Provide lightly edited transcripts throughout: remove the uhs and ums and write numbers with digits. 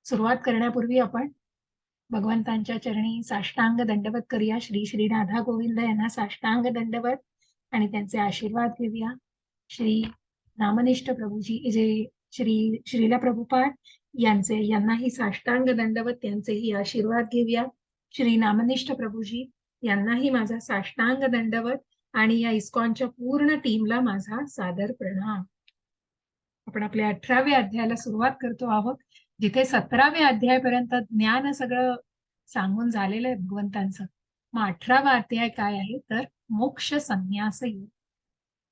सुरुवात करण्यापूर्वी आपण भगवंतांच्या चरणी साष्टांग दंडवत करूया. श्री श्री राधा गोविंद यांना साष्टांग दंडवत आणि त्यांचे आशीर्वाद घेऊया. श्री नामनिष्ठ प्रभूजी जे श्रीला प्रभुपाद यांनाही साष्टांग दंडवत, त्यांचेही आशीर्वाद घेऊया. श्री नामनिष्ठ प्रभूजी यांनाही माझा साष्टांग दंडवत आणि या इस्कॉनच्या पूर्ण टीमला माझा सादर प्रणाम. आपण आपल्या 18व्या अध्यायाला सुरुवात करतो आहोत, जिथे 17व्या अध्यायापर्यंत ज्ञान सगळं सांगून झालेलं आहे भगवंतांचं. मग 18वा अध्याय काय आहे तर मोक्ष संन्यास योग,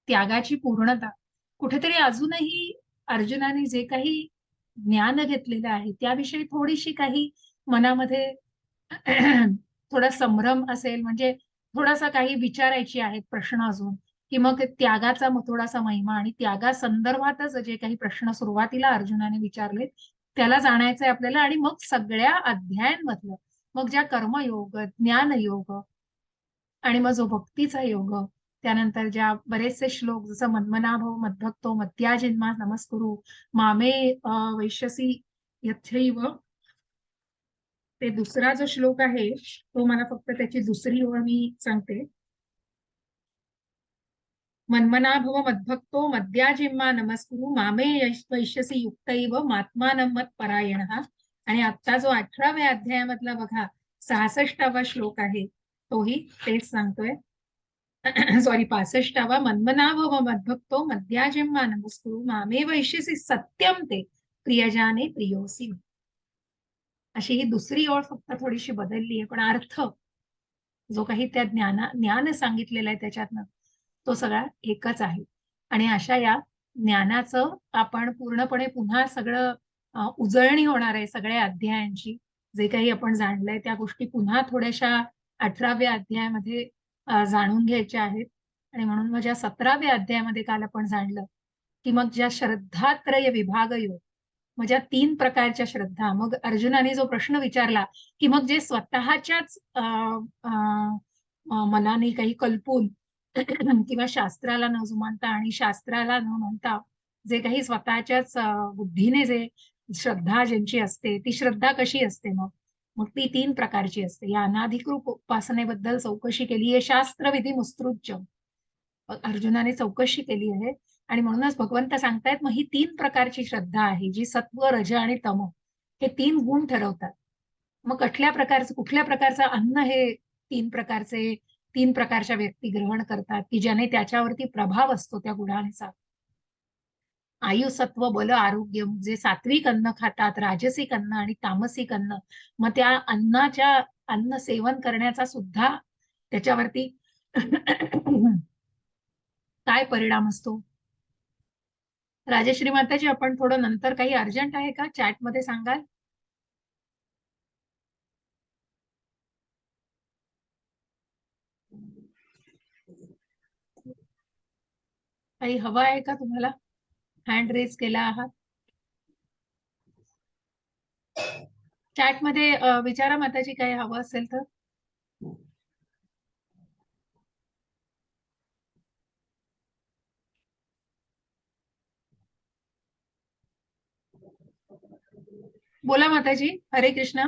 त्यागाची पूर्णता. कुठेतरी अजूनही अर्जुनाने जे काही ज्ञान घेतलेलं आहे त्याविषयी थोडीशी काही मनामध्ये थोडा संभ्रम असेल, म्हणजे थोडासा काही विचारायची आहेत प्रश्न अजून, की मग त्यागाचा थोडासा महिमा आणि त्यागा संदर्भातच जे काही प्रश्न सुरुवातीला अर्जुनाने विचारले त्याला जाणायचंय आपल्याला. आणि मग सगळ्या अध्यायांमधलं मग ज्या कर्मयोग, ज्ञानयोग आणि मग जो भक्तीचा योग, त्यानंतर ज्या बरेचसे श्लोक जसं मन्मनाभव मद्भक्तो मद्याजिन्मा नमस्कुरु मामे वैश्यसी यथैव, ते दुसरा जो श्लोक आहे तो मला फक्त त्याची दुसरी ओळ मी सांगते. मन्मनाभव मद्भक्तो मद्याजिम्मा नमस्कुरु मामे वैश्यसी युक्तैव मात्मानं मत्परायणः. आणि आता जो 18व्या अध्यायामधला बघा 66वा श्लोक आहे तोही तेच सांगतोय. सॉरी 65वा. मन्मनाभव मद्भक्तो मद्याजिम्मा नमस्कुरु मामे वैश्यसी सत्यम ते प्रियजाने प्रियोसी. अशी ही दुसरी ओळ फक्त थोडीशी बदलली आहे, पण अर्थ जो काही त्या ज्ञान सांगितलेलं आहे त्याच्यातनं तो सगळा एकच आहे. आणि अशा या ज्ञानाचं आपण पूर्णपणे पुन्हा सगळं उजळणी होणार आहे सगळ्या अध्यायांची. जे काही आपण जाणलंय त्या गोष्टी पुन्हा थोड्याशा 18व्या अध्यायामध्ये जाणून घ्यायच्या आहेत. आणि म्हणून मग ज्या 17व्या अध्यायामध्ये काल आपण जाणलं की मग ज्या श्रद्धात्रय विभाग योग, म्हणजे 3 प्रकारच्या श्रद्धा. मग अर्जुनाने जो प्रश्न विचारला की मग जे स्वतःच्याच मनाने काही कल्पून किंवा शास्त्राला न जुमानता आणि शास्त्राला न म्हणता जे काही स्वतःच्याच बुद्धीने जे श्रद्धा ज्यांची असते ती श्रद्धा कशी असते मग मग ती 3 प्रकारची असते. या अनाधिकृत उपासनेबद्दल चौकशी केली आहे शास्त्रविधी मुस्त्रुज्य. अर्जुनाने चौकशी केली आहे आणि म्हणूनच भगवंत सांगतायत मग ही 3 प्रकारची श्रद्धा आहे जी सत्व, रज आणि तम हे 3 गुण ठरवतात. मग कुठल्या प्रकारचं अन्न हे 3 प्रकारच्या व्यक्ती ग्रहण करतात की ज्याने त्याच्यावरती प्रभाव असतो त्या गुणांचा. आयु, सत्व, बल, आरोग्य. जे सात्विक अन्न खातात, राजसिक अन्न आणि तामसिक अन्न, मग त्या अन्न सेवन करण्याचा सुद्धा त्याच्यावरती काय परिणाम असतो. राजश्री माताजी, आपण थोडं नंतर, काही अर्जंट आहे का चॅटमध्ये सांगाल? काही हवं आहे का तुम्हाला? हँड रेज केला आहात. चॅटमध्ये विचारा माताजी काही हवं असेल तर. बोला माताजी. हरे कृष्ण.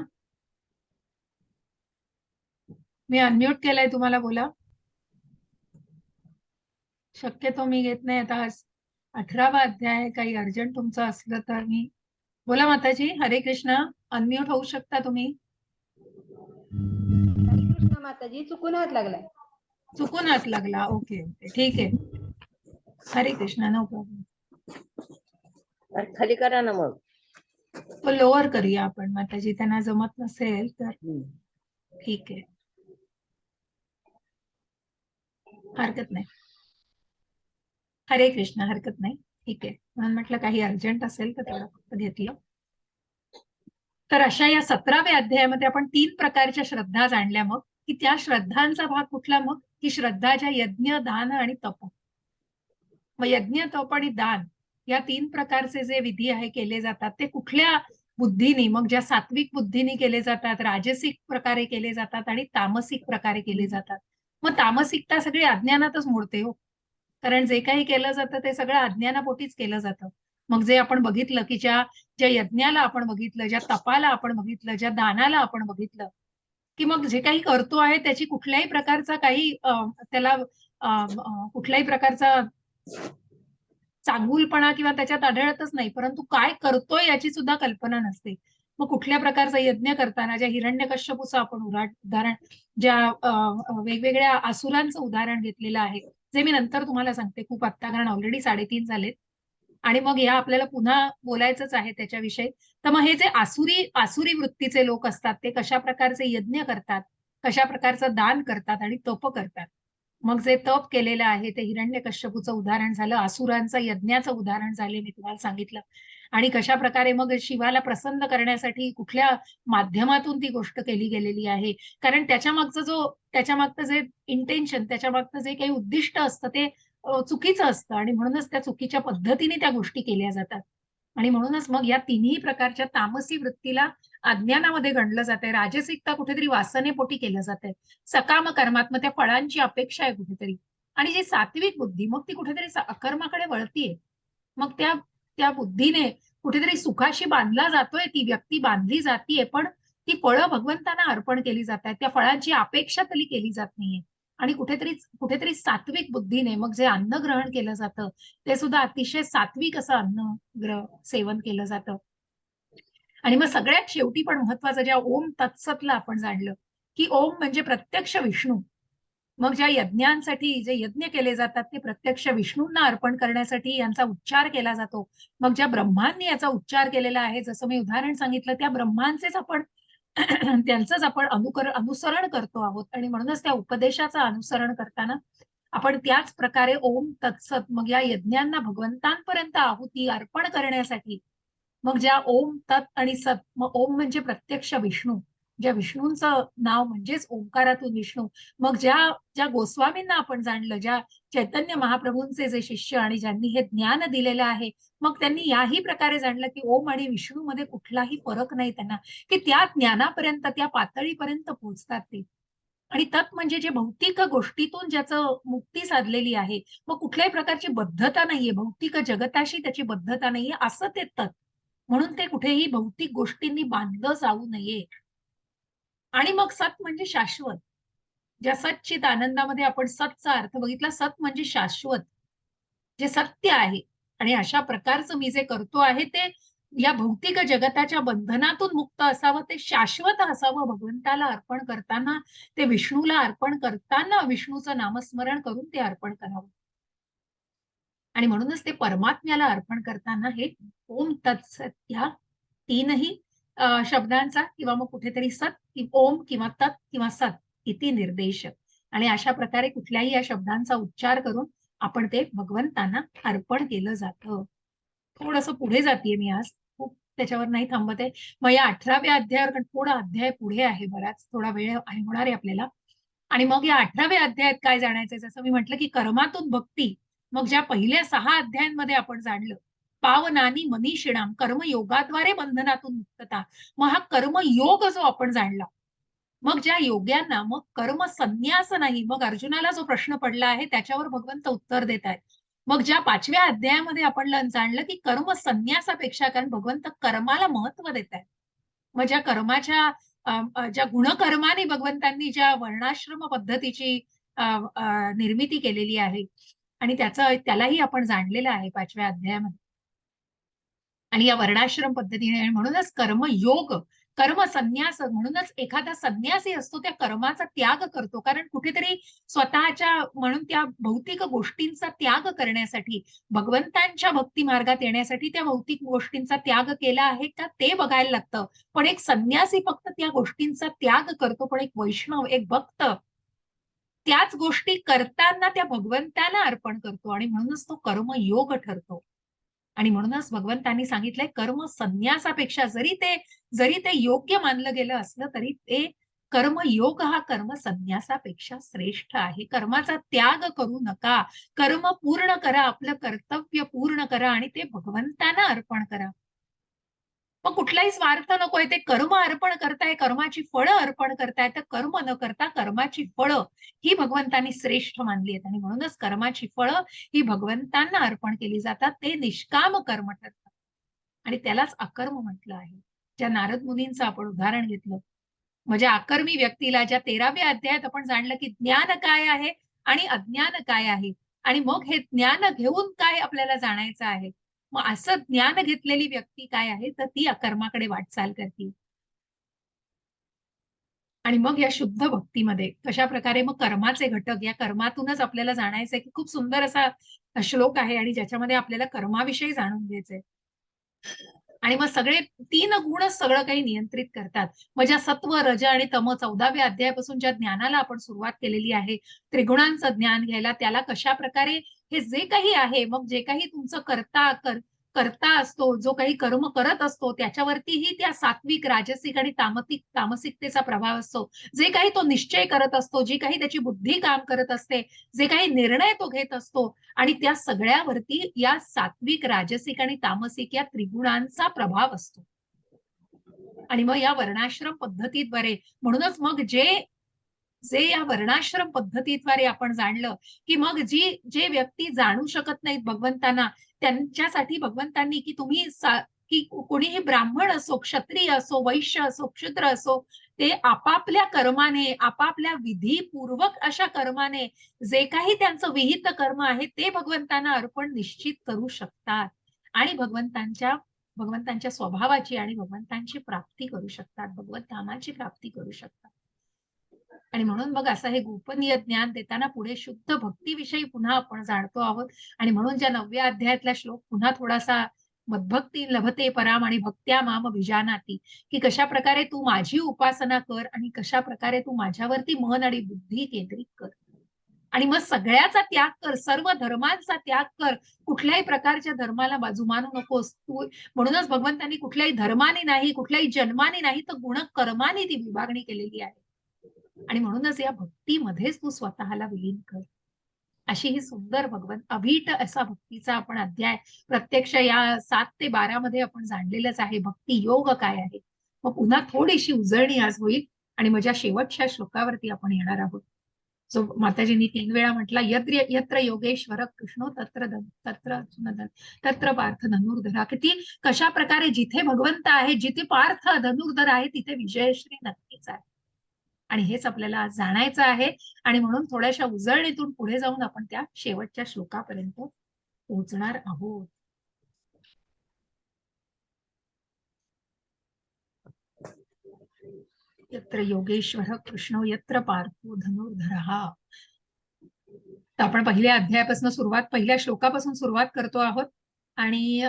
मी अनम्यूट केलंय तुम्हाला, बोला. शक्यतो मी घेत नाही आता. 18वा अध्याय, काही अर्जंट तुमचं असलं तर मी. बोला माताजी. हरे कृष्ण. अनम्यूट होऊ शकता तुम्ही. हरे कृष्ण माताजी, चुकून हात लागला. चुकून हात लागला. ओके ओके, ठीक आहे. हरे कृष्ण. No problem. खाली करा ना मग. तो लोअर करूया आपण माताजी, त्यांना जमत नसेल तर. ठीक आहे, हरकत नाही. हरे कृष्ण. हरकत नाही, ठीक आहे. म्हणून म्हटलं काही अर्जंट असेल तर तेवढं फक्त घेतलं. तर अशा या 17व्या अध्यायामध्ये आपण 3 प्रकारच्या श्रद्धा जाणल्या. मग की त्या श्रद्धांचा भाग कुठला मग की श्रद्धाच्या यज्ञ, दान आणि तप. मग यज्ञ, तप आणि दान या 3 प्रकारचे जे विधी आहे केले जातात ते कुठल्या बुद्धीने, मग ज्या सात्विक बुद्धीने केले जातात, राजसिक प्रकारे केले जातात आणि तामसिक प्रकारे केले जातात. मग तामसिकता सगळी अज्ञानातच मोडते हो. कारण जे काही केलं जातं ते सगळं अज्ञानापोटीच केलं जातं. मग जे आपण बघितलं की ज्या ज्या यज्ञाला आपण बघितलं, ज्या तपाला आपण बघितलं, ज्या दानाला आपण बघितलं, की मग जे काही करतो आहे त्याची कुठल्याही प्रकारचा काही त्याला कुठल्याही प्रकारचा चांगुलपणा किंवा त्याच्यात आढळतच नाही, परंतु काय करतोय याची सुद्धा कल्पना नसते. मग कुठल्या प्रकारचा यज्ञ करताना ज्या हिरण्यकश्यपूचं आपण उदाहरण ज्या वेगवेगळ्या असुरांचं उदाहरण घेतलेलं आहे, जे मी नंतर तुम्हाला सांगते खूप आत्ता, कारण ऑलरेडी 3:30 झालेत आणि मग या आपल्याला पुन्हा बोलायचंच आहे त्याच्याविषयी. तर मग हे जे आसुरी आसुरी वृत्तीचे लोक असतात ते कशा प्रकारचे यज्ञ करतात, कशा प्रकारचं दान करतात आणि तप करतात. मग जे तप केलेलं आहे ते हिरण्यकश्यपूचं उदाहरण झालं, असुरांचं यज्ञाचं उदाहरण झाले मी तुम्हाला सांगितलं. आणि कशा प्रकारे मग शिवाला प्रसन्न करण्यासाठी कुठल्या माध्यमातून ती गोष्ट केली गेलेली आहे. कारण त्याच्यामागचं जे इंटेन्शन, त्याच्यामागचं जे काही उद्दिष्ट असतं ते चुकीचं असतं आणि म्हणूनच त्या चुकीच्या पद्धतीने त्या गोष्टी केल्या जातात. आणि म्हणूनच मग या तिन्ही प्रकारच्या तामसी वृत्तीला अज्ञानामध्ये गणलं जातंय. राजसिकता कुठेतरी वासनेपोटी केलं जातंय. सकाम कर्मात मग त्या फळांची अपेक्षा आहे कुठेतरी. आणि जी सात्विक बुद्धी मग ती कुठेतरी अकर्माकडे वळतीये. मग त्या त्या बुद्धीने कुठेतरी सुखाशी बांधला जातोय, ती व्यक्ती बांधली जातीये, पण ती फळं भगवंतांना अर्पण केली जात आहेत. त्या फळांची अपेक्षा तरी केली जात नाहीये. आणि कुठेतरी कुठेतरी सात्विक बुद्धीने मग जे अन्न ग्रहण केलं जातं ते सुद्धा अतिशय सात्विक असं सेवन केलं जातं. आणि मग सगळ्यात शेवटी पण महत्वाचं ज्या ओम तत्सतला आपण जाणलं की ओम म्हणजे प्रत्यक्ष विष्णू. मग ज्या यज्ञांसाठी जे यज्ञ केले जातात ते प्रत्यक्ष विष्णूंना अर्पण करण्यासाठी यांचा उच्चार केला जातो. मग ज्या ब्रह्मांनी याचा उच्चार केलेला आहे, जसं मी उदाहरण सांगितलं, त्या ब्रह्मांचेच आपण त्यांचंच आपण अनुसरण करतो आहोत आणि म्हणूनच त्या उपदेशाचं अनुसरण करताना आपण त्याच प्रकारे ओम तत्सत मग या यज्ञांना भगवंतांपर्यंत आहुती अर्पण करण्यासाठी मग ज्या ओम तत् आणि सत, मग ओम म्हणजे प्रत्यक्ष विष्णू, ज्या विष्णूंचं नाव म्हणजेच ओंकारातून विष्णू. मग ज्या ज्या गोस्वामींना आपण जाणलं, ज्या चैतन्य महाप्रभूंचे जे शिष्य आणि ज्यांनी हे ज्ञान दिलेलं आहे, मग त्यांनी याही प्रकारे जाणलं की ओम आणि विष्णू मध्ये कुठलाही फरक नाही त्यांना, की त्या ज्ञानापर्यंत त्या पातळीपर्यंत पोहोचतात ते. आणि तत् म्हणजे जे भौतिक गोष्टीतून ज्याचं मुक्ती साधलेली आहे, मग कुठल्याही प्रकारची बद्धता नाहीये, भौतिक जगताशी त्याची बद्धता नाहीये, असं ते तत्. म्हणून ते कुठेही भौतिक गोष्टींनी बांधलं जाऊ नये. आणि मग सत म्हणजे शाश्वत. ज्या सच्चित आनंदामध्ये आपण सतचा अर्थ बघितला, सत म्हणजे शाश्वत, जे सत्य आहे. आणि अशा प्रकारचं मी जे करतो आहे ते या भौतिक जगताच्या बंधनातून मुक्त असावं, ते शाश्वत असावं. भगवंताला अर्पण करताना, ते विष्णूला अर्पण करताना विष्णूचं नामस्मरण करून ते अर्पण करावं. आणि म्हणूनच ते परमात्म्याला अर्पण करताना हे ओम तत्सत ह्या तीनही शब्दांचा किंवा मग कुठेतरी सत ओम किंवा तत् किंवा सत इति निर्देश. आणि अशा प्रकारे कुठल्याही या शब्दांचा उच्चार करून आपण ते भगवंतांना अर्पण केलं जातं. थोडंसं पुढे जातीये मी आज, खूप त्याच्यावर नाही थांबत आहे. मग या 18व्या अध्यायावर, कारण थोडा अध्याय पुढे आहे, बराच थोडा वेळ आहे होणार आहे आपल्याला. आणि मग या 18व्या अध्यायात काय जाणायचंय, जसं मी म्हटलं की कर्मातून भक्ती. मग ज्या पहिल्या 6 अध्यायांमध्ये आपण जाणलं पावनानी मनीषिणाम, कर्मयोगाद्वारे बंधनातून मुक्तता. मग हा कर्मयोग जो आपण जाणला, मग ज्या योग्यांना मग कर्म संन्यास नाही, मग अर्जुनाला जो प्रश्न पडला आहे त्याच्यावर भगवंत उत्तर देत आहेत. मग ज्या 5व्या अध्यायामध्ये आपण जाणलं की कर्म संन्यासापेक्षा, कारण भगवंत कर्माला महत्व देत आहेत. मग ज्या कर्माच्या ज्या गुणकर्माने भगवंतांनी ज्या वर्णाश्रम पद्धतीची निर्मिती केलेली आहे आणि त्यालाही आपण जाणलेलं आहे 5व्या अध्यायामध्ये. आणि या वर्णाश्रम पद्धतीने, आणि म्हणूनच कर्मयोग, कर्म संन्यास, म्हणूनच एखादा संन्यासी असतो त्या कर्माचा त्याग करतो. कारण कुठेतरी स्वतःच्या म्हणून त्या भौतिक गोष्टींचा त्याग करण्यासाठी, भगवंतांच्या भक्ती मार्गात येण्यासाठी त्या भौतिक गोष्टींचा त्याग केला आहे का ते बघायला लागतं. पण एक संन्यासी फक्त त्या गोष्टींचा त्याग करतो, पण एक वैष्णव, एक भक्त त्याच गोष्टी करताना त्या भगवंताला अर्पण करतो आणि म्हणूनच तो कर्मयोग ठरतो. आणि म्हणूनच भगवंतांनी सांगितलंय कर्म संन्यासापेक्षा, जरी ते योग्य मानलं गेलं असलं तरी ते कर्मयोग हा कर्म संन्यासापेक्षा श्रेष्ठ आहे. कर्माचा त्याग करू नका, कर्म पूर्ण करा, आपलं कर्तव्य पूर्ण करा आणि ते भगवंतांना अर्पण करा. मग कुठलाही स्वार्थ नकोय, ते कर्म अर्पण करताय, कर्माची फळं अर्पण करताय, तर कर्म न करता कर्माची फळं ही भगवंतांनी श्रेष्ठ मानली आहेत. आणि म्हणूनच कर्माची फळं ही भगवंतांना अर्पण केली जातात, ते निष्काम कर्म ठरतात. आणि त्यालाच अकर्म म्हटलं आहे. ज्या नारद मुनींचं आपण उदाहरण घेतलं, म्हणजे अकर्मी व्यक्तीला ज्या 13व्या अध्यायात आपण जाणलं की ज्ञान काय आहे आणि अज्ञान काय आहे, आणि मग हे ज्ञान घेऊन काय आपल्याला जाणायचं आहे. मग असं ज्ञान घेतलेली व्यक्ती काय आहे, तर ती अकर्माकडे वाटचाल करते. आणि मग या शुद्ध भक्तीमध्ये कशा प्रकारे मग कर्माचे घटक, या कर्मातूनच आपल्याला जाणायचंय, की खूप सुंदर असा श्लोक आहे आणि ज्याच्यामध्ये आपल्याला कर्माविषयी जाणून घ्यायचंय. आणि मग सगळे 3 गुणच सगळं काही नियंत्रित करतात. मग ज्या सत्व, रज आणि तम 14व्या अध्यायापासून ज्या ज्ञानाला आपण सुरुवात केलेली आहे, त्रिगुणांचं ज्ञान घ्यायला, त्याला कशाप्रकारे हे जे काही आहे, मग जे काही तुमचं करता असतो, जो काही कर्म करत असतो, त्याच्यावरतीही त्या सात्विक, राजसिक आणि तामसिकतेचा प्रभाव असतो. जे काही तो निश्चय करत असतो, जी काही त्याची बुद्धी काम करत असते, जे काही निर्णय तो घेत असतो, आणि त्या सगळ्यावरती या सात्विक, राजसिक आणि तामसिक या त्रिगुणांचा प्रभाव असतो. आणि मग या वर्णाश्रम पद्धतीद्वारे, म्हणूनच मग जे जे या वर्णाश्रम पद्धतीद्वारे आपण जाणलं, की मग जे व्यक्ती जाणू शकत नाहीत भगवंतांना, त्यांच्यासाठी भगवंतांनी की की कोणीही ब्राह्मण असो, क्षत्रिय असो, वैश्य असो, क्षुद्र असो, ते आपापल्या कर्माने, आपापल्या विधीपूर्वक अशा कर्माने जे काही त्यांचं विहित कर्म आहे ते भगवंतांना अर्पण निश्चित करू शकतात आणि भगवंतांच्या स्वभावाची आणि भगवंतांची प्राप्ती करू शकतात, भगवत धामाची प्राप्ती करू शकतात. आणि म्हणून मग असं हे गोपनीय ज्ञान देताना पुढे शुद्ध भक्तीविषयी पुन्हा आपण जाणतो आहोत. आणि म्हणून ज्या 9व्या अध्यायातला श्लोक पुन्हा थोडासा, मद्भक्ती लभते पराम आणि भक्त्या माम विजानाती, की कशा प्रकारे तू माझी उपासना कर आणि कशा प्रकारे तू माझ्यावरती मन आणि बुद्धी केंद्रित कर. आणि मग सगळ्याचा त्याग कर, सर्व धर्मांचा त्याग कर, कुठल्याही प्रकारच्या धर्माला बाजू मानू नकोस तू. म्हणूनच भगवंतांनी कुठल्याही धर्माने नाही, कुठल्याही जन्माने नाही, तर गुणकर्माने ती विभागणी केलेली आहे. आणि म्हणूनच या भक्तीमध्येच तू स्वतःला विलीन कर. अशी ही सुंदर भगवंत अभीट असा भक्तीचा आपण अध्याय प्रत्यक्ष या 7 ते 12 मध्ये आपण जाणलेलंच आहे. भक्ती योग काय आहे. मग पुन्हा थोडीशी उजळणी आज होईल आणि माझ्या शेवटच्या श्लोकावरती आपण येणार आहोत, जो माताजींनी 3 वेळा म्हटला, यत्र यत्र योगेश्वर कृष्णो तत्र पार्थ धनुर्धरा. किती कशा प्रकारे जिथे भगवंत आहे, जिथे पार्थ धनुर्धर आहे, तिथे विजयश्री नक्कीच आहे. आणि हेच आपल्याला आज जाणायचं आहे. आणि म्हणून थोड्याशा उजळणीतून पुढे जाऊन आपण त्या शेवटच्या श्लोकापर्यंत पोहोचणार आहोत. यत्र योगेश्वर कृष्णो यत्र पार्थो धनुर्धरः. तर आपण पहिल्या अध्यायापासून पहिल्या श्लोकापासून सुरुवात करतो आहोत. आणि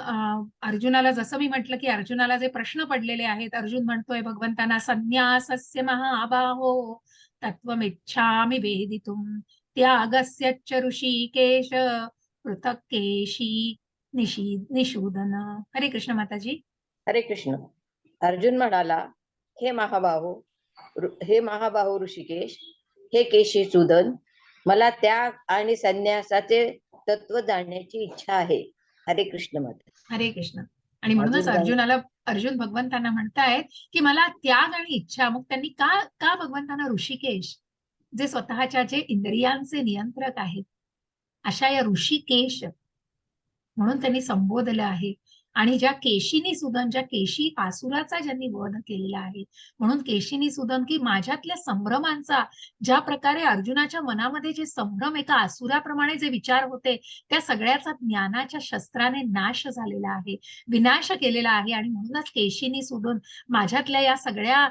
अर्जुनाला जसं मी म्हटलं की अर्जुनाला जे प्रश्न पडलेले आहेत, अर्जुन म्हणतोय भगवंतांना, संन्यासस्य महाबाहो तत्वमिच्छामि वेदितुम त्यागस्य च ऋषिकेश पृथक् केशी निषूदन. हरे कृष्ण माताजी. हरे कृष्ण. अर्जुन म्हणाला, हे महाबाहो ऋषिकेश, हे केशीसूदन, मला त्याग आणि संन्यासाचे तत्व जाणण्याची इच्छा आहे. हरे कृष्ण माता. हरे कृष्ण. आणि म्हणूनच अर्जुन भगवंतांना म्हणतायत की मला त्याग आणि इच्छा. मग त्यांनी का भगवंतांना ऋषिकेश, जे स्वतःच्या जे इंद्रियांचे नियंत्रक आहेत, अशा या ऋषिकेश म्हणून त्यांनी संबोधलं आहे. आणि ज्या केशिनी सुदन, ज्या केशी आसुराचा ज्यांनी वध केलेला आहे, म्हणून केशिनी सुदन, की माझ्यातल्या संभ्रमांचा, ज्या प्रकारे अर्जुनाच्या मनामध्ये जे संभ्रम एका आसुराप्रमाणे जे विचार होते, त्या सगळ्याचा ज्ञानाच्या शस्त्राने नाश झालेला आहे, विनाश केलेला आहे. आणि म्हणूनच केशिनी सुदन, माझ्यातल्या या सगळ्या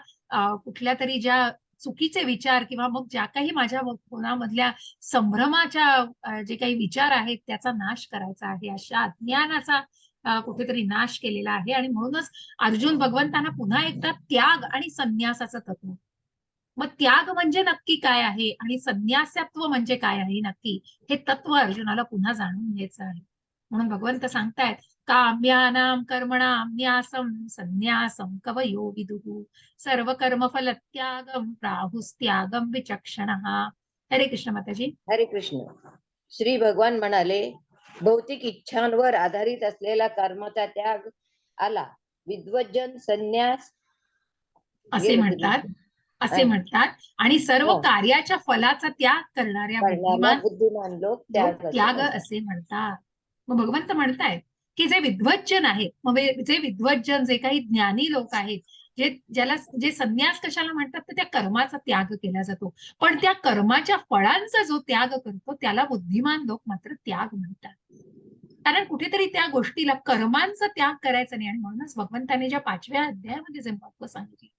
कुठल्या तरी ज्या चुकीचे विचार किंवा मग ज्या काही माझ्या मनामधल्या संभ्रमाच्या जे काही विचार आहेत त्याचा नाश करायचा आहे, अशा अज्ञानाचा कुठेतरी नाश केलेला आहे. आणि म्हणूनच अर्जुन भगवंतांना पुन्हा एकदा त्याग आणि संन्यासाचं तत्व, मग त्याग म्हणजे नक्की काय आहे आणि संन्यासत्व म्हणजे काय आहे नक्की, हे तत्व अर्जुनाला पुन्हा जाणून घ्यायचं आहे. म्हणून भगवंत सांगतायत, काम्यानां कर्मणां न्यासं संन्यासं कवयो विदुः सर्व कर्मफल त्यागं प्राहुस्त्यागं विचक्षणः. हरे कृष्ण माताजी. हरे कृष्ण. श्री भगवान म्हणाले, भौतिक इच्छांवर आधारित असलेला कर्माचा त्याग आला. विद्वज्जन संन्यास असे म्हणतात आणि सर्व कार्याच्या फलाचा त्याग करणाऱ्या बुद्धिमान लोक त्याग असे म्हणतात. मग भगवंत म्हणतायत की जे विद्वज्जन आहे, मग जे विद्वज्जन, जे काही ज्ञानी लोक आहेत, जे संन्यास कशाला म्हणतात, तर त्या कर्माचा त्याग केला जातो. पण त्या कर्माच्या फळांचा जो त्याग करतो त्याला बुद्धिमान लोक मात्र त्याग म्हणतात. कारण कुठेतरी त्या गोष्टीला कर्मांचा त्याग करायचा नाही. आणि म्हणूनच भगवंतांनी ज्या 5व्या अध्यायामध्ये जे महत्व सांगितले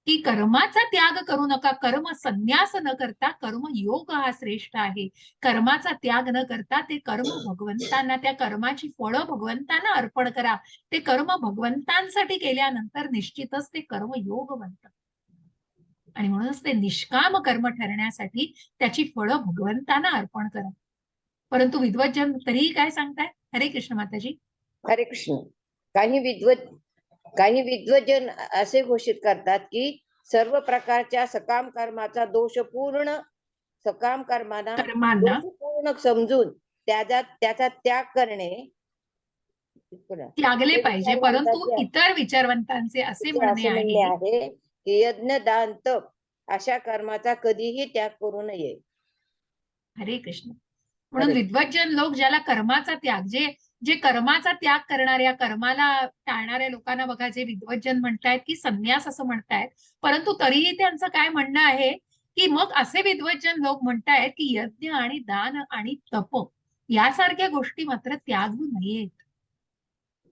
की कर्माचा त्याग करू नका, कर्म संन्यास न करता कर्म योग हा श्रेष्ठ आहे. कर्माचा त्याग न करता ते कर्म भगवंतांना, त्या कर्माची फळं भगवंतांना अर्पण करा. ते कर्म भगवंतांसाठी केल्यानंतर निश्चितच ते कर्म योग बनतं. आणि म्हणूनच ते निष्काम कर्म ठरण्यासाठी त्याची फळं भगवंतांना अर्पण करा. परंतु विद्वज्जन तरीही काय सांगताय? हरे कृष्ण माताजी. हरे कृष्ण. काही विद्वजन असे घोषित करतात की सर्व प्रकारच्या सकाम कर्माचा दोषपूर्ण सकाम कर्मांना कर्मांना दोषपूर्ण समजून त्याचा त्याग करणे त्यागले पाहिजे. परंतु इतर विचारवंतांचे असे म्हणणे आहे आहे की यज्ञ दान तप अशा कर्माचा कधीही त्याग करू नये. हरे कृष्ण. म्हणून विद्वज्जन लोक ज्याला कर्माचा त्याग, जे कर्माचा त्याग करणाऱ्या, कर्माला टाळणाऱ्या लोकांना बघा, जे विद्वज्जन म्हणतायत की संन्यास असं म्हणतायत, परंतु तरीही त्यांचं काय म्हणणं आहे की मग असे विद्वज्जन लोक म्हणतायत की यज्ञ आणि दान आणि तप यासारख्या गोष्टी मात्र त्यागू नयेत.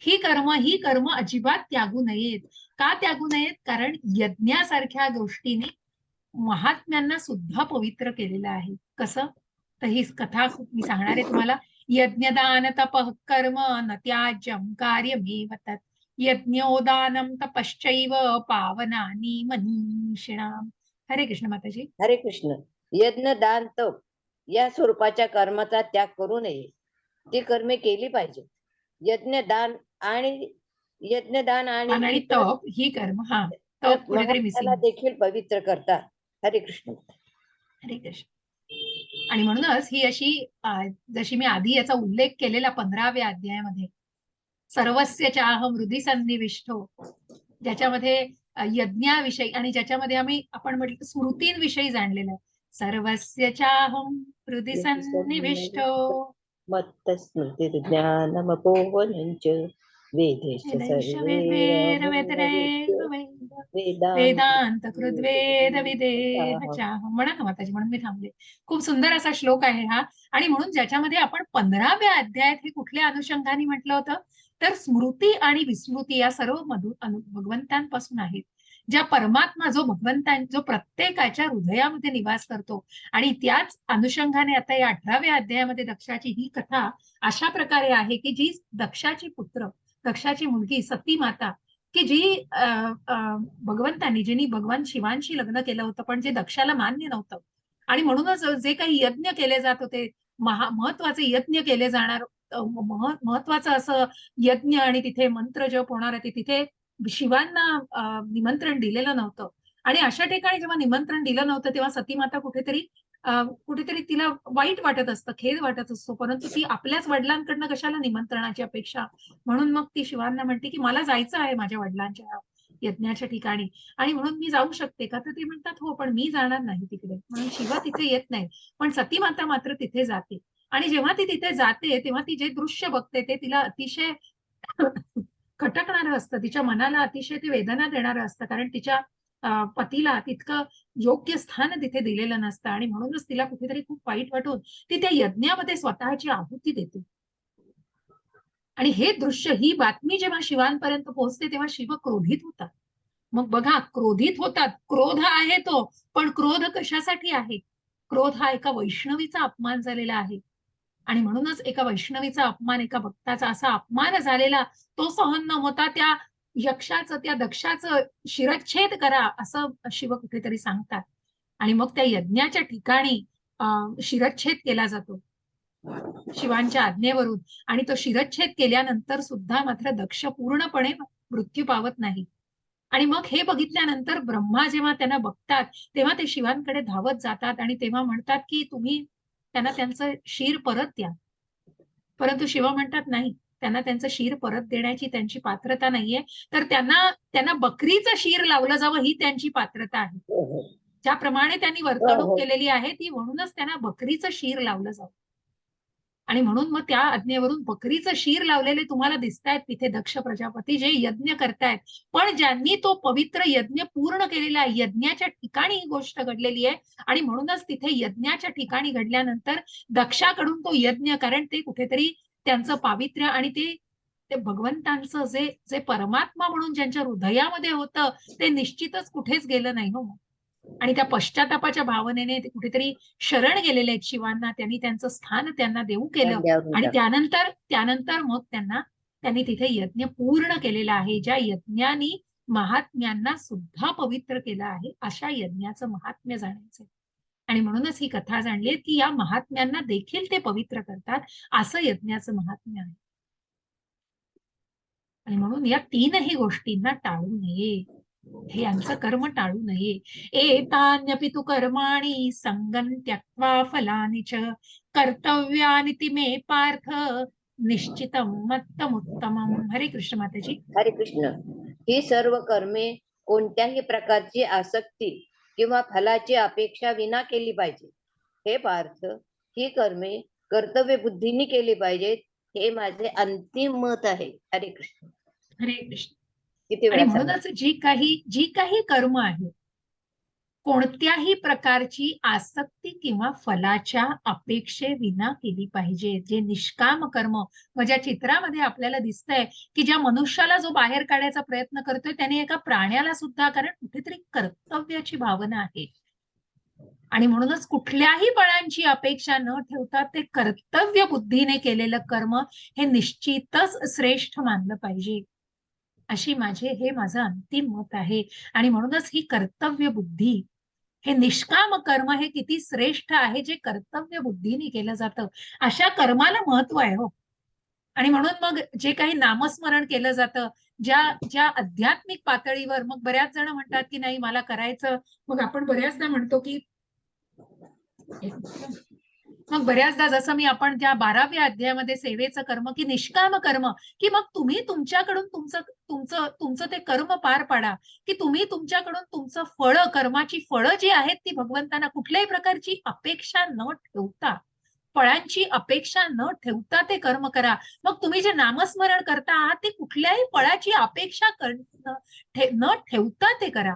ही कर्म अजिबात त्यागू नयेत. का त्यागू नयेत? कारण यज्ञासारख्या गोष्टीने महात्म्यांना सुद्धा पवित्र केलेलं आहे. कसं? तर ही कथा मी सांगणार आहे तुम्हाला. यज्ञदान तपः कर्म न त्याज्यं कार्यमेव तत् यज्ञोदानं तपश्चैव पावनानि मनीषिणाम्. हरे कृष्ण माताजी. हरे कृष्ण. यज्ञ दान तप या स्वरूपाच्या कर्माचा त्याग करू नये. ती कर्मे केली पाहिजे. यज्ञदान आणि आणि तप ही कर्म, हा तप कुठेतरी मिसिंग, देखील पवित्र करतात. हरे कृष्ण. हरे कृष्ण. आणि म्हणूनच ही अशी जशी मी आधी याचा उल्लेख केलेला 15व्या अध्यायामध्ये, सर्वस्य चाहम हृदि सन्निविष्टो, ज्याच्यामध्ये यज्ञाविषयी आणि ज्याच्यामध्ये आपण म्हटलं स्मृतींविषयी जाणलेलं आहे. सर्वस्य चाहम हृदि सन्निविष्टो मत्त स्मृती ज्ञानमपोहनञ्च वेदेश्च वेदांत कृद्वेद विदेह चाहम. म्हणा ना माताजी, म्हणून मी थांबले. खूप सुंदर असा श्लोक आहे हा. आणि म्हणून ज्याच्यामध्ये आपण 15व्या अध्यायात हे कुठल्या अनुषंगाने म्हटलं होतं, तर स्मृती आणि विस्मृती या सर्व भगवंतांपासून आहेत. ज्या परमात्मा जो प्रत्येकाच्या हृदयामध्ये निवास करतो. आणि त्याच अनुषंगाने आता या 18व्या अध्यायामध्ये दक्षाची ही कथा अशा प्रकारे आहे की जी दक्षाची मुलगी सती माता, की जी जिने भगवान शिवांशी लग्न केलं होतं, पण जे दक्षाला मान्य नव्हतं. आणि म्हणूनच जे काही यज्ञ केले जात होते, महत्वाचे यज्ञ केले जाणार, महत्वाचं असं यज्ञ आणि तिथे मंत्र जप होणार आहे, तिथे शिवांना निमंत्रण दिलेलं नव्हतं. आणि अशा ठिकाणी जेव्हा निमंत्रण दिलं नव्हतं तेव्हा सती माता कुठेतरी तिला वाईट वाटत असतं, खेद वाटत असतो. परंतु ती आपल्याच वडिलांकडनं कशाला निमंत्रणाची अपेक्षा, म्हणून मग ती शिवांना म्हणते की मला जायचं आहे माझ्या वडिलांच्या यज्ञाच्या ठिकाणी, आणि म्हणून मी जाऊ शकते का? तर ते म्हणतात हो, पण मी जाणार नाही तिकडे. म्हणून शिवा तिथे येत नाही, पण सती माता मात्र तिथे जाते. आणि जेव्हा ती तिथे जाते तेव्हा ती जे दृश्य बघते ते तिला अतिशय खटकणारं असतं, तिच्या मनाला अतिशय ते वेदना देणारं असतं. कारण तिच्या पतीला तितकं योग्य स्थान तिथे दिलेलं नसतं. आणि म्हणूनच तिला कुठेतरी खूप वाईट वाटून ती त्या यज्ञामध्ये स्वतःची आहुती देते. आणि हे दृश्य, ही बातमी जेव्हा शिवांपर्यंत पोहोचते तेव्हा शिव क्रोधित होतात. मग बघा, क्रोधित होतात. क्रोध आहे तो, पण क्रोध कशासाठी आहे? क्रोध हा एका वैष्णवीचा अपमान झालेला आहे. आणि म्हणूनच एका वैष्णवीचा अपमान, एका भक्ताचा असा अपमान झालेला, तो सहन न होता त्या यक्षाचं, त्या दक्षाचं शिरच्छेद करा असं शिव कुठेतरी सांगतात. आणि मग त्या यज्ञाच्या ठिकाणी शिरच्छेद केला जातो शिवांच्या आज्ञेवरून. आणि तो शिरच्छेद केल्यानंतर सुद्धा मात्र दक्ष पूर्णपणे मृत्यू पावत नाही. आणि मग हे बघितल्यानंतर ब्रह्मा जेव्हा त्यांना बघतात तेव्हा ते शिवांकडे धावत जातात आणि तेव्हा म्हणतात की तुम्ही त्यांना त्यांचं शिर परत द्या. परंतु शिव म्हणतात नाही, त्यांना त्यांचं शिर परत देण्याची त्यांची पात्रता नाहीये, तर त्यांना बकरीचं शिर लावलं जावं ही त्यांची पात्रता आहे. ज्याप्रमाणे त्यांनी वर्तणूक केलेली आहे ती, म्हणूनच त्यांना बकरीचं शिर लावलं जावं. आणि म्हणून मग त्या आज्ञेवरून बकरीचं शीर लावलेले तुम्हाला दिसतायत तिथे दक्ष प्रजापती जे यज्ञ करतायत. पण ज्यांनी तो पवित्र यज्ञ पूर्ण केलेला आहे, यज्ञाच्या ठिकाणी ही गोष्ट घडलेली आहे आणि म्हणूनच तिथे यज्ञाच्या ठिकाणी घडल्यानंतर दक्षाकडून तो यज्ञ, कारण ते कुठेतरी त्यांचं पावित्र्य आणि ते भगवंतांचं जे जे परमात्मा म्हणून ज्यांच्या हृदयामध्ये होतं ते निश्चितच कुठेच गेलं नाही हो. आणि त्या पश्चातापाच्या भावनेने ते कुठेतरी शरण गेलेले आहेत शिवांना, त्यांनी त्यांचं स्थान त्यांना देऊ केलं खांद्यावरून आणि टाकलं. त्यानंतर मग त्यांनी तिथे यज्ञ पूर्ण केलेला आहे. ज्या यज्ञानी महात्म्यांना सुद्धा पवित्र केलं आहे, अशा यज्ञाचं महात्म्य जाणायचं. आणि म्हणूनच ही कथा जाणली की या महात्म्यांना देखील ते पवित्र करतात, असं यज्ञाचं महात्म्य आहे. आणि म्हणून या तीनही गोष्टींना टाळू नये, हे यांचं कर्म टाळू नये. एतान्यपि तु कर्माणि संगं त्यक्त्वा फलानि च कर्तव्यानि ति मे पार्थ निश्चितं मत्तमुत्तमम्. हरे कृष्ण माताजी. हरे कृष्ण. ही सर्व कर्मे कोणत्याही प्रकारची आसक्ती किंवा फलाची अपेक्षा विना केली पाहिजे. हे पार्थ, ही कर्मे कर्तव्य बुद्धीने केली पाहिजेत, हे माझे अंतिम मत आहे. हरे कृष्ण. हरे कृष्ण. किती आणि वेळा म्हणूनच जी काही कर्म आहे, कोणत्याही प्रकारची आसक्ती किंवा फलाच्या अपेक्षेविना केली पाहिजे. जे निष्काम कर्म, माझ्या चित्रामध्ये आपल्याला दिसतंय की ज्या मनुष्याला जो बाहेर काढायचा प्रयत्न करतोय त्याने एका प्राण्याला सुद्धा, कारण कुठेतरी कर्तव्याची भावना आहे आणि म्हणूनच कुठल्याही फळांची अपेक्षा न ठेवता ते कर्तव्य बुद्धीने केलेलं कर्म हे निश्चितच श्रेष्ठ मानलं पाहिजे, अशी हे माझं अंतिम मत आहे. आणि म्हणूनच ही कर्तव्य बुद्धी, हे निष्काम कर्म हे किती श्रेष्ठ आहे, जे कर्तव्य बुद्धीने केलं जातं. अशा कर्माला महत्व आहे हो. आणि म्हणून मग जे काही नामस्मरण केलं जातं, ज्या ज्या आध्यात्मिक पातळीवर, मग बऱ्याच जण म्हणतात की नाही मला करायचं, मग आपण बऱ्याचदा म्हणतो की मग बऱ्याचदा जसं आपण त्या 12व्या अध्यायामध्ये सेवेचं कर्म की निष्काम कर्म, की मग तुम्ही तुमच्याकडून तुमचं तुमचं तुमचं ते कर्म पार पाडा, की तुम्ही तुमच्याकडून तुमचं फळं, कर्माची फळं जी आहेत ती भगवंतांना कुठल्याही प्रकारची अपेक्षा न ठेवता, फळांची अपेक्षा न ठेवता ते कर्म करा. मग तुम्ही जे नामस्मरण करता आहात ते कुठल्याही फळाची अपेक्षा न ठेवता ते करा.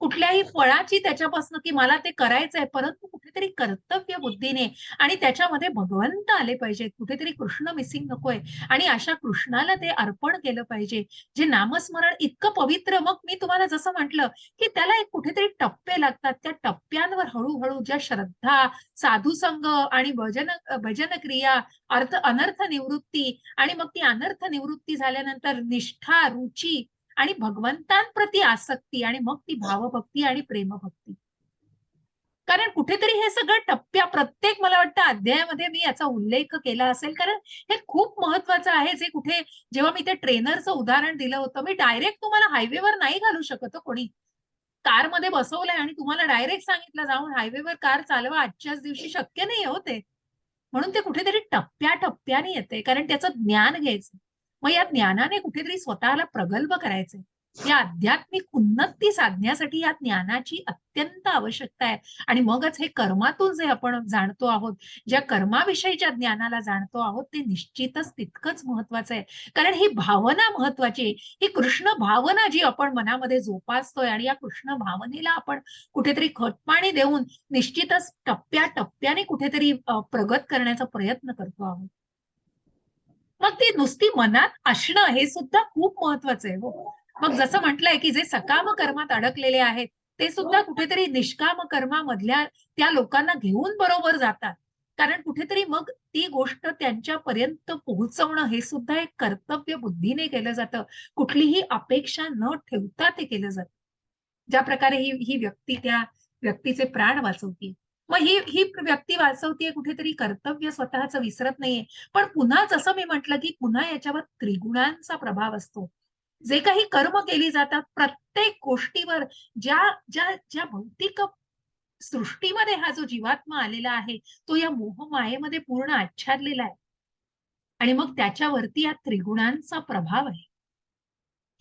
कुठल्याही फळाची त्याच्यापासून की मला ते करायचंय, परंतु कुठेतरी कर्तव्य बुद्धीने, आणि त्याच्यामध्ये भगवंत आले पाहिजेत, कुठेतरी कृष्ण मिसिंग नकोय आणि अशा कृष्णाला ते अर्पण केलं पाहिजे. जे नामस्मरण इतकं पवित्र, मग मी तुम्हाला जसं म्हटलं की त्याला एक कुठेतरी टप्पे लागतात. त्या टप्प्यांवर हळूहळू ज्या श्रद्धा, साधुसंग आणि भजन क्रिया, अनर्थ निवृत्ती, आणि मग ती अनर्थ निवृत्ती झाल्यानंतर निष्ठा, रुची आणि भगवंतांप्रती आसक्ती, आणि मग ती भावभक्ती आणि प्रेमभक्ती. कारण कुठेतरी हे सगळं प्रत्येक मला वाटतं अध्यायामध्ये मी याचा उल्लेख केला असेल, कारण हे खूप महत्वाचं आहे. जे कुठे जेव्हा मी ते ट्रेनरचं उदाहरण दिलं होतं, मी डायरेक्ट तुम्हाला हायवेवर नाही घालू शकत कोणी. कारमध्ये बसवलंय आणि तुम्हाला डायरेक्ट सांगितलं जाऊन हायवेवर कार चालवा आजच्याच दिवशी, शक्य नाही हो ते. म्हणून ते कुठेतरी टप्प्याटप्प्याने येते, कारण त्याचं ज्ञान घ्यायचं. मग या ज्ञानाने कुठेतरी स्वतःला प्रगल्भ करायचंय. या आध्यात्मिक उन्नती साधण्यासाठी या ज्ञानाची अत्यंत आवश्यकता आहे. आणि मगच हे कर्मातून जे आपण जाणतो आहोत, ज्या कर्माविषयीच्या ज्ञानाला जाणतो आहोत, ते निश्चितच तितकंच महत्वाचं आहे. कारण ही भावना महत्वाची, ही कृष्ण भावना जी आपण मनामध्ये जोपासतोय, आणि या कृष्ण भावनेला आपण कुठेतरी खतपाणी देऊन निश्चितच टप्प्याटप्प्याने कुठेतरी प्रगत करण्याचा प्रयत्न करतो आहोत. मग ती नुसती मनात असणं हे सुद्धा खूप महत्वाचं आहे हो. मग जसं म्हटलंय की जे सकाम कर्मात अडकलेले आहेत ते सुद्धा कुठेतरी निष्काम कर्मामधल्या त्या लोकांना घेऊन बरोबर जातात. कारण कुठेतरी मग ती गोष्ट त्यांच्यापर्यंत पोहोचवणं हे सुद्धा एक कर्तव्य बुद्धीने केलं जातं. कुठलीही अपेक्षा न ठेवता ते केलं जातं. ज्या प्रकारे ही व्यक्ती त्या व्यक्तीचे प्राण वाचवते, मग ही व्यक्ती वाचवतीये, कुठेतरी कर्तव्य स्वतःच विसरत नाहीये. पण पुन्हा जसं मी म्हटलं की पुन्हा याच्यावर त्रिगुणांचा प्रभाव असतो. जे काही कर्म केली जातात प्रत्येक गोष्टीवर, ज्या ज्या ज्या भौतिक सृष्टीमध्ये हा जो जीवात्मा आलेला आहे तो या मोहमायेमध्ये पूर्ण आच्छादलेला आहे, आणि मग त्याच्यावरती या त्रिगुणांचा प्रभाव आहे.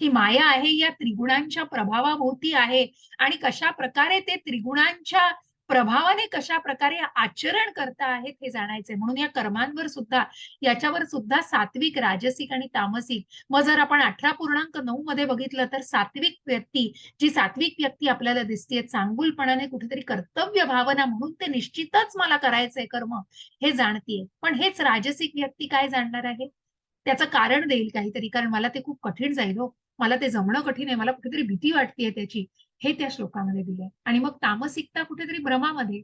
ही माया आहे या त्रिगुणांच्या प्रभावाभोवती आहे, आणि कशा प्रकारे ते त्रिगुणांच्या प्रभावाने कशा प्रकारे आचरण करता आहेत हे जाणायचंय. म्हणून या कर्मांवर सुद्धा, याच्यावर सुद्धा सात्विक, राजसिक आणि तामसिक. मग जर आपण 18.9 मध्ये बघितलं तर सात्विक व्यक्ती, जी सात्विक व्यक्ती आपल्याला दिसतेय, चांगुलपणाने कुठेतरी कर्तव्य भावना म्हणून ते निश्चितच मला करायचंय कर्म हे जाणतीये. पण हेच राजसिक व्यक्ती काय जाणणार आहे? त्याचं कारण देईल काहीतरी, कारण मला ते खूप कठीण जाईल हो, मला ते जमणं कठीण आहे, मला कुठेतरी भीती वाटतेय त्याची, हे त्या श्लोकामध्ये दिलंय. आणि मग तामसिकता कुठेतरी भ्रमामध्ये,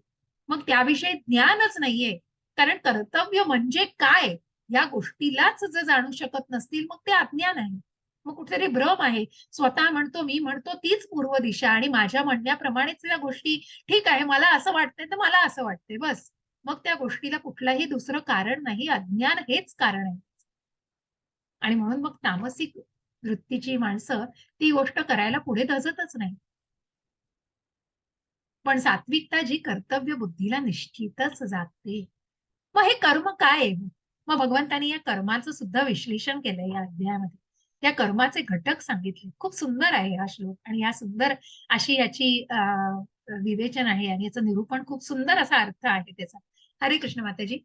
मग त्याविषयी ज्ञानच नाहीये. कारण कर्तव्य म्हणजे काय या गोष्टीलाच जर जाणू शकत नसतील मग ते अज्ञान आहे. मग कुठेतरी भ्रम आहे. स्वतः म्हणतो, मी म्हणतो तीच पूर्व दिशा आणि माझ्या म्हणण्याप्रमाणेच त्या गोष्टी, ठीक आहे मला असं वाटतंय तर मला असं वाटतंय बस. मग त्या गोष्टीला कुठलाही दुसरं कारण नाही, अज्ञान हेच कारण आहे. आणि म्हणून मग तामसिक वृत्तीची माणसं ती गोष्ट करायला पुढे धजतच नाही. पण सात्विकता जी कर्तव्य बुद्धीला निश्चितच जाते. मग हे कर्म काय आहे? मग भगवंतांनी या कर्माचं सुद्धा विश्लेषण केलंय या अध्यायामध्ये. त्या कर्माचे घटक सांगितले. खूप सुंदर आहे हा श्लोक आणि या सुंदर अशी याची विवेचन आहे आणि याचं निरूपण खूप सुंदर असा अर्थ आहे त्याचा. हरे कृष्ण माताजी.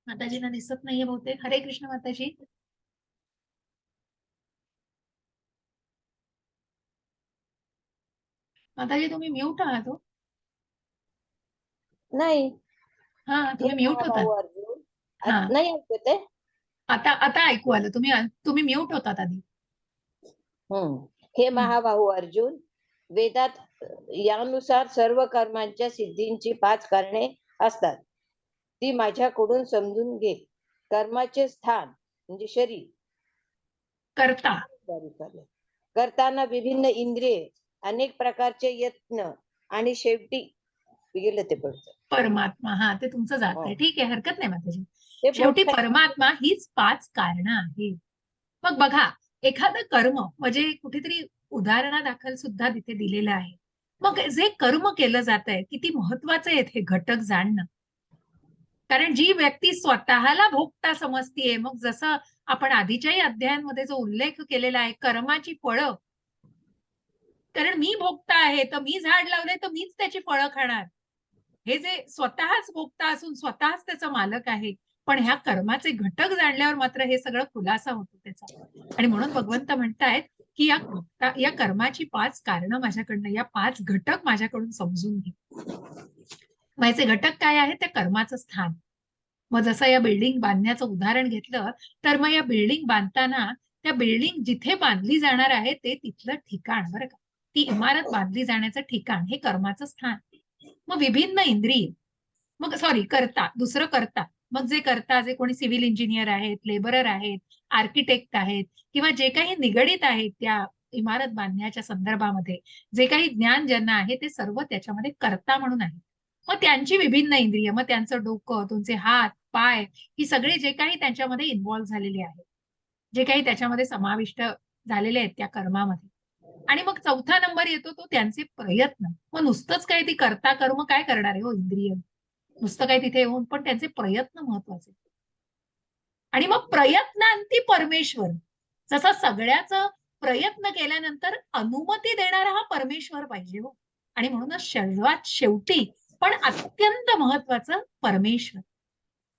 माताजींना दिसत नाहीये बहुतेक. हरे कृष्ण माताजी. माताजी तुम्ही म्यूट आहात हो. नाही. हा हे तुम्ही म्यूट महाभाऊ होतात. अर्जुन, हा नाही ऐकू ते. आता आता ऐकू आलं. तुम्ही तुम्ही म्यूट होतात आधी. हे महाबाहू अर्जुन, वेदात यानुसार सर्व कर्मांच्या सिद्धींची 5 कारणे असतात. ती माझ्याकडून समजून घे. कर्माचे स्थान म्हणजे शरीर, करता. करताना विभिन्न इंद्रिये, अनेक प्रकारचे यत्न आणि शेवटी गेलं ते पडतं परमात्मा. हा ते तुमचं जात आहे. हो. ठीक आहे, हरकत नाही माताजी. ते शेवटी मोठं परमात्मा हीच 5 कारणं आहेत. मग बघा, एखादं कर्म म्हणजे कुठेतरी उदाहरणादाखल सुद्धा तिथे दिलेलं आहे. मग जे कर्म केलं जात आहे किती महत्वाचं आहे हे घटक जाणणं. कारण जी व्यक्ती स्वतःला भोगता समजतीये, मग जसं आपण आधीच्याही अध्यायांमध्ये जो उल्लेख केलेला आहे, कर्माची फळं, कारण मी भोगता आहे तर मी झाड लावलंय तर मीच त्याची फळं खाणार, हे जे स्वतःच भोगता असून स्वतःच त्याचा मालक आहे. पण ह्या कर्माचे घटक जाणल्यावर मात्र हे सगळं खुलासा होतो त्याचा. आणि म्हणून भगवंत म्हणतायत की या कर्माची 5 कारणं माझ्याकडनं, या 5 घटक माझ्याकडून समजून घे. मग याचे घटक काय आहे? त्या कर्माचं स्थान. मग जसं या बिल्डिंग बांधण्याचं उदाहरण घेतलं तर मग या बिल्डिंग बांधताना त्या बिल्डिंग जिथे बांधली जाणार आहे ते तिथलं ठिकाण, बरं का, ती इमारत बांधली जाण्याचं ठिकाण हे कर्माचं स्थान. मग विभिन्न इंद्रिय, मग सॉरी करता, दुसरं करता, मग जे करता, जे कोणी सिव्हिल इंजिनियर आहेत, लेबरर आहेत, आर्किटेक्ट आहेत किंवा जे काही निगडित आहेत त्या इमारत बांधण्याच्या संदर्भामध्ये, जे काही ज्ञान ज्यांना आहे ते सर्व त्याच्यामध्ये करता म्हणून आहे. मग त्यांची विभिन्न इंद्रिय, मग त्यांचं डोकं, तुमचे हात, पाय, ही सगळे जे काही त्यांच्यामध्ये इन्व्हॉल्व्ह झालेले आहेत, जे काही त्याच्यामध्ये समाविष्ट झालेले आहेत त्या कर्मामध्ये. आणि मग चौथा नंबर येतो तो त्यांचे प्रयत्न. मग नुसतंच काय ती करता कर्म काय करणार आहे हो इंद्रिय, नुसतं काय तिथे येऊन, पण त्यांचे प्रयत्न महत्वाचे. आणि मग प्रयत्नांती परमेश्वर, जसा सगळ्याच प्रयत्न केल्यानंतर अनुमती देणारा हा परमेश्वर पाहिजे हो. आणि म्हणूनच सर्वात शेवटी पण अत्यंत महत्वाचं परमेश्वर,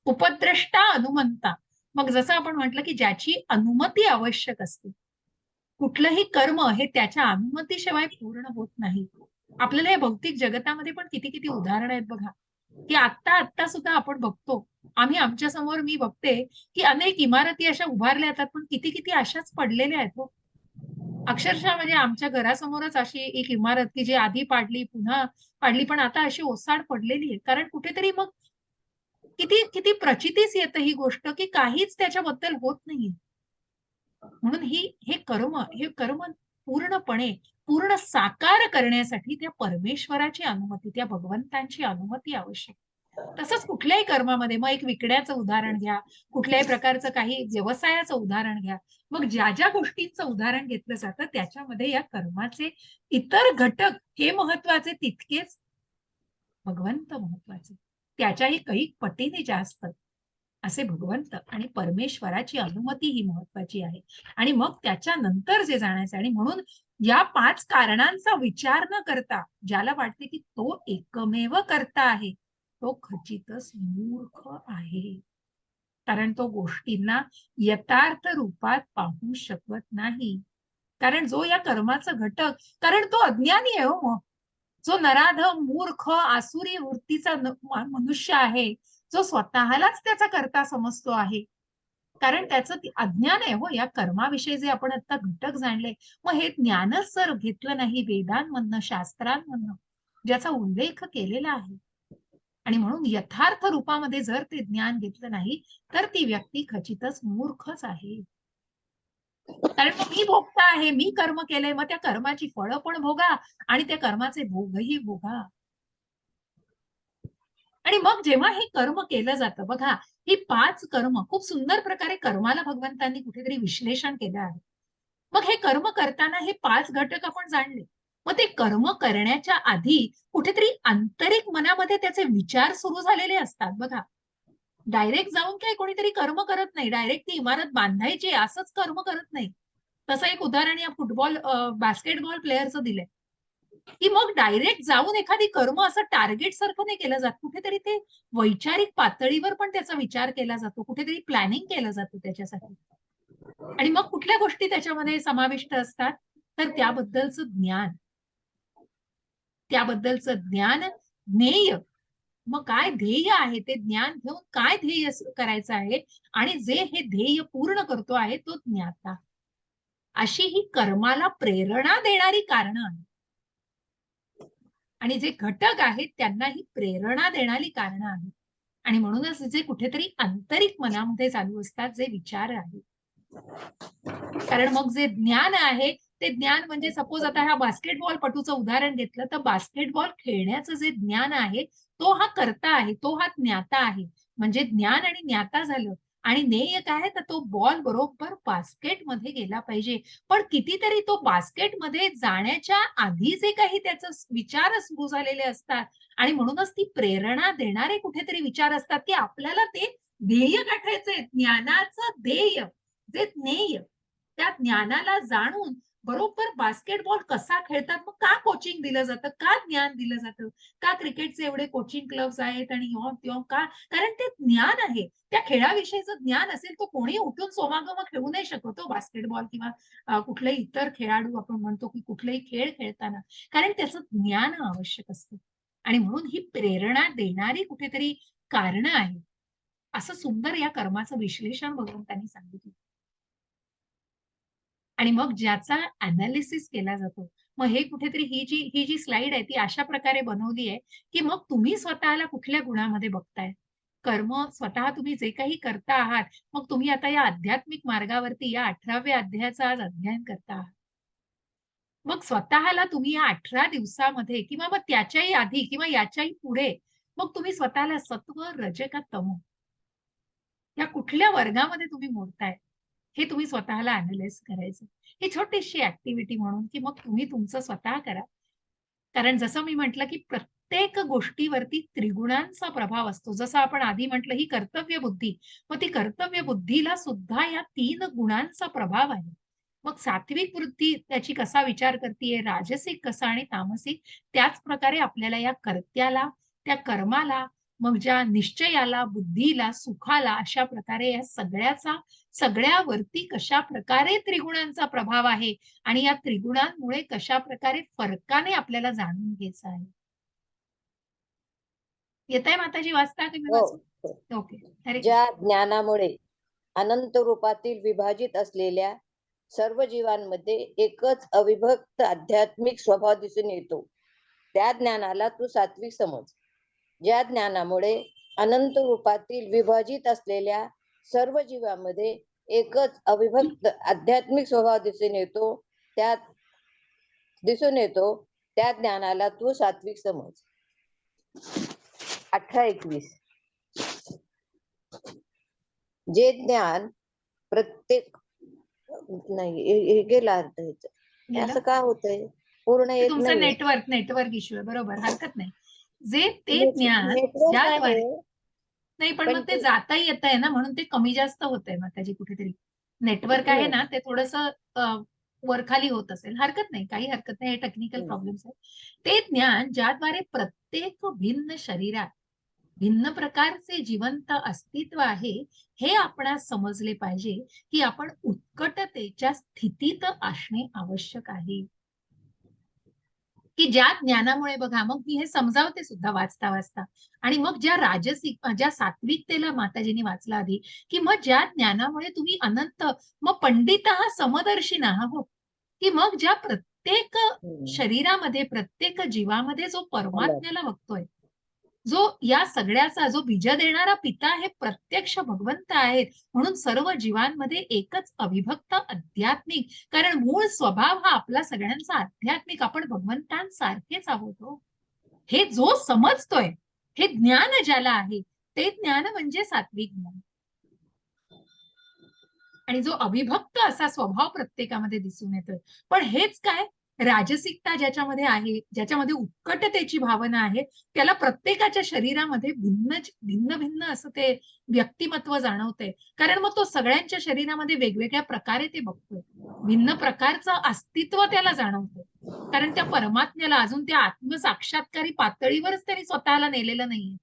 उपद्रष्टा अनुमंता. मग जसं आपण म्हटलं की ज्याची अनुमती आवश्यक असते, कुठलंही कर्म हे त्याच्या अनुमतीशिवाय पूर्ण होत नाही. आपल्याला या भौतिक जगतामध्ये पण किती किती उदाहरणं आहेत बघा, की आता सुद्धा आपण बघतो, आम्ही आमच्या समोर मी बघते की अनेक इमारती अशा उभारल्या जातात पण किती किती अशाच पडलेल्या आहेत हो. अक्षरशः म्हणजे आमच्या घरासमोरच अशी एक इमारत की जी आधी पाडली, पुन्हा पाडली, पण आता अशी ओसाड पडलेली आहे. कारण कुठेतरी मग किती किती प्रचितीच येतं ही गोष्ट की काहीच त्याच्याबद्दल होत नाहीये. म्हणून हे कर्म पूर्णपणे पूर्ण साकार करण्यासाठी त्या परमेश्वराची अनुमती, त्या भगवंतांची अनुमती आवश्यक. तसंच कुठल्याही कर्मामध्ये, मग एक विकण्याचं उदाहरण घ्या, कुठल्याही प्रकारचं काही व्यवसायाचं उदाहरण घ्या, मग ज्या ज्या गोष्टींचं उदाहरण घेतलं जातं त्याच्यामध्ये या कर्माचे इतर घटक हे महत्वाचे तितकेच भगवंत महत्वाचे, त्याच्याही काही पटीने जास्त. असे भगवंत आणि परमेश्वराची अनुमती ही महत्वाची आहे. आणि मग त्याच्यानंतर जे जाण्याचं. आणि म्हणून या 5 कारणांचा विचार न करता ज्याला वाटते की तो एकमेव कर्ता आहे, तो खचितच मूर्ख आहे. कारण तो गोष्टींना यथार्थ रूपात पाहू शकत नाही. कारण जो या कर्माचा घटक, कारण तो अज्ञानी आहे हो. मग जो नराधम, मूर्ख, आसुरी वृत्तीचा मनुष्य आहे, जो स्वतःलाच त्याचा कर्ता समजतो आहे, कारण त्याचं अज्ञान आहे हो. या कर्माविषयी जे आपण आता घटक जाणले, मग हे ज्ञानच जर घेतलं नाही वेदांमधनं, शास्त्रांमधनं, ज्याचा उल्लेख केलेला आहे, आणि म्हणून यथार्थ रूपामध्ये जर ते ज्ञान घेतलं नाही, तर ती व्यक्ती खचितच मूर्खच आहे. कारण मग मी भोगता आहे, मी कर्म केलंय, मग त्या कर्माची फळं पण भोगा आणि त्या कर्माचे भोगही भोगा. आणि मग जेव्हा हे कर्म केलं जातं बघा, ही 5 कर्म खूप सुंदर प्रकारे कर्माला भगवंतांनी कुठेतरी विश्लेषण केलं आहे. मग हे कर्म करताना हे 5 घटक आपण जाणले. मग ते कर्म करण्याच्या आधी कुठेतरी आंतरिक मनामध्ये त्याचे विचार सुरू झालेले असतात बघा. डायरेक्ट जाऊन काही कोणीतरी कर्म करत नाही. डायरेक्ट ती इमारत बांधायची असंच कर्म करत नाही. तसं एक उदाहरण या बास्केटबॉल प्लेयरचं दिलंय. की मग डायरेक्ट जाऊन एखादी कर्म असं टार्गेट सारखं नाही केलं जात. कुठेतरी ते वैचारिक पातळीवर पण त्याचा विचार केला जातो. कुठेतरी प्लॅनिंग केलं जातं त्याच्यासाठी. आणि मग कुठल्या गोष्टी त्याच्यामध्ये समाविष्ट असतात, तर त्याबद्दलचं ज्ञान, ध्येय, मग काय ध्येय आहे ते ज्ञान घेऊन काय ध्येय करायचं आहे, आणि जे हे ध्येय पूर्ण करतो आहे तो ज्ञाता. अशी ही कर्माला प्रेरणा देणारी कारणं आहेत. आणि जे घटक आहेत त्यांना ही प्रेरणा देणारी कारणं आहेत. आणि म्हणूनच जे कुठेतरी आंतरिक मनामध्ये चालू असतात जे विचार आहेत. कारण मग जे ज्ञान आहे ते ज्ञान म्हणजे सपोज आता ह्या बास्केटबॉल पटूचं उदाहरण घेतलं तर बास्केटबॉल खेळण्याचं जे ज्ञान आहे तो हा कर्ता आहे, तो हा ज्ञाता आहे. म्हणजे ज्ञान आणि ज्ञाता झालं. आणि ध्येय काय आहे तर तो बॉल बरोबर बास्केटमध्ये गेला पाहिजे. पण कितीतरी तो बास्केटमध्ये जाण्याच्या आधी जे काही त्याचे विचार सुरू झालेले असतात, आणि म्हणूनच ती प्रेरणा देणारे कुठेतरी विचार असतात की आपल्याला ते ध्येय गाठायचंय, ज्ञानाचं ध्येय, जे ज्ञेय, त्या ज्ञानाला जाणून बरोबर बास्केटबॉल कसा खेळतात, मग का कोचिंग दिलं जातं, का ज्ञान दिलं जातं, का क्रिकेटचे एवढे कोचिंग क्लब्स आहेत आणि ह्यो का, कारण ते ज्ञान आहे. त्या खेळाविषयीचं ज्ञान असेल तो कोणी उठून सोमागम खेळू नाही शकतो बास्केटबॉल किंवा कुठलेही इतर खेळाडू आपण म्हणतो की कुठलेही खेळ खेळताना, कारण त्याचं ज्ञान आवश्यक असतं. आणि म्हणून ही प्रेरणा देणारी कुठेतरी कारणं आहेत. असं सुंदर या कर्माचं विश्लेषण भगवंतांनी सांगितलं. आणि मग ज्याचा अनालिसिस केला जातो. मग हे कुठेतरी ही जी स्लाइड आहे ती अशा प्रकारे बनवली आहे, की मग तुम्ही स्वतःला कुठल्या गुणामध्ये बघताय? कर्म स्वतः तुम्ही जे काही करता आहात, मग तुम्ही आता या आध्यात्मिक मार्गावरती या 18व्या अध्यायाचं आज अध्ययन करता आहात. मग स्वतःला तुम्ही या 18 दिवसामध्ये किंवा मग त्याच्याही आधी किंवा याच्याही पुढे मग तुम्ही स्वतःला सत्व, रज का तम या कुठल्या वर्गामध्ये तुम्ही मोडताय, हे तुम्ही स्वतःला अॅनलाईज करायचं. ही छोटीशी ऍक्टिव्हिटी म्हणून, की मग तुम्ही तुमचं स्वतः करा. कारण जसं मी म्हटलं, की प्रत्येक गोष्टीवरती त्रिगुणांचा प्रभाव असतो. जसं आपण आधी म्हटलं ही कर्तव्य बुद्धी. मग ती कर्तव्य बुद्धीला सुद्धा या 3 गुणांचा प्रभाव आहे. मग सात्विक वृत्ती त्याची कसा विचार करतीये, राजसिक कसा आणि तामसिक, त्याच प्रकारे आपल्याला या कर्त्याला, त्या कर्माला, मग ज्या निश्चयाला, बुद्धीला, सुखाला अशा प्रकारे या सगळ्यावरती कशा प्रकारे त्रिगुणांचा प्रभाव आहे आणि या त्रिगुणांमुळे कशा प्रकारे फरकाने आपल्याला जाणून घ्यायचं आहे. येतंय माताजी वाचता की मी हो, वाचू? हो. ओके. हरे ज्या ज्ञानामुळे अनंत रूपातील विभाजित असलेल्या सर्व जीवांमध्ये एकच अविभक्त आध्यात्मिक स्वभाव दिसून येतो, त्या ज्ञानाला तू सात्विक समज. ज्या ज्ञानामुळे अनंत रूपातील विभाजित असलेल्या सर्व जीवांमध्ये एकच अविभक्त आध्यात्मिक स्वभाव दिसून येतो, त्या ज्ञानाला तू सात्विक समज. 18:21. जे ज्ञान प्रत्येक नाही हे गेला अर्थ ह्याचं. हे गेलं? असं का होतंय? पूर्ण ते येत तुमचं नाहीये. नेटवर्क इश्यू आहे. बरोबर, हरकत नाही. जे ते ज्ञान नेटवर्क आहे, ज्याद्वारे नाही, पण पण मग ते जाता येत आहे ना, म्हणून ते कमी जास्त होत आहे मग त्याची कुठेतरी. नेटवर्क आहे ना, ते थोडंसं वरखाली होत असेल. हरकत नाही, काही हरकत नाही. हे टेक्निकल हं. प्रॉब्लेम्स आहेत. ते ज्ञान ज्याद्वारे प्रत्येक भिन्न शरीरात भिन्न प्रकारचे जिवंत अस्तित्व आहे, हे आपणास समजले पाहिजे, की आपण उत्कटतेच्या स्थितीत असणे आवश्यक आहे. की ज्या ज्ञानामुळे बघा, मग मी हे समजावते सुद्धा वाचता-वाचता आणि मग ज्या सात्विकतेला माताजींनी वाचलं आधी, की मग ज्या ज्ञानामुळे तुम्ही अनंत, मग पंडितः समदर्शिनः हो, की मग ज्या प्रत्येक हं. शरीरामध्ये, प्रत्येक जीवामध्ये जो आलं. परमात्म्याला बघतोय, जो या सगळ्याचा जो बीज देणारा पिता हे प्रत्यक्ष भगवंत आहेत. म्हणून सर्व जीवांमध्ये एकच अविभक्त आध्यात्मिक, कारण मूळ स्वभाव हा आपला सगळ्यांचा आध्यात्मिक, आपण भगवंतांसारखेच आहोत हो. हे जो समजतोय, हे ज्ञान ज्याला आहे, ते ज्ञान म्हणजे सात्विक ज्ञान. आणि जो अविभक्त असा स्वभाव प्रत्येकामध्ये दिसून येतोय. पण हेच काय, राजसिकता ज्याच्यामध्ये आहे, ज्याच्यामध्ये उत्कटतेची भावना आहे, त्याला प्रत्येकाच्या शरीरामध्ये भिन्न-भिन्न असं ते व्यक्तिमत्व जाणवतंय. कारण मग तो सगळ्यांच्या शरीरामध्ये वेगवेगळ्या प्रकारे ते बघतोय. भिन्न प्रकारचं अस्तित्व त्याला जाणवतंय. कारण त्या परमात्म्याला अजून त्या आत्मसाक्षात्कारी पातळीवरच त्यांनी स्वतःला नेलेलं नाहीये.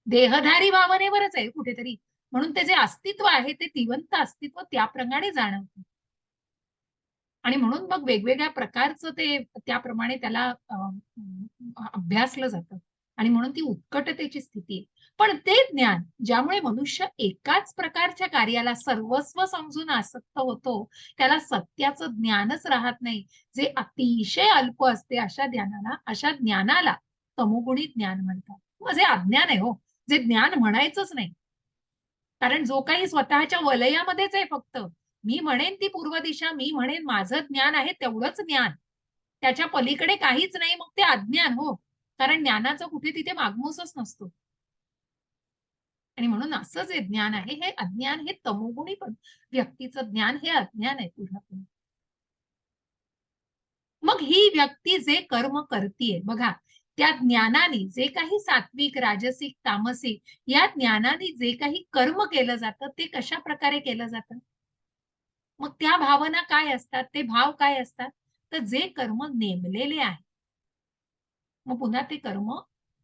देहधारी भावनेवरच आहे कुठेतरी. म्हणून ते जे अस्तित्व आहे ते जिवंत अस्तित्व त्याप्रमाणे जाणवतं. आणि म्हणून मग वेगवेगळ्या प्रकारचं ते त्याप्रमाणे त्याला अभ्यासलं जातं आणि म्हणून ती उत्कटतेची स्थिती आहे. पण ते ज्ञान ज्यामुळे मनुष्य एकाच प्रकारच्या कार्याला सर्वस्व समजून आसक्त होतो, त्याला सत्याचं ज्ञानच राहत नाही. जे अतिशय अल्प असते अशा ज्ञानाला तमोगुणी ज्ञान म्हणतात. मग जे अज्ञान आहे हो, जे ज्ञान म्हणायचंच नाही. कारण जो काही स्वतःच्या वलयामध्येच आहे फक्त. मी म्हणेन ती पूर्व दिशा, मी म्हणेन माझं ज्ञान आहे तेवढंच ज्ञान. त्याच्या पलीकडे काहीच नाही, मग ते अज्ञान हो. कारण ज्ञानाचा कुठे तिथे मागमूसच नसतो. आणि म्हणून असं जे ज्ञान आहे, हे अज्ञान, हे तमोगुणी पण व्यक्तीचं ज्ञान हे अज्ञान आहे पूर्णपणे. मग ही व्यक्ती जे कर्म करतीये बघा, त्या ज्ञानाने जे काही सात्विक, राजसिक, तामसिक या ज्ञानाने जे काही कर्म केलं जातं, ते कशाप्रकारे केलं जातं? मग त्या भावना काय असतात? ते भाव काय असतात? तर जे कर्म नेमलेले आहे. मग पुन्हा ते कर्म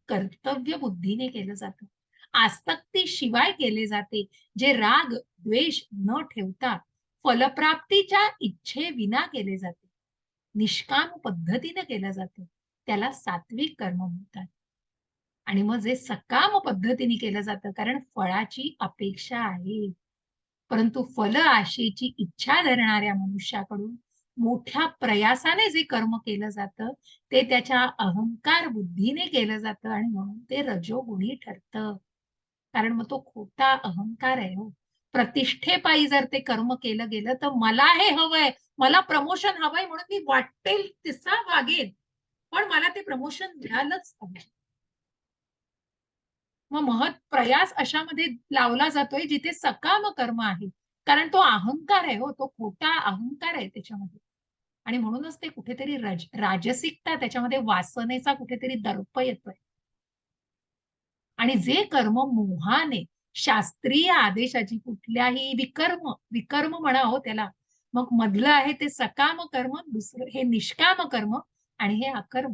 कर्तव्य बुद्धीने केलं जातं. आसक्तीशिवाय केले जाते. जे राग, द्वेष न ठेवता फलप्राप्तीच्या इच्छेविना केले जाते. निष्काम पद्धतीने केलं जातं. त्याला सात्विक कर्म म्हणतात. आणि मग जे सकाम पद्धतीने केलं जातं, कारण फळाची अपेक्षा आहे. परंतु फल आशेची इच्छा धरणाऱ्या मनुष्याकडून मोठ्या प्रयासाने जे कर्म केलं जातं, ते त्याच्या अहंकार बुद्धीने केलं जातं आणि म्हणून ते रजोगुणी ठरतं. कारण मग तो खोटा अहंकार आहे हो. प्रतिष्ठेपायी जर ते कर्म केलं गेलं, तर मला हे हवंय, मला प्रमोशन हवंय म्हणून मी वाटेल तसा वागेन. पण मला ते प्रमोशन मिळालंच पाहिजे. मग प्रयास अशामध्ये लावला जातोय जिथे सकाम कर्म आहे. कारण तो अहंकार आहे हो, तो खोटा अहंकार आहे त्याच्यामध्ये. आणि म्हणूनच ते कुठेतरी राजसिकता त्याच्यामध्ये वासनेचा कुठेतरी दर्प येतोय. आणि जे कर्म मोहाने शास्त्रीय आदेशाची कुठल्याही विकर्म म्हणा हो त्याला. मग मधलं आहे ते सकाम कर्म, दुसरं हे निष्काम कर्म आणि हे अकर्म.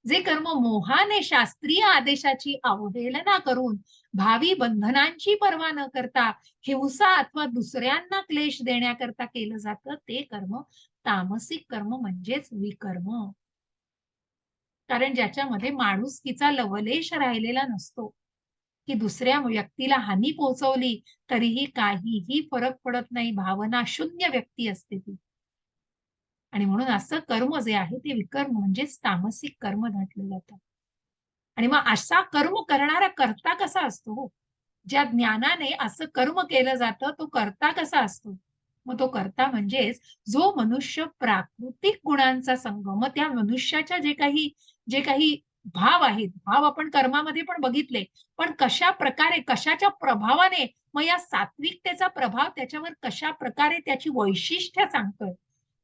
जे कर्म मोहाने शास्त्रीय आदेशाची अवहेलना करून भावी बंधनांची पर्वा न करता हिंसा अथवा दुसऱ्यांना क्लेश देण्याकरता केलं जातं, ते कर्म तामसिक कर्म म्हणजेच विकर्म. कारण ज्याच्यामध्ये माणुसकीचा लवलेश राहिलेला नसतो, की दुसऱ्या व्यक्तीला हानी पोहोचवली तरीही काहीही फरक पडत नाही. भावना शून्य व्यक्ती असते ती. आणि म्हणून असं कर्म जे आहे ते विकर्म म्हणजेच तामसिक कर्म म्हटलं जातं. आणि मग असा कर्म करणारा कर्ता कसा असतो हो? ज्या ज्ञानाने असं कर्म केलं जातं, तो कर्ता कसा असतो? मग तो कर्ता म्हणजेच जो मनुष्य प्राकृतिक गुणांचा संगम, मग त्या मनुष्याच्या जे काही भाव आहेत, भाव आपण कर्मामध्ये पण बघितले. पण कशा प्रकारे, कशाच्या प्रभावाने मग या सात्विकतेचा प्रभाव त्याच्यावर कशा प्रकारे त्याची वैशिष्ट्य सांगतोय.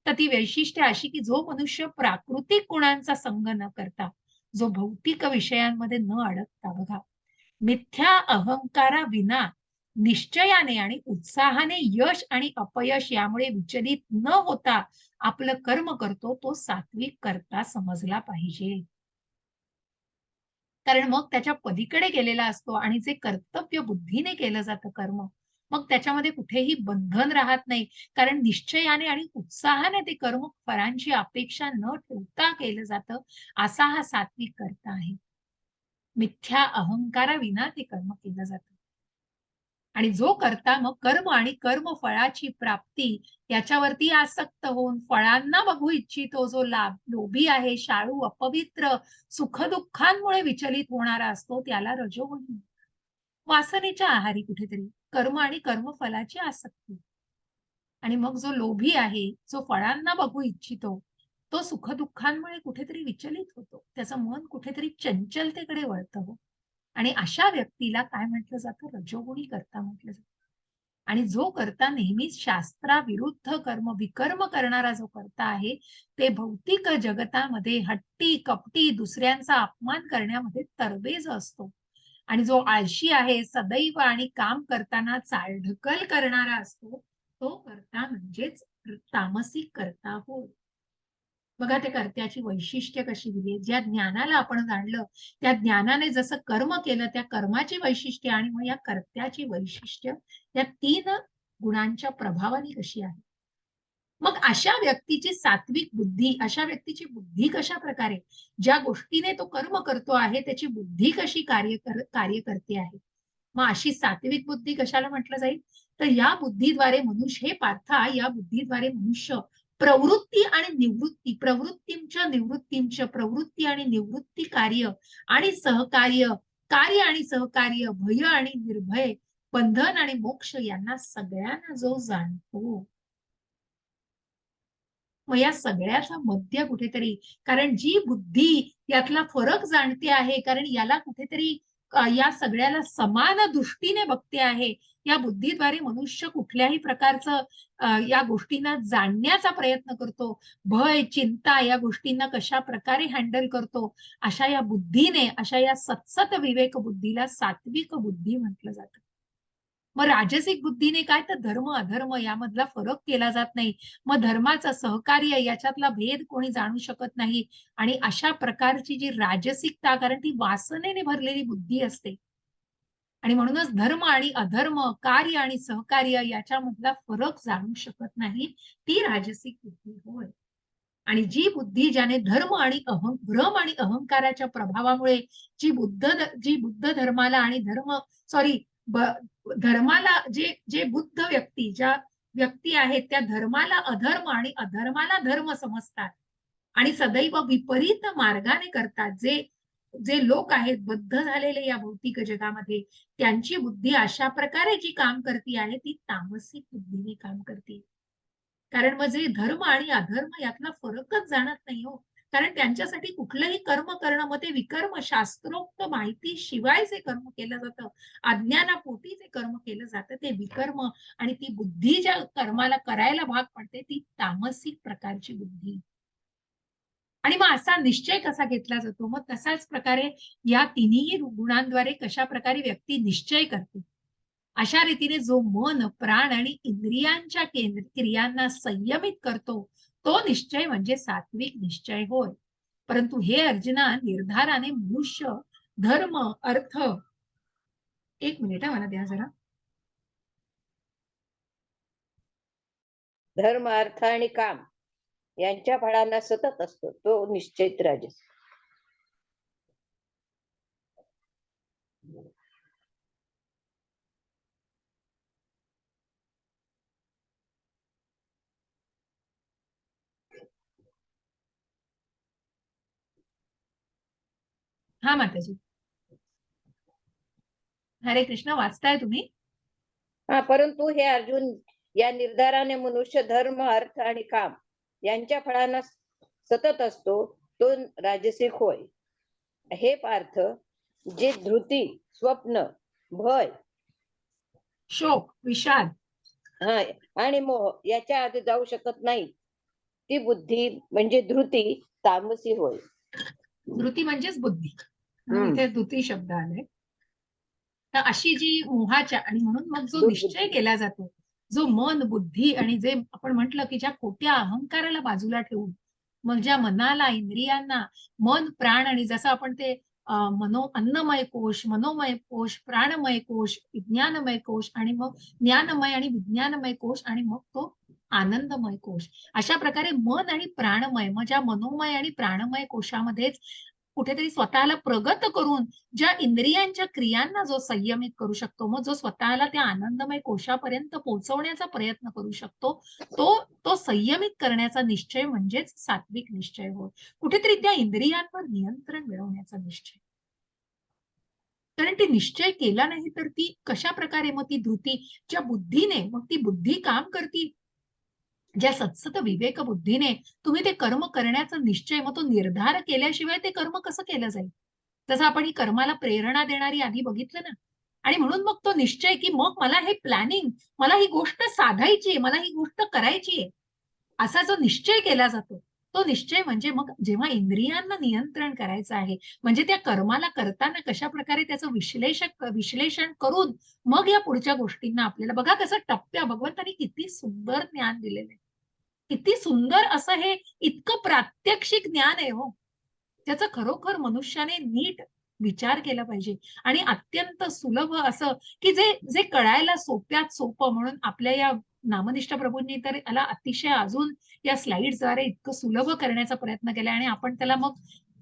तर ती वैशिष्ट्य अशी, की जो मनुष्य प्राकृतिक गुणांचा संग न करता, जो भौतिक विषयांमध्ये न अडकता बघा, मिथ्या अहंकाराविना निश्चयाने आणि उत्साहाने यश आणि अपयश यामुळे विचलित न होता आपलं कर्म करतो, तो सात्विक कर्ता समजला पाहिजे. कारण मग त्याच्या पलीकडे गेलेला असतो आणि जे कर्तव्य बुद्धीने केलं जातं कर्म, मग त्याच्यामध्ये कुठेही बंधन राहत नाही. कारण निश्चयाने आणि उत्साहाने ते कर्म फळांची अपेक्षा न ठेवता केलं जातं, असा हा सात्विक कर्ता आहे. मिथ्या अहंकाराविना ते कर्म केलं जातं. आणि जो करता मग कर्म आणि कर्मफळाची प्राप्ती याच्यावरती आसक्त होऊन फळांना बघू इच्छितो, जो लोभी आहे, शाळू, अपवित्र, सुखदुःखांमुळे विचलित होणारा असतो, त्याला रजोगुणी. वासनेच्या आहारी कुठेतरी कर्म आणि कर्मफलाची आसक्ती. आणि मग जो लोभी आहे, जो फळांना बघू इच्छितो, तो सुखदुःखांमुळे कुठेतरी विचलित होतो. त्याचं मन कुठेतरी चंचलतेकडे वळतं हो. आणि अशा व्यक्तीला काय म्हटलं जातं? रजोगुणी कर्ता म्हटलं जातं. आणि जो कर्ता नेहमीच शास्त्राविरुद्ध कर्म, विकर्म करणारा जो कर्ता आहे, ते भौतिक जगतामध्ये हट्टी, कपटी, दुसऱ्यांचा अपमान करण्यामध्ये तरबेज असतो. आणि जो आळशी आहे, सदैव आणि काम करताना चालढकल करणारा असतो, तो कर्ता म्हणजेच तामसिक कर्ता होय. बघा त्या कर्त्याची वैशिष्ट्य कशी दिली. ज्या ज्ञानाला आपण जाणलं, त्या ज्ञानाने जसं कर्म केलं, त्या कर्माची वैशिष्ट्य आणि मग या कर्त्याची वैशिष्ट्य या 3 गुणांच्या प्रभावाने कशी आहे. मग अशा व्यक्तीची सात्विक बुद्धी, अशा व्यक्तीची बुद्धी कशा प्रकारे, ज्या गोष्टीने तो कर्म करतो आहे, त्याची बुद्धी कशी कार्य करते आहे. मग अशी सात्विक बुद्धी कशाला म्हटलं जाईल? तर या बुद्धीद्वारे मनुष्य, हे पार्था, या बुद्धीद्वारे मनुष्य प्रवृत्ती आणि निवृत्ती, प्रवृत्ती आणि निवृत्ती कार्य आणि सहकार्य, कार्य आणि सहकार्य, भय आणि निर्भय, बंधन आणि मोक्ष यांना सगळ्यांना जो जाणतो, मग या सगळ्याचा मध्य कुठेतरी, कारण जी बुद्धी यातला फरक जाणते आहे, कारण याला कुठेतरी या सगळ्याला समान दृष्टीने बघते आहे, या बुद्धीद्वारे मनुष्य कुठल्याही प्रकारचं या गोष्टींना जाणण्याचा प्रयत्न करतो. भय, चिंता या गोष्टींना कशा प्रकारे हँडल करतो, अशा या बुद्धीने, अशा या सत्सत विवेक बुद्धीला सात्विक बुद्धी म्हटलं जातं. मग राजसिक बुद्धीने काय, तर धर्म अधर्म यामधला फरक केला जात नाही. मग धर्माचं सहकार्य याच्यातला भेद कोणी जाणू शकत नाही. आणि अशा प्रकारची जी राजसिकता, कारण ती वासनेने भरलेली बुद्धी असते. आणि म्हणूनच धर्म आणि अधर्म, कार्य आणि सहकार्य याच्यामधला फरक जाणू शकत नाही. ती राजसिक बुद्धी होय. आणि जी बुद्धी ज्याने धर्म आणि भ्रम आणि अहंकाराच्या प्रभावामुळे जी बुद्ध धर्माला आणि सॉरी धर्माला, जे जे बुद्ध व्यक्ती, ज्या व्यक्ती आहेत, त्या धर्माला अधर्म आणि अधर्माला धर्म समजतात आणि सदैव विपरीत मार्गाने करतात, जे जे लोक आहेत बद्ध झालेले या भौतिक जगामध्ये, त्यांची बुद्धी अशा प्रकारे जी काम करती आहे, ती तामसिक बुद्धीने काम करते. कारण मग जे धर्म आणि अधर्म यातला फरकच जाणत नाही हो. कारण त्यांच्यासाठी कुठलंही कर्म करणं, मग ते विकर्म, शास्त्रोक्त माहिती शिवाय जे कर्म केलं जातं, अज्ञानापोटी जे कर्म केलं जातं, ते विकर्म. आणि ती बुद्धी ज्या कर्माला करायला भाग पडते, ती तामसिक प्रकारची बुद्धी. आणि मग असा निश्चय कसा घेतला जातो? मग तसाच प्रकारे या तिन्ही गुणांद्वारे कशा प्रकारे व्यक्ती निश्चय करते. अशा रीतीने जो मन, प्राण आणि इंद्रियांच्या क्रियांना संयमित करतो, तो निश्चय म्हणजे सात्विक निश्चय होय. परंतु हे अर्जुना, निर्धाराने मनुष्य धर्म, अर्थ, एक मिनिट मला द्या जरा. धर्म, अर्थ आणि काम यांच्या फळांना सतत असतो, तो निश्चित राजस. हा माताजी. हरे कृष्ण, वाचताय तुम्ही? हा, परंतु हे अर्जुन, या निर्धाराने मनुष्य धर्म, अर्थ आणि काम यांच्या फळांना सतत असतो, तो राजसिक होय. हे पार्थ, जे धृती, स्वप्न, भय, शोक, विषाद, हा आणि मोह याच्या आधी जाऊ शकत नाही, ती बुद्धी म्हणजे धृती तामसी होय. धृती म्हणजेच बुद्धी. म्हणून इथे धृती शब्द आलाय. तर अशी जी मोहाच्या आणि म्हणून मग जो दुर्बुद्धी. निश्चय केला जातो, जो मन, बुद्धी आणि जे आपण म्हटलं की ज्या खोट्या अहंकाराला बाजूला ठेवून मग ज्या मनाला, इंद्रियांना मन, प्राण आणि जसं आपण ते अन्नमय कोश, मनोमय कोश, प्राणमय कोश, विज्ञानमय कोश आणि मग ज्ञानमय आणि विज्ञानमय कोश आणि मग तो आनंदमय कोश. अशा प्रकारे मन आणि प्राणमय, मग ज्या मनोमय आणि प्राणमय कोशामध्येच कुठेतरी स्वतःला प्रगत करून ज्या इंद्रियांच्या क्रियांना जो संयमित करू शकतो, मग जो स्वतःला त्या आनंदमय कोशापर्यंत पोहोचवण्याचा प्रयत्न करू शकतो, तो तो संयमित करण्याचा निश्चय म्हणजेच सात्विक निश्चय होय. कुठेतरी त्या इंद्रियांवर नियंत्रण मिळवण्याचा निश्चय. कारण ते निश्चय केला नाही तर ती कशाप्रकारे मग ती धृती ज्या बुद्धीने मग ती बुद्धी काम करती ज्या सत्सत विवेक बुद्धीने तुम्ही ते कर्म करण्याचा निश्चय मग तो निर्धार केल्याशिवाय ते कर्म कसं केलं जाईल? जसं आपण ही कर्माला प्रेरणा देणारी आधी बघितलं ना आणि म्हणून मग तो निश्चय की मग मला हे प्लॅनिंग, मला ही गोष्ट साधायची आहे, मला ही गोष्ट करायची आहे. असा जो निश्चय केला जातो, तो निश्चय म्हणजे मग जेव्हा इंद्रियांना नियंत्रण करायचं आहे, म्हणजे त्या कर्माला करताना कशाप्रकारे त्याचं विश्लेषण करून मग या पुढच्या गोष्टींना आपल्याला बघा कसं भगवंतांनी किती सुंदर ज्ञान दिलेलं आहे. किती सुंदर असं हे इतकं प्रात्यक्षिक ज्ञान आहे हो. त्याचा खरोखर मनुष्याने नीट विचार केला पाहिजे आणि अत्यंत सुलभ असं, की जे जे कळायला सोप्यात सोपं म्हणून आपल्या या नामनिष्ठ प्रभूंनी तर याला अतिशय अजून या स्लाइड्सद्वारे इतकं सुलभ करण्याचा प्रयत्न केलाय आणि आपण त्याला मग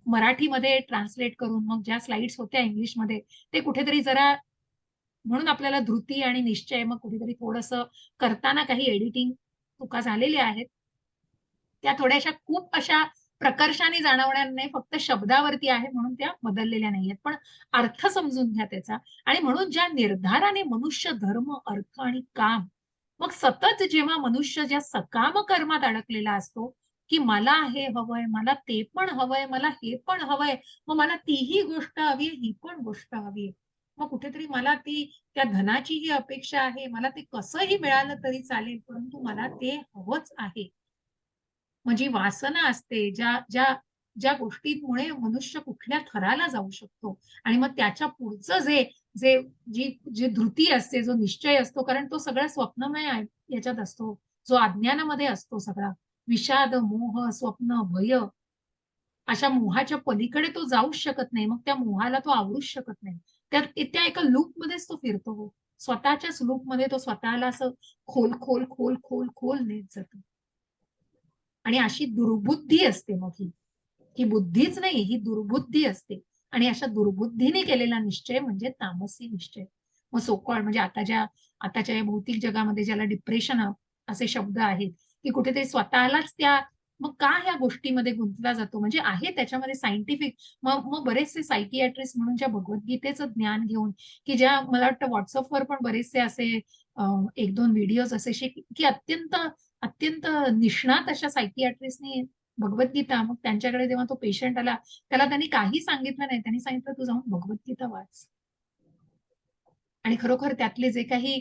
मराठीमध्ये ट्रान्सलेट करून मग ज्या स्लाइड्स होत्या इंग्लिशमध्ये ते कुठेतरी जरा म्हणून आपल्याला धृती आणि निश्चय मग कुठेतरी थोडंसं करताना काही एडिटिंग चुका झालेल्या आहेत. त्या थोड्याशा खूप अशा प्रकर्षाने जाणवणार नाही, फक्त शब्दावरती आहे म्हणून त्या बदललेल्या नाहीयेत. पण अर्थ समजून घ्या त्याचा आणि म्हणून ज्या निर्धाराने मनुष्य धर्म, अर्थ आणि काम मग सतत जेव्हा मनुष्य ज्या सकाम कर्मात अडकलेला असतो, की मला हे हवंय, मला ते पण हवंय, मला हे पण हवंय, मग मला तीही गोष्ट हवी आहे, ही पण गोष्ट हवी आहे. मग कुठेतरी मला ती त्या धनाचीही अपेक्षा आहे, मला ते कसंही मिळालं तरी चालेल, परंतु मला ते हवंच आहे. मग जी वासना असते, ज्या ज्या ज्या गोष्टींमुळे मनुष्य कुठल्या थराला जाऊ शकतो आणि मग त्याच्या पुढचं जे जे जी जी धृती असते, जो निश्चय असतो, कारण तो सगळा स्वप्नमय आहे याच्यात असतो, जो अज्ञानामध्ये असतो सगळा. विषाद, मोह, स्वप्न, भय अशा मोहाच्या पलीकडे तो जाऊच शकत नाही. मग त्या मोहाला तो आवरूच शकत नाही. त्या एका लूपमध्येच तो फिरतो हो. स्वतःच्याच लूपमध्ये तो स्वतःला असं खोल, खोल, खोल, खोल, खोल नेत जातो. आणि अशी दुर्बुद्धी असते मग ही. ही बुद्धीच नाही, ही दुर्बुद्धी असते. आणि अशा दुर्बुद्धीने केलेला निश्चय म्हणजे तामसी निश्चय. मग म्हणजे आताच्या या भौतिक जगामध्ये ज्याला डिप्रेशन असे शब्द आहेत, की कुठेतरी स्वतःलाच त्या मग का ह्या गोष्टीमध्ये गुंतला जातो? म्हणजे आहे त्याच्यामध्ये सायंटिफिक मग मग बरेचसे सायकियाट्रिस्ट म्हणून ज्या भगवद्गीतेचं ज्ञान घेऊन, की ज्या मला वाटतं WhatsAppवर पण बरेचसे असे 1-2 व्हिडिओज असे की अत्यंत अत्यंत निष्णात अशा सायकियाट्रिस्टनी भगवद्गीता मग त्यांच्याकडे जेव्हा तो पेशंट आला, त्याला त्यांनी काही सांगितलं नाही. त्यांनी सांगितलं, "तू जाऊन भगवद्गीता वाच." आणि खरोखर त्यातले जे काही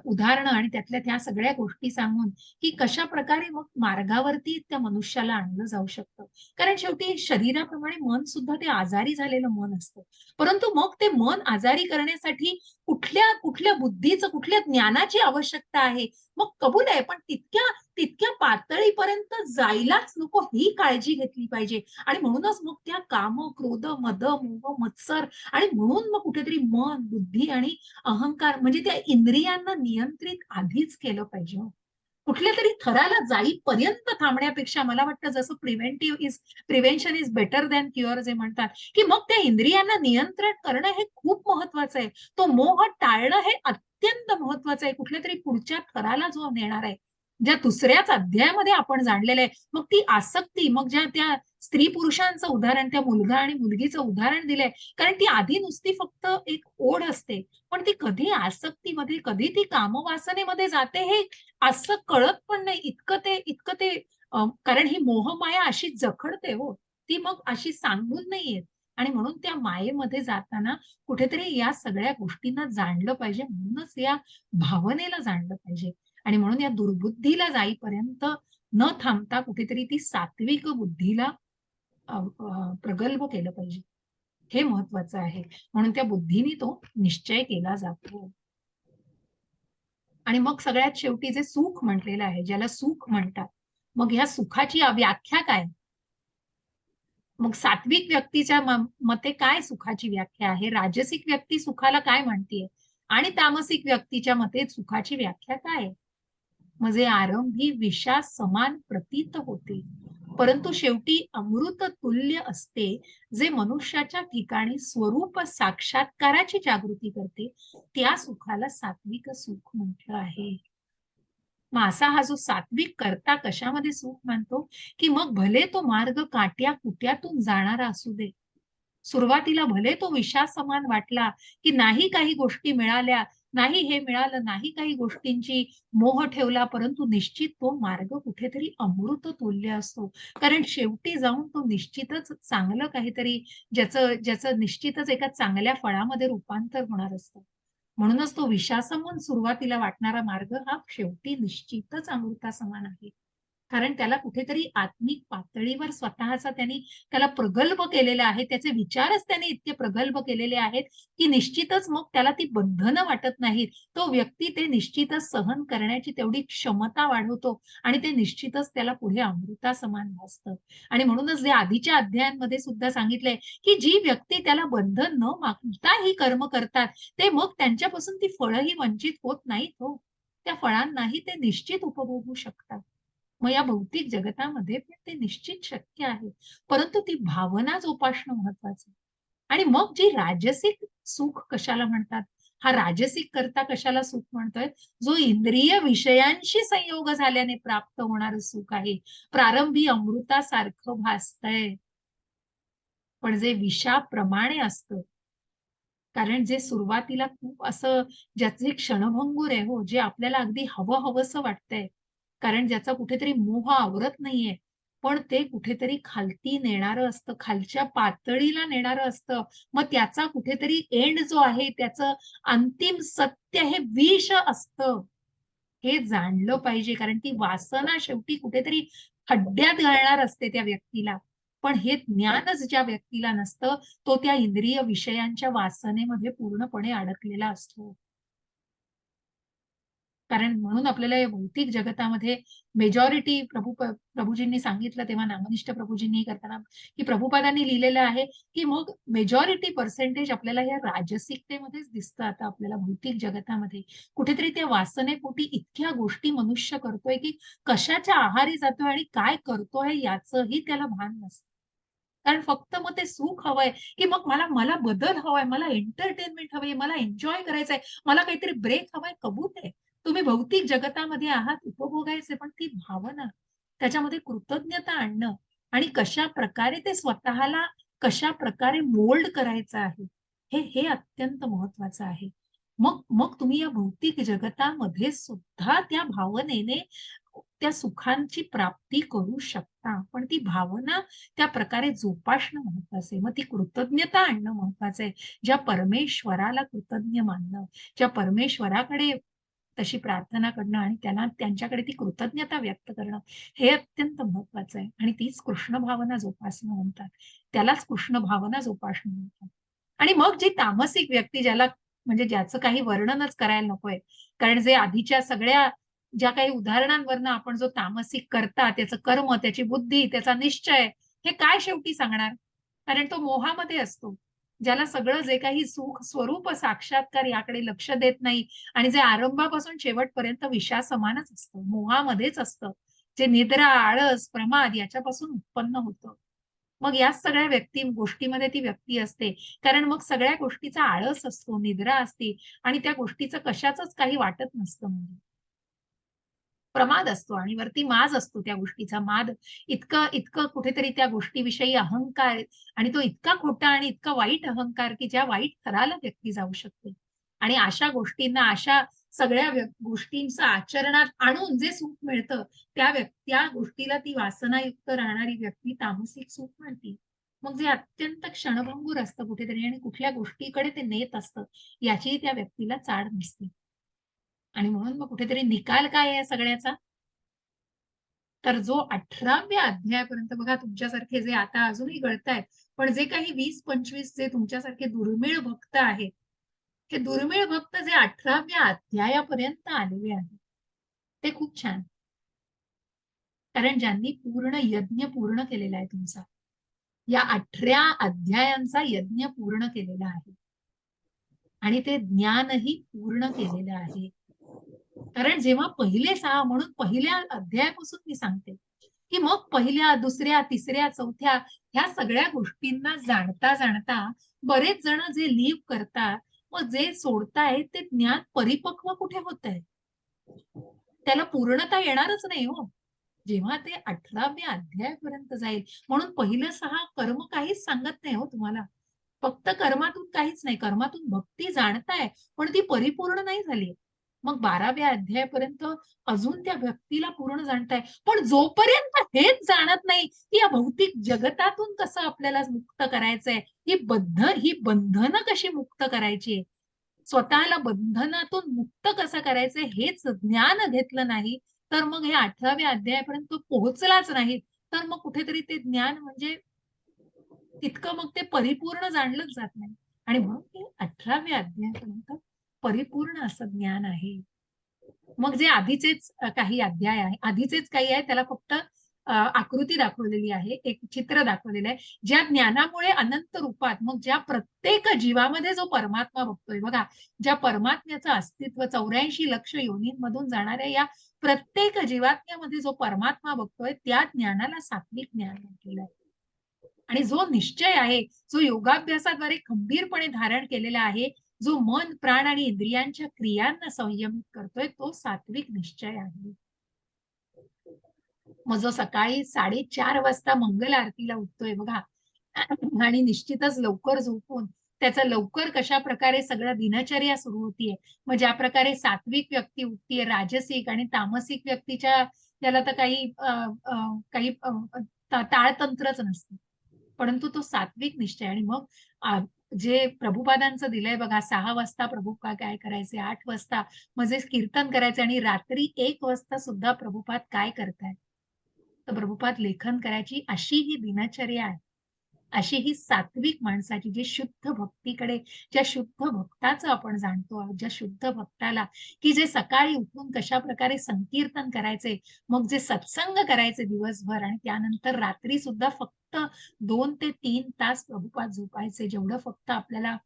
उदाहरणं आणि त्यातल्या त्या सगळ्या गोष्टी सांगून, की कशाप्रकारे मग मार्गावरती त्या मनुष्याला आणलं जाऊ शकतं. कारण शेवटी शरीराप्रमाणे मन सुद्धा ते आजारी झालेलं मन असतं. परंतु मग ते मन आजारी करण्यासाठी कुठल्या कुठल्या बुद्धीचं, कुठल्या ज्ञानाची आवश्यकता आहे. मग कबूल आहे, पण तितक्या तितक्या पातळीपर्यंत जायलाच नको ही काळजी घेतली पाहिजे. आणि म्हणूनच मग त्या काम, क्रोध, मद, मोह, मत्सर आणि म्हणून मग कुठेतरी मन, बुद्धी आणि अहंकार म्हणजे त्या इंद्रियांना नियंत्रित आधीच केलं पाहिजे हो. कुठल्यातरी थराला जाईपर्यंत थांबण्यापेक्षा मला वाटतं जसं prevention is better than cure जे म्हणतात, की मग त्या इंद्रियांना नियंत्रण करणं हे खूप महत्वाचं आहे. तो मोह टाळणं हे अत्यंत महत्वाचं आहे. कुठल्यातरी पुढच्या थराला जो नेणार आहे. ज्या दुसऱ्याच अध्यायामध्ये आपण जाणलेलं आहे. मग ती आसक्ती, मग ज्या त्या स्त्री-पुरुषांचं उदाहरण, त्या मुलगा आणि मुलगीचं उदाहरण दिलंय. कारण ती आधी नुसती फक्त एक ओढ असते. पण ती कधी आसक्तीमध्ये, कधी ती कामवासनेमध्ये जाते हे असं कळत पण नाही. इतकं ते कारण ही मोहमाया अशी जखडते हो. ती मग अशी सांगून नाही येत आणि म्हणून त्या मायेमध्ये जाताना कुठेतरी या सगळ्या गोष्टींना जाणलं पाहिजे. म्हणूनच या भावनेला जाणलं पाहिजे आणि म्हणून या दुर्बुद्धीला जाईपर्यंत न थांबता कुठेतरी ती सात्विक बुद्धीला प्रगल्भ केलं पाहिजे. हे महत्वाचं आहे. म्हणून त्या बुद्धीने तो निश्चय केला जातो. आणि मग सगळ्यात शेवटी जे सुख म्हटलेलं आहे, ज्याला सुख म्हणतात, मग ह्या सुखाची व्याख्या काय? मग सात्विक व्यक्तीच्या मते काय सुखाची व्याख्या आहे? राजसिक व्यक्ती सुखाला काय म्हणतीये? आणि तामसिक व्यक्तीच्या मते सुखाची व्याख्या काय आहे? म्हणजे आरंभी विषा समान प्रतीत होते, परंतु शेवटी अमृत तुल्य असते, जे मनुष्याच्या ठिकाणी स्वरूप साक्षात्काराची जागृती करते, त्या सुखाला सात्विक सुख म्हटलं आहे. मग असा हा जो सात्विक करता कशामध्ये सुख मानतो, की मग भले तो मार्ग काट्या कुट्यातून जाणारा असू दे, सुरुवातीला भले तो विषासमान वाटला, की नाही काही गोष्टी मिळाल्या, नाही हे मिळालं, नाही काही गोष्टींची मोह ठेवला, परंतु निश्चित तो मार्ग कुठेतरी अमृत तुल्य असतो. कारण शेवटी जाऊन तो निश्चितच चांगलं काहीतरी ज्याचं ज्याचं निश्चितच एका चांगल्या फळामध्ये रूपांतर होणार असतं. म्हणूनच तो विषासमून सुरुवातीला वाटणारा मार्ग हा शेवटी निश्चितच अमृतासमान आहे. कारण त्याला कुठेतरी आत्मिक पातळीवर स्वतःचा त्यांनी त्याला प्रगल्भ केलेला आहे. त्याचे विचारच त्याने इतके प्रगल्भ केलेले आहेत, की निश्चितच मग त्याला ती बंधनं वाटत नाहीत. तो व्यक्ती ते निश्चितच सहन करण्याची तेवढी क्षमता वाढवतो आणि ते निश्चितच त्याला पुढे अमृतासमान भासतं. आणि म्हणूनच जे आधीच्या अध्यायांमध्ये सुद्धा सांगितलंय, की जी व्यक्ती त्याला बंधन न मागता ही कर्म करतात, ते मग त्यांच्यापासून ती फळंही वंचित होत नाहीत हो. त्या फळांनाही ते निश्चित उपभोगू शकतात. मग या भौतिक जगतामध्ये पण ते निश्चित शक्य आहे. परंतु ती भावना जोपासणं महत्वाचं आहे. आणि मग जी राजसिक सुख कशाला म्हणतात? हा राजसिक करता कशाला सुख म्हणतोय? जो इंद्रिय विषयांशी संयोग झाल्याने प्राप्त होणारं सुख आहे. प्रारंभी अमृतासारखं भासतंय. पण जे विषाप्रमाणे असतं. कारण जे सुरुवातीला खूप असं ज्याचे क्षणभंगुर आहे हो, जे आपल्याला अगदी हवं-हवंसं वाटतंय. कारण ज्याचा कुठेतरी मोह आवरत नाहीये. पण ते कुठेतरी खालती नेणारं असतं, खालच्या पातळीला नेणारं असतं. मग त्याचा कुठेतरी एंड जो आहे, त्याचं अंतिम सत्य हे विष असतं. हे जाणलं पाहिजे. कारण ती वासना शेवटी कुठेतरी खड्ड्यात घालणार असते त्या व्यक्तीला. पण हे ज्ञानच ज्या व्यक्तीला नसतं, तो त्या इंद्रिय विषयांच्या वासनेमध्ये पूर्णपणे अडकलेला असतो. कारण म्हणून आपल्याला या भौतिक जगतामध्ये मेजॉरिटी प्रभूजींनी सांगितलं तेव्हा नामनिष्ठ प्रभूजींनी करताना, की प्रभुपादांनी लिहिलेलं आहे, की मग मेजॉरिटी पर्सेंटेज आपल्याला या राजसिकतेमध्येच दिसतं आता आपल्याला भौतिक जगतामध्ये. कुठेतरी त्या वासनेपोटी इतक्या गोष्टी मनुष्य करतोय, की कशाच्या आहारी जातोय आणि काय करतोय याचंही त्याला भान नसतं. कारण फक्त मग ते सुख हवंय, की मग मला मला बदल हवाय, मला एंटरटेनमेंट हवी, मला एन्जॉय करायचंय, मला काहीतरी ब्रेक हवाय, कबूल आहे. तुम्ही भौतिक जगतामध्ये आहात, उपभोगायचे, पण ती भावना, त्याच्यामध्ये कृतज्ञता आणणं आणि कशाप्रकारे ते स्वतःला कशाप्रकारे मोल्ड करायचं आहे, हे हे अत्यंत महत्वाचं आहे. मग मग तुम्ही या भौतिक जगतामध्ये सुद्धा त्या भावनेने त्या सुखांची प्राप्ती करू शकता. पण ती भावना त्या प्रकारे जोपासणं महत्वाचं आहे. मग ती कृतज्ञता आणणं महत्वाचं आहे. ज्या परमेश्वराला कृतज्ञ मानणं, ज्या परमेश्वराकडे तशी प्रार्थना करणं आणि त्यांना त्यांच्याकडे ती कृतज्ञता व्यक्त करणं, हे अत्यंत महत्वाचं आहे. आणि तीच कृष्ण भावना जोपासणं म्हणतात. त्यालाच कृष्ण भावना जोपासणं म्हणतात. आणि मग जी तामसिक व्यक्ती ज्याला म्हणजे ज्याचं काही वर्णनच करायला नकोय. कारण जे आधीच्या सगळ्या ज्या काही उदाहरणांवरनं आपण जो तामसिक करता, त्याचं कर्म, त्याची बुद्धी, त्याचा निश्चय, हे काय शेवटी सांगणार? कारण तो मोहामध्ये असतो. ज्याला सगळं जे काही सुख, स्वरूप, साक्षात्कार याकडे लक्ष देत नाही आणि जे आरंभापासून शेवटपर्यंत विषासमानच असतं, मोहामध्येच असतं. जे निद्रा, आळस, प्रमाद याच्यापासून उत्पन्न होतं. मग या सगळ्या गोष्टीमध्ये ती व्यक्ती असते. कारण मग सगळ्या गोष्टीचा आळस असतो, निद्रा असते आणि त्या गोष्टीचं कशाचंच काही वाटत नसतं म्हणजे. प्रमाद असतो आणि वरती माज असतो त्या गोष्टीचा. माद इतकं इतकं कुठेतरी त्या गोष्टीविषयी अहंकार आणि तो इतका खोटा आणि इतका वाईट अहंकार, की ज्या वाईट थराला व्यक्ती जाऊ शकते. आणि अशा गोष्टींना, अशा सगळ्या गोष्टींचं आचरणात आणून जे सुख मिळतं, त्या गोष्टीला ती वासनायुक्त राहणारी व्यक्ती तामसिक सुख म्हणते. मग जे अत्यंत क्षणभंगूर असतं कुठेतरी आणि कुठल्या गोष्टीकडे ते नेत असतं, याचीही त्या व्यक्तीला चाड नसते. आणि म्हणून मग कुठेतरी निकाल काय आहे या सगळ्याचा? तर जो 18व्या अध्यायापर्यंत बघा, तुमच्यासारखे जे आता अजूनही गळतायत, पण जे काही 20-25 जे तुमच्यासारखे दुर्मिळ भक्त आहेत, हे दुर्मिळ भक्त जे 18व्या अध्यायापर्यंत आलेले आहेत, ते खूप छान. कारण ज्यांनी पूर्ण यज्ञ पूर्ण केलेला आहे तुमचा. या 18 अध्यायांचा यज्ञ पूर्ण केलेला आहे. आणि ते ज्ञानही पूर्ण केलेलं आहे. कारण जेव्हा पहिले 6 म्हणून पहिल्या अध्यायापासून मी सांगते, की मग पहिल्या, दुसऱ्या, तिसऱ्या, चौथ्या ह्या सगळ्या गोष्टींना जाणता जाणता बरेच जण जे लीव करतात, मग जे सोडताय ते ज्ञान परिपक्व कुठे होतंय? त्याला पूर्णता येणारच नाही हो. जेव्हा ते 18व्या अध्यायापर्यंत जाईल. म्हणून पहिलं 6 कर्म काहीच सांगत नाही हो तुम्हाला. फक्त कर्मातून काहीच नाही. कर्मातून भक्ती जाणताय, पण ती परिपूर्ण नाही झाली. मग 12व्या अध्यायापर्यंत अजून त्या व्यक्तीला पूर्ण जाणताय. पण जोपर्यंत हेच जाणत नाही, की या भौतिक जगतातून कसं आपल्याला मुक्त करायचंय, ही बंधनं कशी मुक्त करायची, स्वतःला बंधनातून मुक्त कसं करायचंय हेच ज्ञान घेतलं नाही, तर मग हे 18व्या अध्यायापर्यंत तो पोहोचलाच नाही, तर मग कुठेतरी ते ज्ञान म्हणजे तितकं मग ते परिपूर्ण जाणलंच जात नाही. आणि म्हणून हे 18व्या अध्यायापर्यंत परिपूर्ण असं ज्ञान आहे. मग जे आधीचेच काही अध्याय आहे, आधीचेच काही आहे त्याला फक्त आकृती दाखवलेली आहे, एक चित्र दाखवलेलं आहे. ज्या ज्ञानामुळे अनंत रूपात मग ज्या प्रत्येक जीवामध्ये जो परमात्मा बघतोय बघा, ज्या परमात्म्याचं अस्तित्व 84 लक्ष योनींमधून जाणाऱ्या या प्रत्येक जीवात्म्यामध्ये जो परमात्मा बघतोय, त्या ज्ञानाला सात्विक ज्ञान म्हटलेलं आहे. आणि जो निश्चय आहे, जो योगाभ्यासाद्वारे खंबीरपणे धारण केलेला आहे, जो मन, प्राण आणि इंद्रियांच्या क्रियांना संयमित करतोय, तो सात्विक निश्चय आहे. मग जो सकाळी 4:30 वाजता मंगल आरतीला उठतोय बघा आणि निश्चितच लवकर झोपून त्याचं लवकर कशा प्रकारे सगळं दिनचर्या सुरू होतीये. मग ज्या प्रकारे सात्विक व्यक्ती उठतीये, राजसिक आणि तामसिक व्यक्तीच्या त्याला तर काही ताळतंत्रच नसतं. परंतु तो सात्विक निश्चय आणि मग जे प्रभुपादांचं दिलंय बघा 6 वाजता प्रभुपाद काय करायचे, 8 वाजता मग जे कीर्तन करायचे आणि रात्री 1 वाजता सुद्धा प्रभुपाद काय करतायत? तर प्रभुपाद लेखन करायची अशी ही दिनचर्या आहे. अशी ही सात्विक माणसाची जी शुद्ध भक्तीकडे, ज्या शुद्ध भक्ताचं आपण जाणतो आहोत, ज्या शुद्ध भक्ताला, की जे सकाळी उठून कशाप्रकारे संकीर्तन करायचे, मग जे सत्संग करायचे दिवसभर आणि त्यानंतर रात्री सुद्धा फक्त 2 ते 3 तास प्रभुपाद झोपायचे. जेवढं फक्त आपल्याला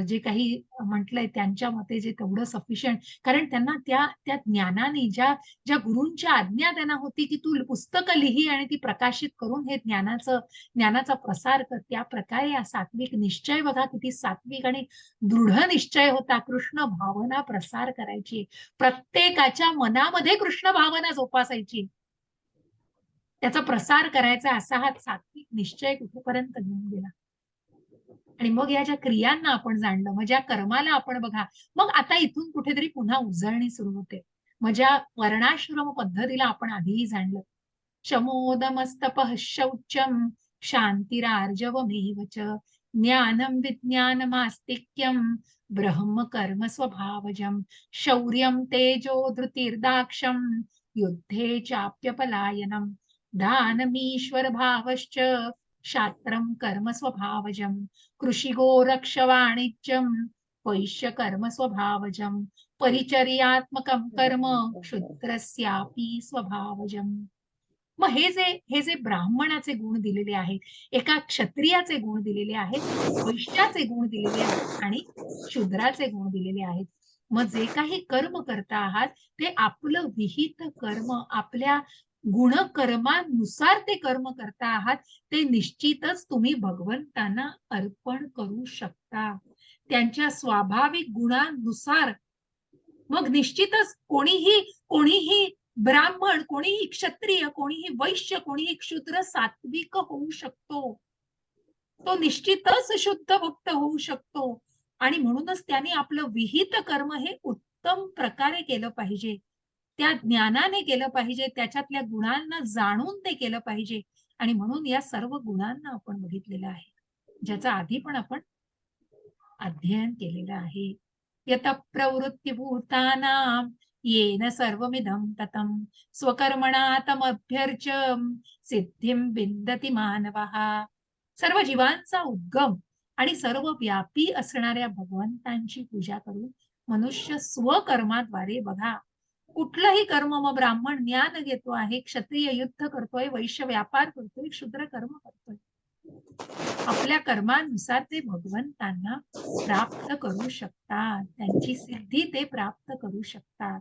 जे काही म्हटलंय त्यांच्या मते जे तेवढं सफिशियंट कारण त्यांना त्या त्या ज्ञानाने ज्या गुरूंची आज्ञा त्यांना होती, की तू पुस्तकं लिही आणि ती प्रकाशित करून हे ज्ञानाचा प्रसार कर. त्या प्रकारे हा सात्विक निश्चय बघा किती सात्विक आणि दृढ निश्चय होता. कृष्ण भावना प्रसार करायची. प्रत्येकाच्या मनामध्ये कृष्ण भावना जोपासायची. त्याचा प्रसार करायचा असा हा सात्विक निश्चय कुठेपर्यंत घेऊन गेला. आणि मग या ज्या क्रियांना आपण जाणलं, मग ज्या कर्माला आपण बघा, मग आता इथून कुठेतरी पुन्हा उजळणी सुरू होते. मग ज्या वर्णाश्रम पद्धतीला आपण आधीही जाणलं. शमोदमस्तपः शौचम क्षांतिरार्जवमेव च ज्ञानम विज्ञानमास्तिक्यम ब्रह्म कर्म स्वभावजम शौर्यं तेजो धृतिर्दाक्षम युद्धे चाप्यपलायनम दानमीश्वर भावश्च शास्त्रम कर्म स्वभावजम कृषिगो रक्ष वाणिज्यम वैश्य कर्म स्वभावजम परिचर्यात्मकं कर्म क्षुद्रस्यापि स्वभावजम. मग हे जे ब्राह्मणाचे गुण दिलेले आहेत, एका क्षत्रियाचे गुण दिलेले आहेत, वैश्याचे गुण दिलेले आहेत आणि शूद्राचे गुण दिलेले आहेत. मग जे काही कर्म करता आहात ते आपलं विहित कर्म आपल्या गुणकर्मानुसार ते कर्म करता आहात ते निश्चितच तुम्ही भगवंतांना अर्पण करू शकता. त्यांच्या स्वाभाविक गुणानुसार मग निश्चितच कोणीही ब्राह्मण, कोणीही क्षत्रिय, कोणीही वैश्य, कोणीही क्षुद्र सात्विक होऊ शकतो. तो निश्चितच शुद्ध भक्त होऊ शकतो आणि म्हणूनच त्याने आपलं विहित कर्म हे उत्तम प्रकारे केलं पाहिजे. त्या ज्ञानाने केलं पाहिजे, त्याच्यातल्या गुणांना जाणून ते केलं पाहिजे आणि म्हणून या सर्व गुणांना आपण बघितलेलं आहे. ज्याचा आधी पण आपण अध्ययन केलेलं आहे. यत प्रवृत्तीभूतानां येन सर्वमिदं ततं स्वकर्मणा तमभ्यर्च्य सिद्धिं विन्दति मानवः. सर्व जीवांचा उद्गम आणि सर्व व्यापी असणाऱ्या भगवंतांची पूजा करून मनुष्य स्वकर्माद्वारे बघा कुठलंही कर्म, मग ब्राह्मण ज्ञान घेतो आहे, क्षत्रिय युद्ध करतोय, वैश्य व्यापार करतोय, शूद्र कर्म करतोय, आपल्या कर्मानुसार ते भगवंतांना प्राप्त करू शकतात, त्यांची सिद्धी ते प्राप्त करू शकतात.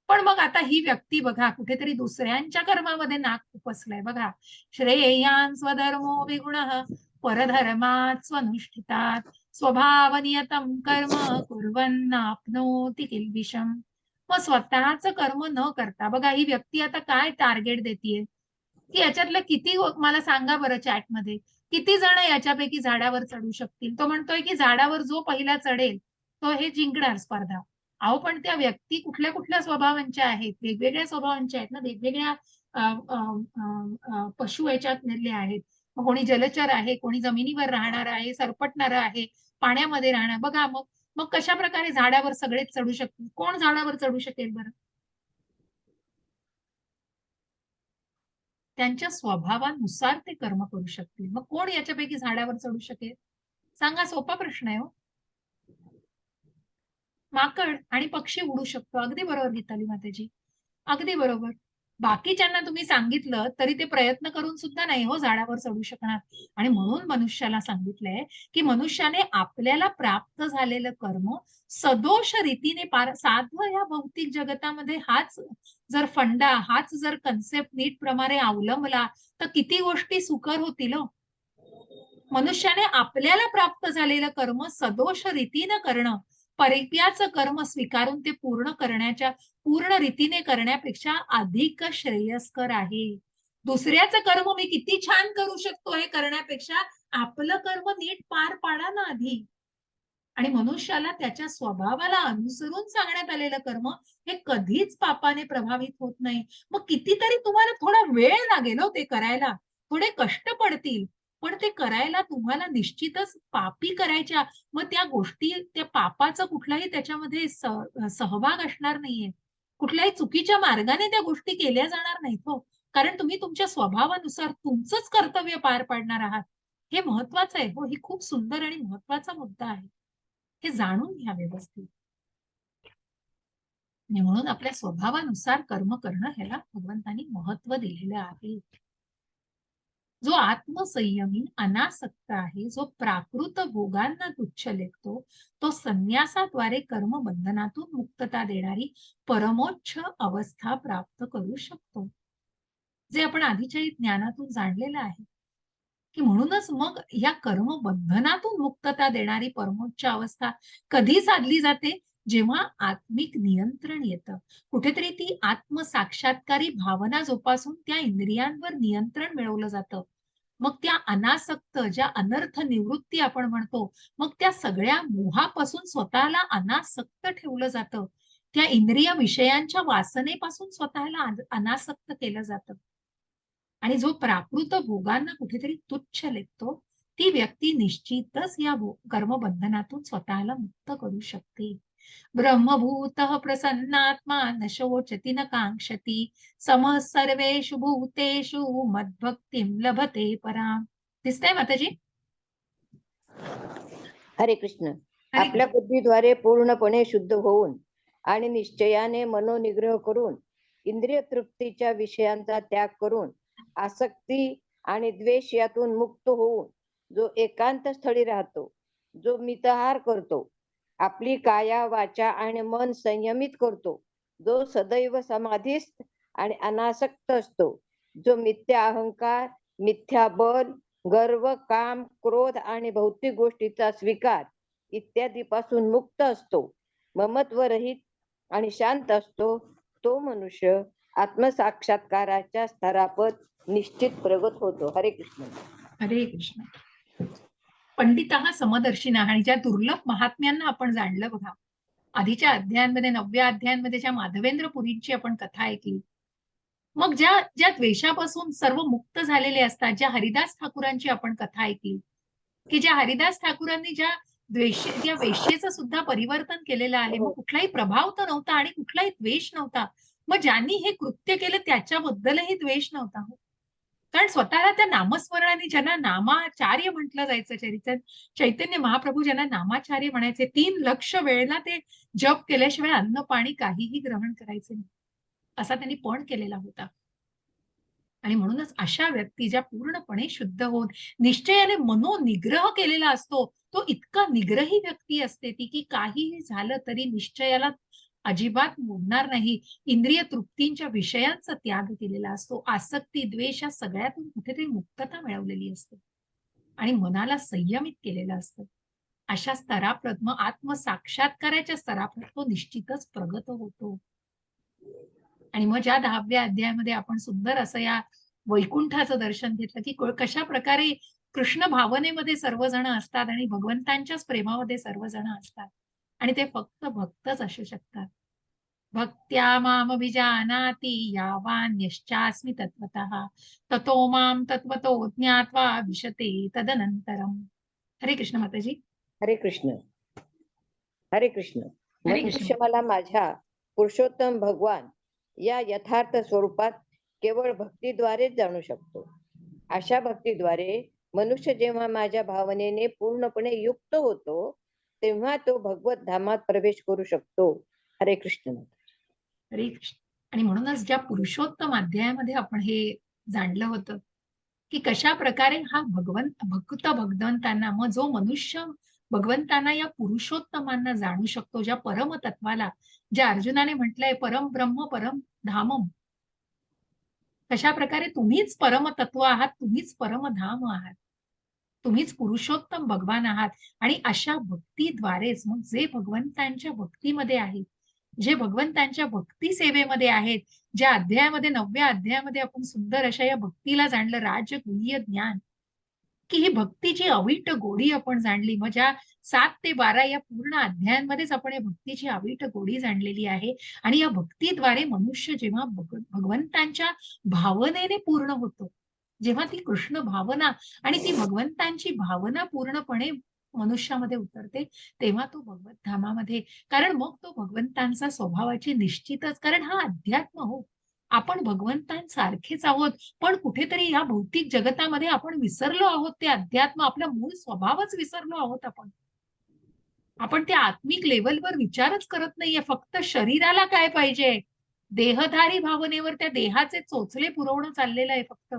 पण मग आता ही व्यक्ती बघा कुठेतरी दुसऱ्यांच्या कर्मामध्ये नाक उपसलंय बघा. श्रेयान् स्वधर्मो विगुणः परधर्मात् स्वनुष्ठितात् स्वभावनियतं कर्म कुर्वन्नाप्नोति किल्बिषम्. मग स्वतःच कर्म न करता बघा ही व्यक्ती आता काय टार्गेट देतीये की याच्यातलं किती मला सांगा बरं चॅटमध्ये किती जण याच्यापैकी झाडावर चढू शकतील. तो म्हणतोय की झाडावर जो पहिला चढेल तो हे जिंकणार स्पर्धा. अहो पण त्या व्यक्ती कुठल्या कुठल्या स्वभावांच्या आहेत, वेगवेगळ्या स्वभावांच्या आहेत ना, वेगवेगळ्या पशु याच्यातले आहेत. मग कोणी जलचर आहे, कोणी जमिनीवर राहणार आहे, सरपटणारं आहे, पाण्यामध्ये राहणार. बघा मग मग कशा प्रकारे झाडावर सगळेच चढू शकतील? कोण झाडावर चढू शकेल बरं? त्यांच्या स्वभावानुसार ते कर्म करू शकतील. मग कोण याच्यापैकी झाडावर चढू शकेल? सांगा, सोपा प्रश्न आहे हो. माकड आणि पक्षी उडू शकतो. अगदी बरोबर गीताली मातेजी, अगदी बरोबर. बाकीच्यांना तुम्ही सांगितलं तरी ते प्रयत्न करून सुद्धा नाही हो झाडावर चढू शकणार. आणि म्हणून मनुष्याला सांगितलंय की मनुष्याने आपल्याला प्राप्त झालेलं कर्म सदोष रीतीने पार साध्य या भौतिक जगतामध्ये हाच जर फंडा, हाच जर कन्सेप्ट नीट प्रमाणे अवलंबला तर किती गोष्टी सुकर होतील हो. मनुष्याने आपल्याला प्राप्त झालेलं कर्म सदोष रीतीनं करणं, परित्याचं कर्म स्वीकारून ते पूर्ण रीतीने करण्यापेक्षा अधिक श्रेयस्कर आहे. दुसऱ्याचं कर्म मी किती छान करू शकतो हे करण्यापेक्षा आपलं कर्म नीट पार पाडा ना आधी. आणि मनुष्याला त्याच्या स्वभावाला अनुसरून सांगण्यात आलेलं कर्म हे कधीच पापाने प्रभावित होत नाही. मग कितीतरी तुम्हाला थोडा वेळ लागेल हो ते करायला, थोडे कष्ट पडतील, पण ते करायला तुम्हाला निश्चितच पापी करायच्या. मग त्या गोष्टी, त्या पापाचा कुठलाही त्याच्यामध्ये सहभाग असणार नाहीये. कुठल्याही चुकीच्या मार्गाने त्या गोष्टी केल्या जाणार नाहीत हो. कारण तुम्ही तुमच्या स्वभावानुसार तुमचंच कर्तव्य पार पाडणार आहात. हे महत्वाचं आहे हो. ही खूप सुंदर आणि महत्वाचा मुद्दा आहे. हे जाणून घ्या व्यवस्थित. म्हणून आपल्या स्वभावानुसार कर्म करणं ह्याला भगवंतांनी महत्व दिलेलं आहे. जो आत्मसंयमी अनासक्त आहे, जो प्राकृत भोगांना तुच्छ लेखतो, तो संन्यासाद्वारे कर्म बंधनातून मुक्तता देणारी परमोच्च अवस्था प्राप्त करू शकतो, जे आपण आधीच्या ज्ञानातून जाणलेलं आहे. की म्हणूनच मग या कर्म बंधनातून मुक्तता देणारी परमोच्च अवस्था कधी साधली जाते? जेव्हा आत्मिक नियंत्रण येतं. कुठेतरी ती आत्मसाक्षात्कारी भावना जोपासून त्या इंद्रियांवर नियंत्रण मिळवलं जातं. मग त्या अनासक्त, ज्या अनर्थ निवृत्ती आपण म्हणतो, मग त्या सगळ्या मोहापासून स्वतःला अनासक्त ठेवलं जातं. त्या इंद्रिय विषयांच्या वासनेपासून स्वतःला अनासक्त केलं जातं. आणि जो प्राकृत भोगांना कुठेतरी तुच्छ लेखतो, ती व्यक्ती निश्चितच या कर्मबंधनातून स्वतःला मुक्त करू शकते. ब्रह्मभूत प्रसन्नात्मा न शोचति न कांक्षति समः सर्वेषु भूतेषु मद्भक्तिं लभते पराम. दिसतंय माताजी? हरे कृष्ण. हरे आपल्या बुद्धीद्वारे पूर्णपणे शुद्ध होऊन आणि निश्चयाने मनोनिग्रह करून इंद्रिय तृप्तीच्या विषयांचा त्याग करून आसक्ती आणि द्वेष यातून मुक्त होऊन जो एकांत स्थळी राहतो, जो मिताहार करतो, आपली काया वाचा आणि मन संयमित करतो, जो सदैव समाधीस्थ आणि अनासक्त असतो, जो मिथ्या अहंकार, मिथ्या बल, गर्व, काम, क्रोध आणि भौतिक गोष्टीचा स्वीकार इत्यादी पासून मुक्त असतो, ममत्व रहित आणि शांत असतो, तो मनुष्य आत्मसाक्षात्काराच्या स्तरापद निश्चित प्रगत होतो. हरे कृष्ण. हरे कृष्ण. पंडितः समदर्शिनः आणि ज्या दुर्लभ महात्म्यांना आपण जाणलं बघा. आधीच्या अध्यायांमध्ये 9व्या अध्यायांमध्ये ज्या माधवेंद्र पुरींची आपण कथा ऐकली. मग ज्या ज्या द्वेषापासून सर्व मुक्त झालेले असतात, ज्या हरिदास ठाकूरांची आपण कथा ऐकली, की ज्या हरिदास ठाकूरांनी ज्या त्या वेश्येचं सुद्धा परिवर्तन केलेलं आहे. हो. मग कुठलाही प्रभाव तर नव्हता आणि कुठलाही द्वेष नव्हता. मग ज्यांनी हे कृत्य केलं त्याच्याबद्दलही द्वेष नव्हता हो. कारण स्वतःला त्या नामस्मरणाने ज्यांना नामाचार्य म्हटलं जायचं चैतन्य महाप्रभू ज्यांना नामाचार्य म्हणायचे 3 लक्ष वेळेला ते जप केल्याशिवाय अन्न पाणी काहीही ग्रहण करायचे नाही. असा त्यांनी पण केलेला होता. आणि म्हणूनच अशा व्यक्ती ज्या पूर्णपणे शुद्ध होऊन निश्चयाने मनोनिग्रह केलेला असतो, तो इतका निग्रही व्यक्ती असते ती, की काहीही झालं तरी निश्चयाला अजिबात मोडणार नाही. इंद्रिय तृप्तींच्या विषयांचा त्याग केलेला असतो. आसक्ती, द्वेष या सगळ्यातून कुठेतरी मुक्तता मिळवलेली असते आणि मनाला संयमित केलेलं असतं. अशा स्तराप्रत मग आत्मसाक्षात्काराच्या स्तराप्रत तो निश्चितच प्रगत होतो. आणि मग ज्या 10व्या अध्यायामध्ये आपण सुंदर असं या वैकुंठाचं दर्शन घेतलं, की कशा प्रकारे कृष्ण भावनेमध्ये सर्वजण असतात आणि भगवंतांच्याच प्रेमामध्ये सर्वजण असतात. आणि ते फक्त भक्तच असू शकतात. भक्त्या मामभिजानाति यावान्यश्चास्मि तत्त्वतः ततो मां तत्त्वतो ज्ञात्वा विशते तदनंतरम. हरे कृष्ण माताजी. हरे कृष्ण. हरे कृष्ण. हरे कृष्ण. मनुष्य मला माझ्या पुरुषोत्तम भगवान या यथार्थ स्वरूपात केवळ भक्तीद्वारेच जाणू शकतो. अशा भक्तीद्वारे मनुष्य जेव्हा माझ्या भावनेने पूर्णपणे युक्त होतो, तेव्हा तो भगवत धामात प्रवेश करू शकतो. हरे कृष्ण. हरे कृष्ण. आणि म्हणूनच ज्या पुरुषोत्तम अध्यायामध्ये आपण हे जाणलं होतं, की कशा प्रकारे हा भक्त भगवंतांना मग जो मनुष्य भगवंतांना या पुरुषोत्तमांना जाणू शकतो, ज्या परमतत्वाला, ज्या अर्जुनाने म्हटलंय परम ब्रह्म परम धामम, कशा प्रकारे तुम्हीच परमतत्व आहात, तुम्हीच परमधाम आहात, तुम्हीच पुरुषोत्तम भगवान आहात. आणि अशा भक्तीद्वारेच मग जे भगवंतांच्या भक्तीमध्ये आहेत, जे भगवंतांच्या भक्ती सेवेमध्ये आहेत, ज्या अध्यायामध्ये 9व्या अध्यायामध्ये आपण सुंदर अशा या भक्तीला जाणलं, राजगुह्य ज्ञान, की ही भक्तीची अवीट गोडी आपण जाणली. मग ज्या 7 ते 12 या पूर्ण अध्यायांमध्येच आपण या भक्तीची अवीट गोडी जाणलेली आहे. आणि या भक्तीद्वारे मनुष्य जेव्हा भगवंतांच्या भावनेने पूर्ण होतो, जेव्हा ती कृष्ण भावना आणि ती भगवंतांची भावना पूर्णपणे मनुष्यामध्ये उतरते, तेव्हा तो भगवत धामामध्ये, कारण मग तो भगवंतांचा स्वभावाची निश्चितच, कारण हा अध्यात्म हो, आपण भगवंतांसारखेच आहोत, पण कुठेतरी या भौतिक जगतामध्ये आपण विसरलो आहोत ते अध्यात्म, आपला मूळ स्वभावच विसरलो आहोत आपण. आपण त्या आत्मिक लेव्हलवर विचारच करत नाहीये. फक्त शरीराला काय पाहिजे? देहधारी भावनेवर त्या देहाचे चोचले पुरवणं चाललेलं आहे फक्त.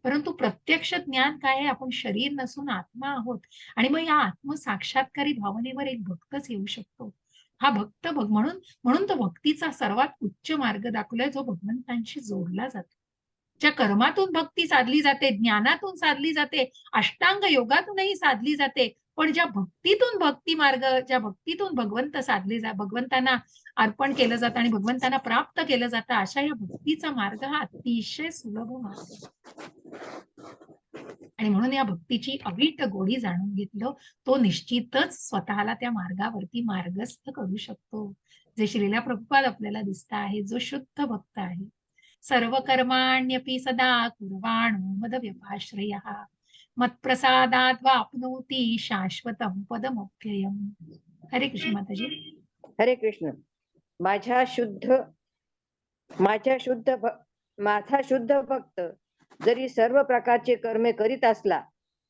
परंतु प्रत्यक्ष ज्ञान काय आहे? आपण शरीर नसून आत्मा आहोत. आणि मग या आत्मसाक्षात्कारी भावनेवर एक भक्तच येऊ शकतो. हा भक्त म्हणून म्हणून तो भक्तीचा सर्वात उच्च मार्ग दाखवलाय, जो भगवंतांशी जोडला जातो. ज्या कर्मातून भक्ती साधली जाते, ज्ञानातून साधली जाते, अष्टांग योगातूनही साधली जाते. पण ज्या भक्तीतून भक्ती मार्ग, ज्या भक्तीतून भगवंतांना अर्पण केलं जातं आणि भगवंतांना प्राप्त केलं जातं, अशा या भक्तीचा मार्ग हा अतिशय सुलभ मार्ग आहे. आणि म्हणून या भक्तीची अवीट गोडी जाणून घेतलं, तो निश्चितच स्वतःला त्या मार्गावरती मार्गस्थ करू शकतो. जे श्रीला प्रभुपाद आपल्याला दिसत आहे, जो शुद्ध भक्त आहे. सर्व कर्माण्यपि सदा कुर्वाणो मदव्यपाश्रयः मत्प्रसादात् वाप्नोति शाश्वतं पदमव्ययम्. हरे कृष्ण माताजी. हरे कृष्ण. माझा शुद्ध भक्त जरी सर्व प्रकारचे कर्मे करीत असला,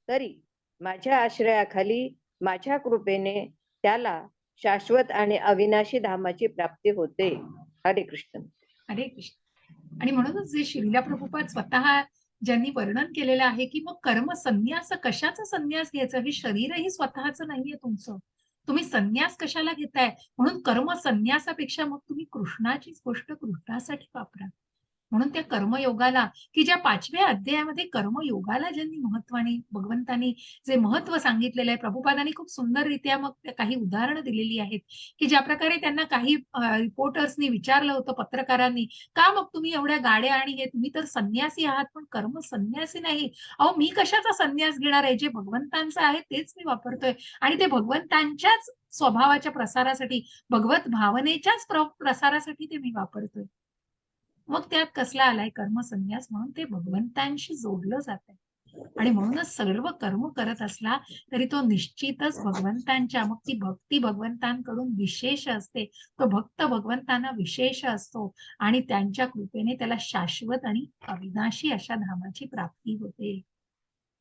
तरी माझ्या आश्रयाखाली माझ्या कृपेने त्याला शाश्वत आणि अविनाशी धामाची प्राप्ती होते. हरे कृष्ण. हरे कृष्ण. आणि म्हणूनच जे श्रीला प्रभुपाद स्वतः ज्यांनी वर्णन केलेलं आहे, की मग कर्म संन्यास, कशाचा संन्यास घ्यायचा? हे शरीरही स्वतःच नाहीये तुमचं, तुम्ही संन्यास कशाला घेताय? म्हणून कर्म संन्यासापेक्षा मग तुम्ही कृष्णाचीच गोष्ट कृष्णासाठी वापरा. म्हणून त्या कर्मयोगाला, की ज्या 5व्या अध्यायामध्ये कर्मयोगाला ज्यांनी महत्वाने भगवंतांनी जे महत्व सांगितलेलं आहे, प्रभुपादांनी खूप सुंदररित्या मग काही उदाहरणं दिलेली आहेत, की ज्या प्रकारे त्यांना काही रिपोर्टर्सनी विचारलं होतं, पत्रकारांनी, का मग तुम्ही एवढ्या गाड्या आणि हे, तुम्ही तर संन्यासी आहात पण कर्म संन्यासी नाही. अहो, मी कशाचा संन्यास घेणार आहे? जे भगवंतांचं आहे तेच मी वापरतोय आणि ते भगवंतांच्याच स्वभावाच्या प्रसारासाठी, भगवत भावनेच्याच प्रसारासाठी ते मी वापरतोय. मग त्यात कसला आलाय कर्म संन्यास? म्हणून ते भगवंतांशी जोडलं जात आहे. आणि म्हणूनच सर्व कर्म करत असला तरी तो निश्चितच भगवंतांच्या, मग ती भक्ती भगवंतांकडून विशेष असते, तो भक्त भगवंतांना विशेष असतो आणि त्यांच्या कृपेने त्याला शाश्वत आणि अविनाशी अशा धामाची प्राप्ती होते.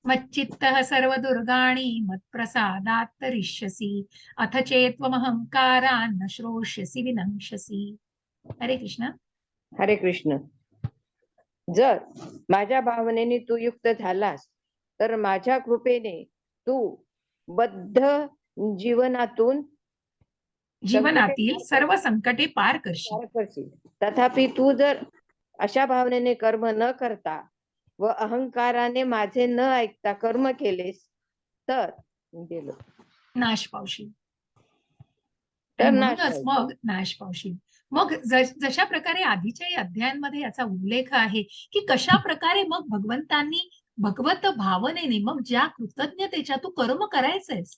मच्चित्तः सर्व दुर्गाणि मत्प्रसादात् तरिष्यसि अथ चेत्त्वमहंकारान् न श्रोष्यसि विनङ्क्षसि. हरे कृष्ण. हरे कृष्ण. जर माझ्या भावनेने तू युक्त झालास तर माझ्या कृपेने तू बद्ध जीवनातून जीवनातील सर्व संकटे पार करशील. पार करशील. तथापि तू जर अशा भावनेने कर्म न करता व अहंकाराने माझे न ऐकता कर्म केलेस तर गेलो नाश पावशील. तर आणि नाश म्हणूनच होईल. मग नाश पावशील. मग जशा प्रकारे आधीच्याही अध्यायांमध्ये याचा उल्लेख आहे की कशा प्रकारे मग भगवंतांनी भगवत भावनेने, मग ज्या कृतज्ञतेच्या तू कर्म करायचंयस.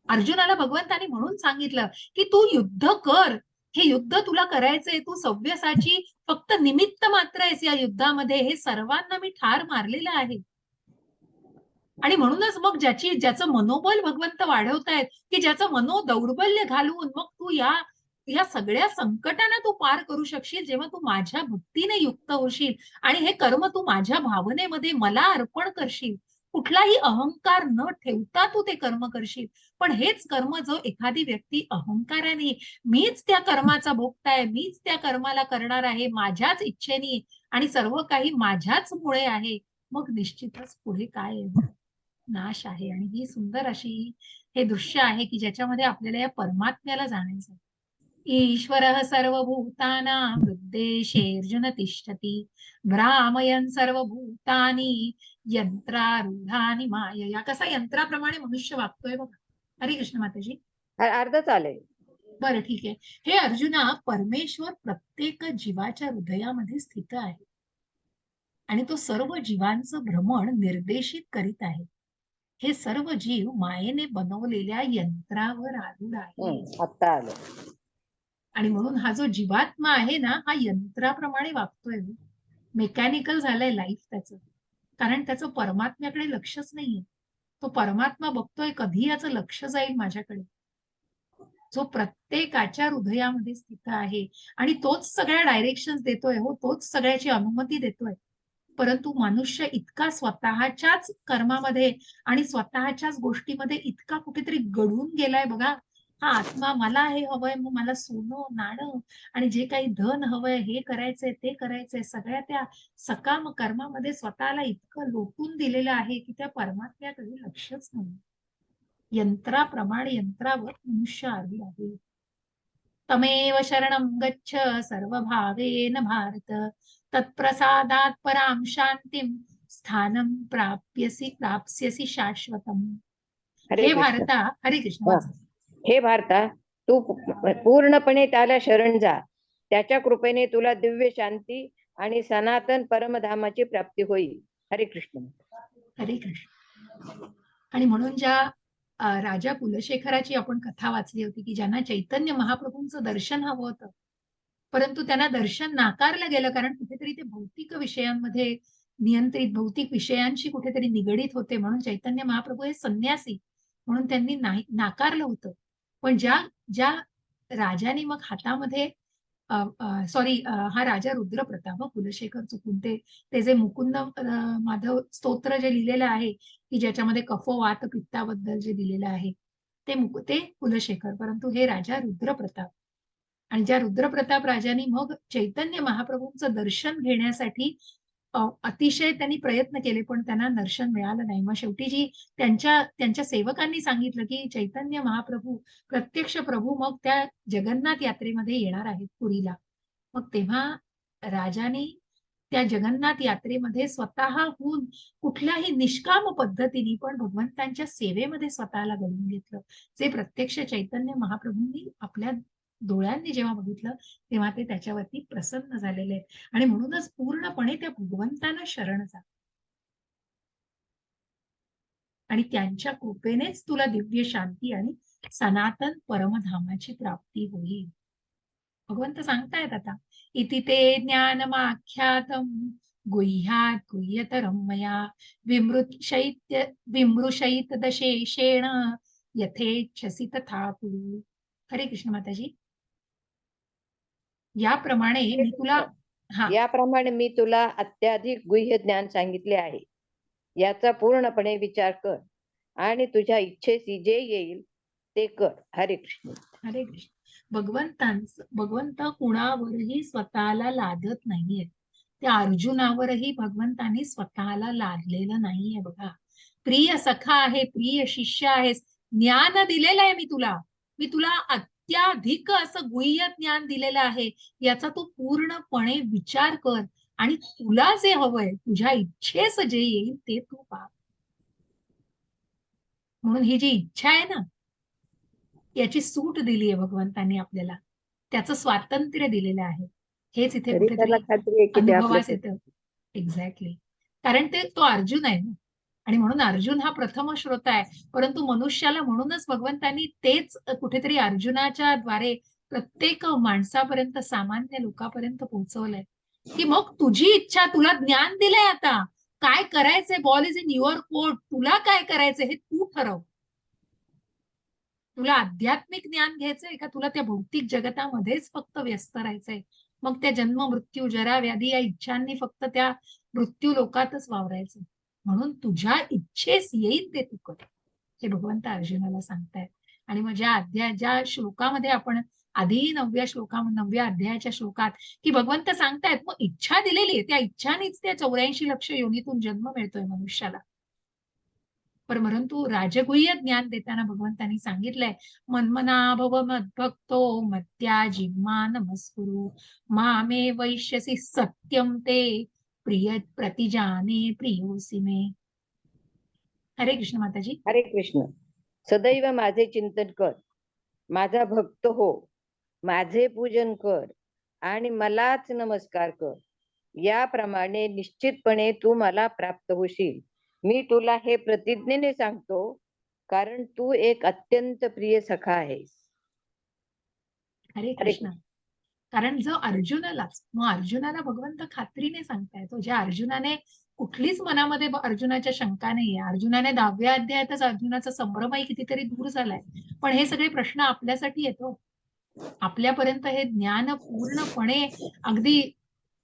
अर्जुनाला भगवंतांनी म्हणून सांगितलं की तू युद्ध कर, हे युद्ध तुला करायचंय, तू सव्यसाची फक्त निमित्त मात्र आहेस या युद्धामध्ये, हे सर्वांना मी ठार मारलेलं आहे. आणि म्हणूनच मग ज्याचं मनोबल भगवंत वाढवतायत, की ज्याचं मनोदौर्बल्य घालवून मग तू या सगळ्या संकटांना तू पार करू शकशील, जेव्हा तू माझ्या भक्तीने युक्त होशील आणि हे कर्म तू माझ्या भावनेमध्ये मला अर्पण करशील. कुठलाही अहंकार न ठेवता तू ते कर्म करशील. पण हेच कर्म जो एखादी व्यक्ती अहंकाराने, मीच त्या कर्माचा भोगताय, मीच त्या कर्माला करणार आहे, माझ्याच इच्छेने आणि सर्व काही माझ्याच मुळे आहे, मग निश्चितच पुढे काय आहे? नाश आहे. आणि ही सुंदर अशी हे दृश्य आहे की ज्याच्यामध्ये आपल्याला या परमात्म्याला जाणायचं. ईश्वरः सर्वभूतानां हृद्देशेऽर्जुन तिष्ठति भ्रामयन् सर्वभूतानि यंत्रारूढानि मायया. कसा यंत्राप्रमाणे मनुष्य वागतोय बघा. हरे कृष्ण माताजी. अर्ध चालेल. बरं, ठीक आहे. हे अर्जुना, परमेश्वर प्रत्येक जीवाच्या हृदयामध्ये स्थित आहे आणि तो सर्व जीवांचं भ्रमण निर्देशित करीत आहे. हे सर्व जीव मायेने बनवलेल्या यंत्रावर आरूढ आहे. आता आलं. आणि म्हणून हा जो जीवात्मा आहे ना, हा यंत्राप्रमाणे वागतोय. मेकॅनिकल झालंय लाईफ त्याचं. कारण त्याचं परमात्म्याकडे लक्षच नाहीये. तो परमात्मा बघतोय कधी याचं लक्ष जाईल माझ्याकडे. जो प्रत्येकाच्या हृदयामध्ये स्थित आहे आणि तोच सगळ्या डायरेक्शन्स देतोय. हो, तोच सगळ्याची अनुमती देतोय. परंतु मनुष्य इतका स्वतःच्याच कर्मामध्ये आणि स्वतःच्याच गोष्टीमध्ये इतका कुठेतरी गढून गेलाय बघा. हा आत्मा, मला हे हवंय, मग मला सोनं नाणं आणि जे काही धन हवंय, हे करायचंय, ते करायचंय, सगळ्या त्या सकाम कर्मामध्ये स्वतःला इतकं लोटून दिलेलं आहे की त्या परमात्म्याकडे लक्षच नाही. यंत्राप्रमाणे यंत्रावर मनुष्य आली आहे. तमेव शरणं गच्छ सर्वभावेन भारत तत्प्रसादात् परां शांतिं स्थानं प्राप्स्यसि शाश्वतम्. हरे हे कृष्ण. भारता, हरे कृष्ण वाचा. हे भारता, तू पूर्णपणे त्याला शरण जा. त्याच्या कृपेने तुला दिव्य शांती आणि सनातन परमधामाची प्राप्ती होईल. हरे कृष्ण. हरे कृष्ण. आणि म्हणून ज्या राजा कुलशेखराची आपण कथा वाचली होती की ज्यांना चैतन्य महाप्रभूंचं दर्शन हवं होतं, परंतु त्यांना दर्शन नाकारलं गेलं कारण कुठेतरी ते भौतिक विषयांमध्ये नियंत्रित, भौतिक विषयांशी कुठेतरी निगडीत होते. म्हणून चैतन्य महाप्रभू हे संन्यासी म्हणून त्यांनी नाकारलं होतं. पण ज्या ज्या राजाने मग हातामध्ये सॉरी, हा राजा रुद्रप्रताप, कुलशेखर चुकून ते जे मुकुंद माधव स्तोत्र जे लिहिलेलं आहे की ज्याच्यामध्ये कफ वात पित्ताबद्दल जे दिलेलं आहे ते कुलशेखर, परंतु हे राजा रुद्रप्रताप. आणि ज्या रुद्रप्रताप राजांनी मग चैतन्य महाप्रभूंचं दर्शन घेण्यासाठी अतिशय त्यांनी प्रयत्न केले, पण त्यांना दर्शन मिळालं नाही. मग शेवटी जी त्यांच्या सेवकांनी सांगितलं की चैतन्य महाप्रभू, प्रत्यक्ष प्रभू मग त्या जगन्नाथ यात्रेमध्ये येणार आहेत पुरीला. मग तेव्हा राजाने त्या जगन्नाथ यात्रेमध्ये स्वतःहून कुठल्याही निष्काम पद्धतीने पण भगवंतांच्या सेवेमध्ये स्वतःला घडवून घेतलं. जे प्रत्यक्ष चैतन्य महाप्रभूंनी आपल्या डोळ्यांनी जेव्हा बघितलं तेव्हा ते त्याच्यावरती प्रसन्न झालेले आहेत. आणि म्हणूनच पूर्णपणे त्या भगवंतांना शरण जा आणि त्यांच्या कृपेनेच तुला दिव्य शांती आणि सनातन परमधामाची प्राप्ती होईल. भगवंत सांगतायत आता, इति ते ज्ञानमाख्यातम गुह्यात गुह्यतरं मया विमृशैत दशेषेण यथेच्छसि तथा कुरु. हरे कृष्ण माताजी. याप्रमाणे मी तुला हा याप्रमाणे मी तुला अत्याधिक गुह्य ज्ञान सांगितले आहे. याचा पूर्णपणे विचार कर आणि तुझ्या इच्छेशी जे येईल ते कर. हरे कृष्ण. हरे कृष्ण. भगवंत कुणावरही स्वतःला लादत नाहीये. त्या अर्जुनावरही भगवंतानी स्वतःला लादलेलं नाहीये. बघा, प्रिय सखा आहे, प्रिय शिष्य आहेस, ज्ञान दिलेलं आहे मी तुला अत्याधिक असं गुह्य ज्ञान दिलेलं आहे. याचा तू पूर्णपणे विचार कर आणि तुला जे हवंय, तुझ्या इच्छेस जे येईल ते तू पहा. म्हणून ही जी इच्छा आहे ना, याची सूट दिली आहे भगवंतांनी आपल्याला, त्याचं स्वातंत्र्य दिलेलं आहे. हेच इथे तरी त्याला कुठेतरी खात्री आहे की ते अनुभवास आपल्यासाठी. येतं. एक्झॅक्टली. कारण तो अर्जुन आहे ना, आणि म्हणून अर्जुन हा प्रथम श्रोता आहे. परंतु मनुष्याला म्हणूनच भगवंतांनी तेच कुठेतरी अर्जुनाच्या द्वारे प्रत्येक माणसापर्यंत, सामान्य लोकांपर्यंत पोहोचवलंय, की मग तुझी इच्छा, तुला ज्ञान दिलंय, आता काय करायचंय, ball is in your court, तुला काय करायचंय हे तू ठरव. तुला आध्यात्मिक ज्ञान घ्यायचंय का तुला त्या भौतिक जगतामध्येच फक्त व्यस्त राहायचंय? मग त्या जन्म मृत्यू जरा व्याधी या इच्छांनी फक्त त्या मृत्यू लोकातच वावरायचं. म्हणून तुझ्या इच्छेस येईल ते तू कर, हे भगवंत अर्जुनाला सांगतायत. आणि मग ज्या श्लोकामध्ये आपण आधी 9व्या अध्यायाच्या श्लोकात की भगवंत सांगतायत, मग इच्छा दिलेली आहे, त्या इच्छानीच त्या 84 लक्ष योनीतून जन्म मिळतोय मनुष्याला. परंतु राजगुह्य ज्ञान देताना भगवंतांनी सांगितलंय, मन्मना भव मद्भक्तो मत्याजिम्मा नमस्कुरु मामे वैश्यसि सत्यम ते प्रिय प्रतिजाने प्रियोसी मे. हरे कृष्ण माताजी. हरे कृष्ण. सदैव माझे चिंतन कर, माझा भक्त हो, माझे पूजन कर आणि मलाच नमस्कार कर. याप्रमाणे निश्चितपणे तू मला प्राप्त होशील. मी तुला हे प्रतिज्ञेने सांगतो, कारण तू एक अत्यंत प्रिय सखा आहेस. हरे हरे कृष्ण. कारण जो अर्जुनाला भगवंत खात्रीने सांगतायत, ज्या अर्जुनाने कुठलीच मनामध्ये अर्जुनाच्या शंका नाहीये. अर्जुनाने 10व्या अध्यायातच अर्जुनाचा संभ्रमही कितीतरी दूर झालाय. पण हे सगळे प्रश्न आपल्यासाठी येतो. आपल्यापर्यंत हे ज्ञान पूर्णपणे अगदी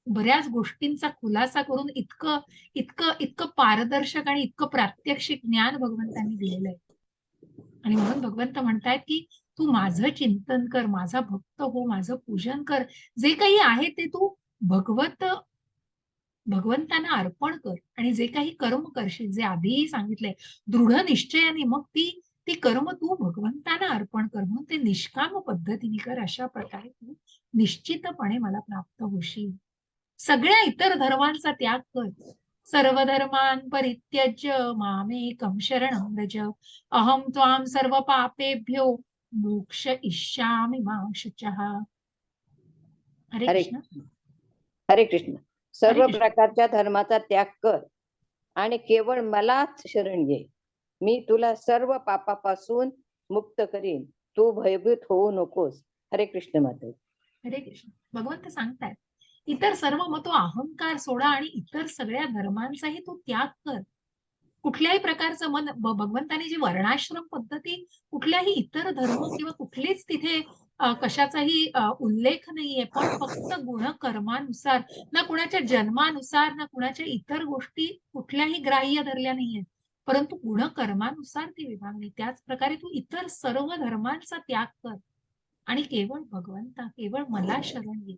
बऱ्याच गोष्टींचा खुलासा करून इतकं इतकं इतकं पारदर्शक आणि इतकं प्रात्यक्षिक ज्ञान भगवंतांनी दिलेलं आहे. आणि म्हणून भगवंत म्हणतायत की तू माझं चिंतन कर, माझा भक्त हो, माझं पूजन कर, जे काही आहे ते तू भगवंतांना अर्पण कर. आणि जे काही कर्म करशील, जे आधीही सांगितलंय, दृढ निश्चयाने मग ती कर्म तू भगवंतांना अर्पण कर. म्हणून ते निष्काम पद्धतीने कर. अशा प्रकारे तू निश्चितपणे मला प्राप्त होशील. सगळ्या इतर धर्मांचा त्याग कर. सर्व धर्मान् परित्यज्य मामेकं शरणं व्रज अहं त्वां सर्व पापेभ्यो मोक्ष इष्यामि मा शुचः. हरे हरे कृष्ण. हरे कृष्ण. हरे सर्व कृष्ण. प्रकारच्या धर्माचा त्याग कर आणि केवळ मलाच शरण ये. मी तुला सर्व पापापासून मुक्त करीन. तू भयभीत होऊ नकोस. हरे कृष्ण माता. हरे कृष्ण. भगवंत सांगतायत, इतर सर्व मग तो अहंकार सोडा आणि इतर सगळ्या धर्मांचाही तो त्याग कर. कुठल्याही प्रकारचं भगवंतानी जी वर्णाश्रम पद्धती, कुठल्याही इतर धर्म किंवा कुठलीच तिथे कशाचाही उल्लेख नाहीये. पण फक्त गुणकर्मानुसार, ना कुणाच्या जन्मानुसार, ना कुणाच्या इतर गोष्टी कुठल्याही ग्राह्य धरल्या नाहीयेत, परंतु गुणकर्मानुसार ती विभागणी. त्याच प्रकारे तू इतर सर्व धर्मांचा त्याग कर आणि केवळ भगवंता, केवळ मला शरण ये.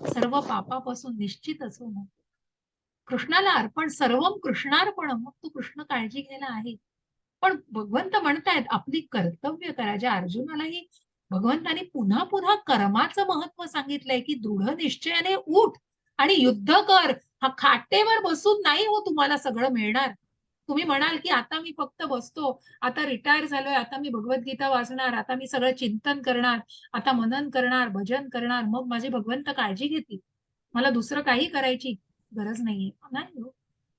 सर्व पापापासून निश्चितच हो. कृष्णाला अर्पण, सर्वम कृष्णार्पण. मग तू कृष्ण काळजी घ्यायला आहे. पण भगवंत म्हणतायत आपली कर्तव्य करा. ज्या अर्जुनालाही भगवंतानी पुन्हा पुन्हा कर्माचं महत्व सांगितलंय, की दृढ निश्चयाने उठ आणि युद्ध कर. हा खाटेवर बसून नाही हो तुम्हाला सगळं मिळणार. तुम्ही म्हणाल की आता मी फक्त बसतो, आता रिटायर झालोय, आता मी भगवद्गीता वाचणार, आता मी सगळं चिंतन करणार, आता मनन करणार, भजन करणार, मग माझी भगवंत काळजी घेतील, मला दुसरं काही करायची गरज नाहीये. नाही हो.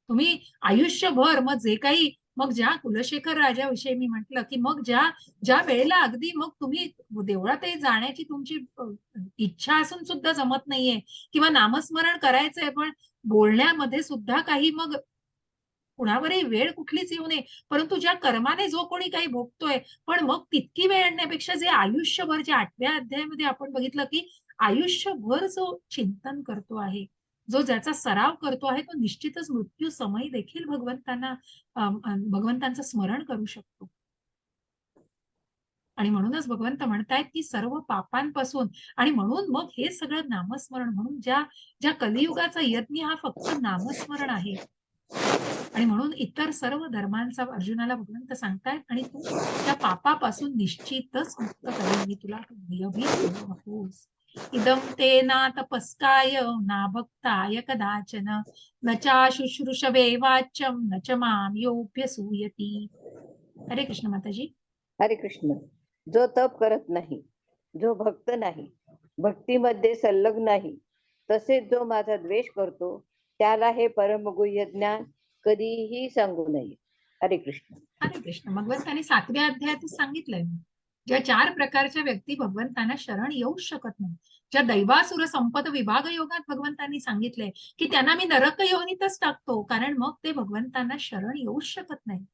तुम्ही आयुष्यभर मग जे काही मग ज्या कुलशेखर राजाविषयी मी म्हटलं की मग ज्या ज्या वेळेला अगदी मग तुम्ही देवळात जाण्याची तुमची इच्छा असून सुद्धा जमत नाहीये किंवा नामस्मरण करायचंय पण बोलण्यामध्ये सुद्धा काही मग कुणावरही वेळ कुठलीच येऊ नये, परंतु ज्या कर्माने जो कोणी काही भोगतोय, पण मग तितकी वेळ आणण्यापेक्षा जे आयुष्यभर जे 8व्या अध्यायामध्ये आपण बघितलं, की आयुष्यभर जो चिंतन करतो आहे, जो ज्याचा सराव करतो आहे, तो निश्चितच मृत्यू समयी देखील भगवंतांचं स्मरण करू शकतो. आणि म्हणूनच भगवंत म्हणतायत, की सर्व पापांपासून आणि म्हणून मग हे सगळं नामस्मरण म्हणून ज्या ज्या कलियुगाचा यज्ञ हा फक्त नामस्मरण आहे. आणि म्हणून इतर सर्व धर्मांचा अर्जुनाला भगवंत सांगतायत आणि तू त्या पापापासून निश्चितच मुक्त करेल मी तुला, भयभीत होऊ नकोस. इदं ते ना तपस्काय ना भक्ताय कदाचन न चा शुश्रूषवे वाच्यं न च मां योऽभ्यसूयति. हरे कृष्ण माताजी. हरे कृष्ण. जो तप करत नाही, जो भक्त नाही, भक्तीमध्ये संलग्न नाही, तसेच जो माझा द्वेष करतो, त्याला हे परमगुह्य ज्ञान कधीही सांगू नये. हरे कृष्ण. हरे कृष्ण. भगवंतांनी 7व्या अध्यायातच सांगितलंय, ज्या 4 प्रकारच्या व्यक्ती भगवंतांना शरण येऊच शकत नाही, ज्या दैवासुर संपद विभाग योगात भगवंतांनी सांगितलंय की त्यांना मी नरक योनीतच टाकतो, कारण मग ते भगवंतांना शरण येऊच शकत नाही.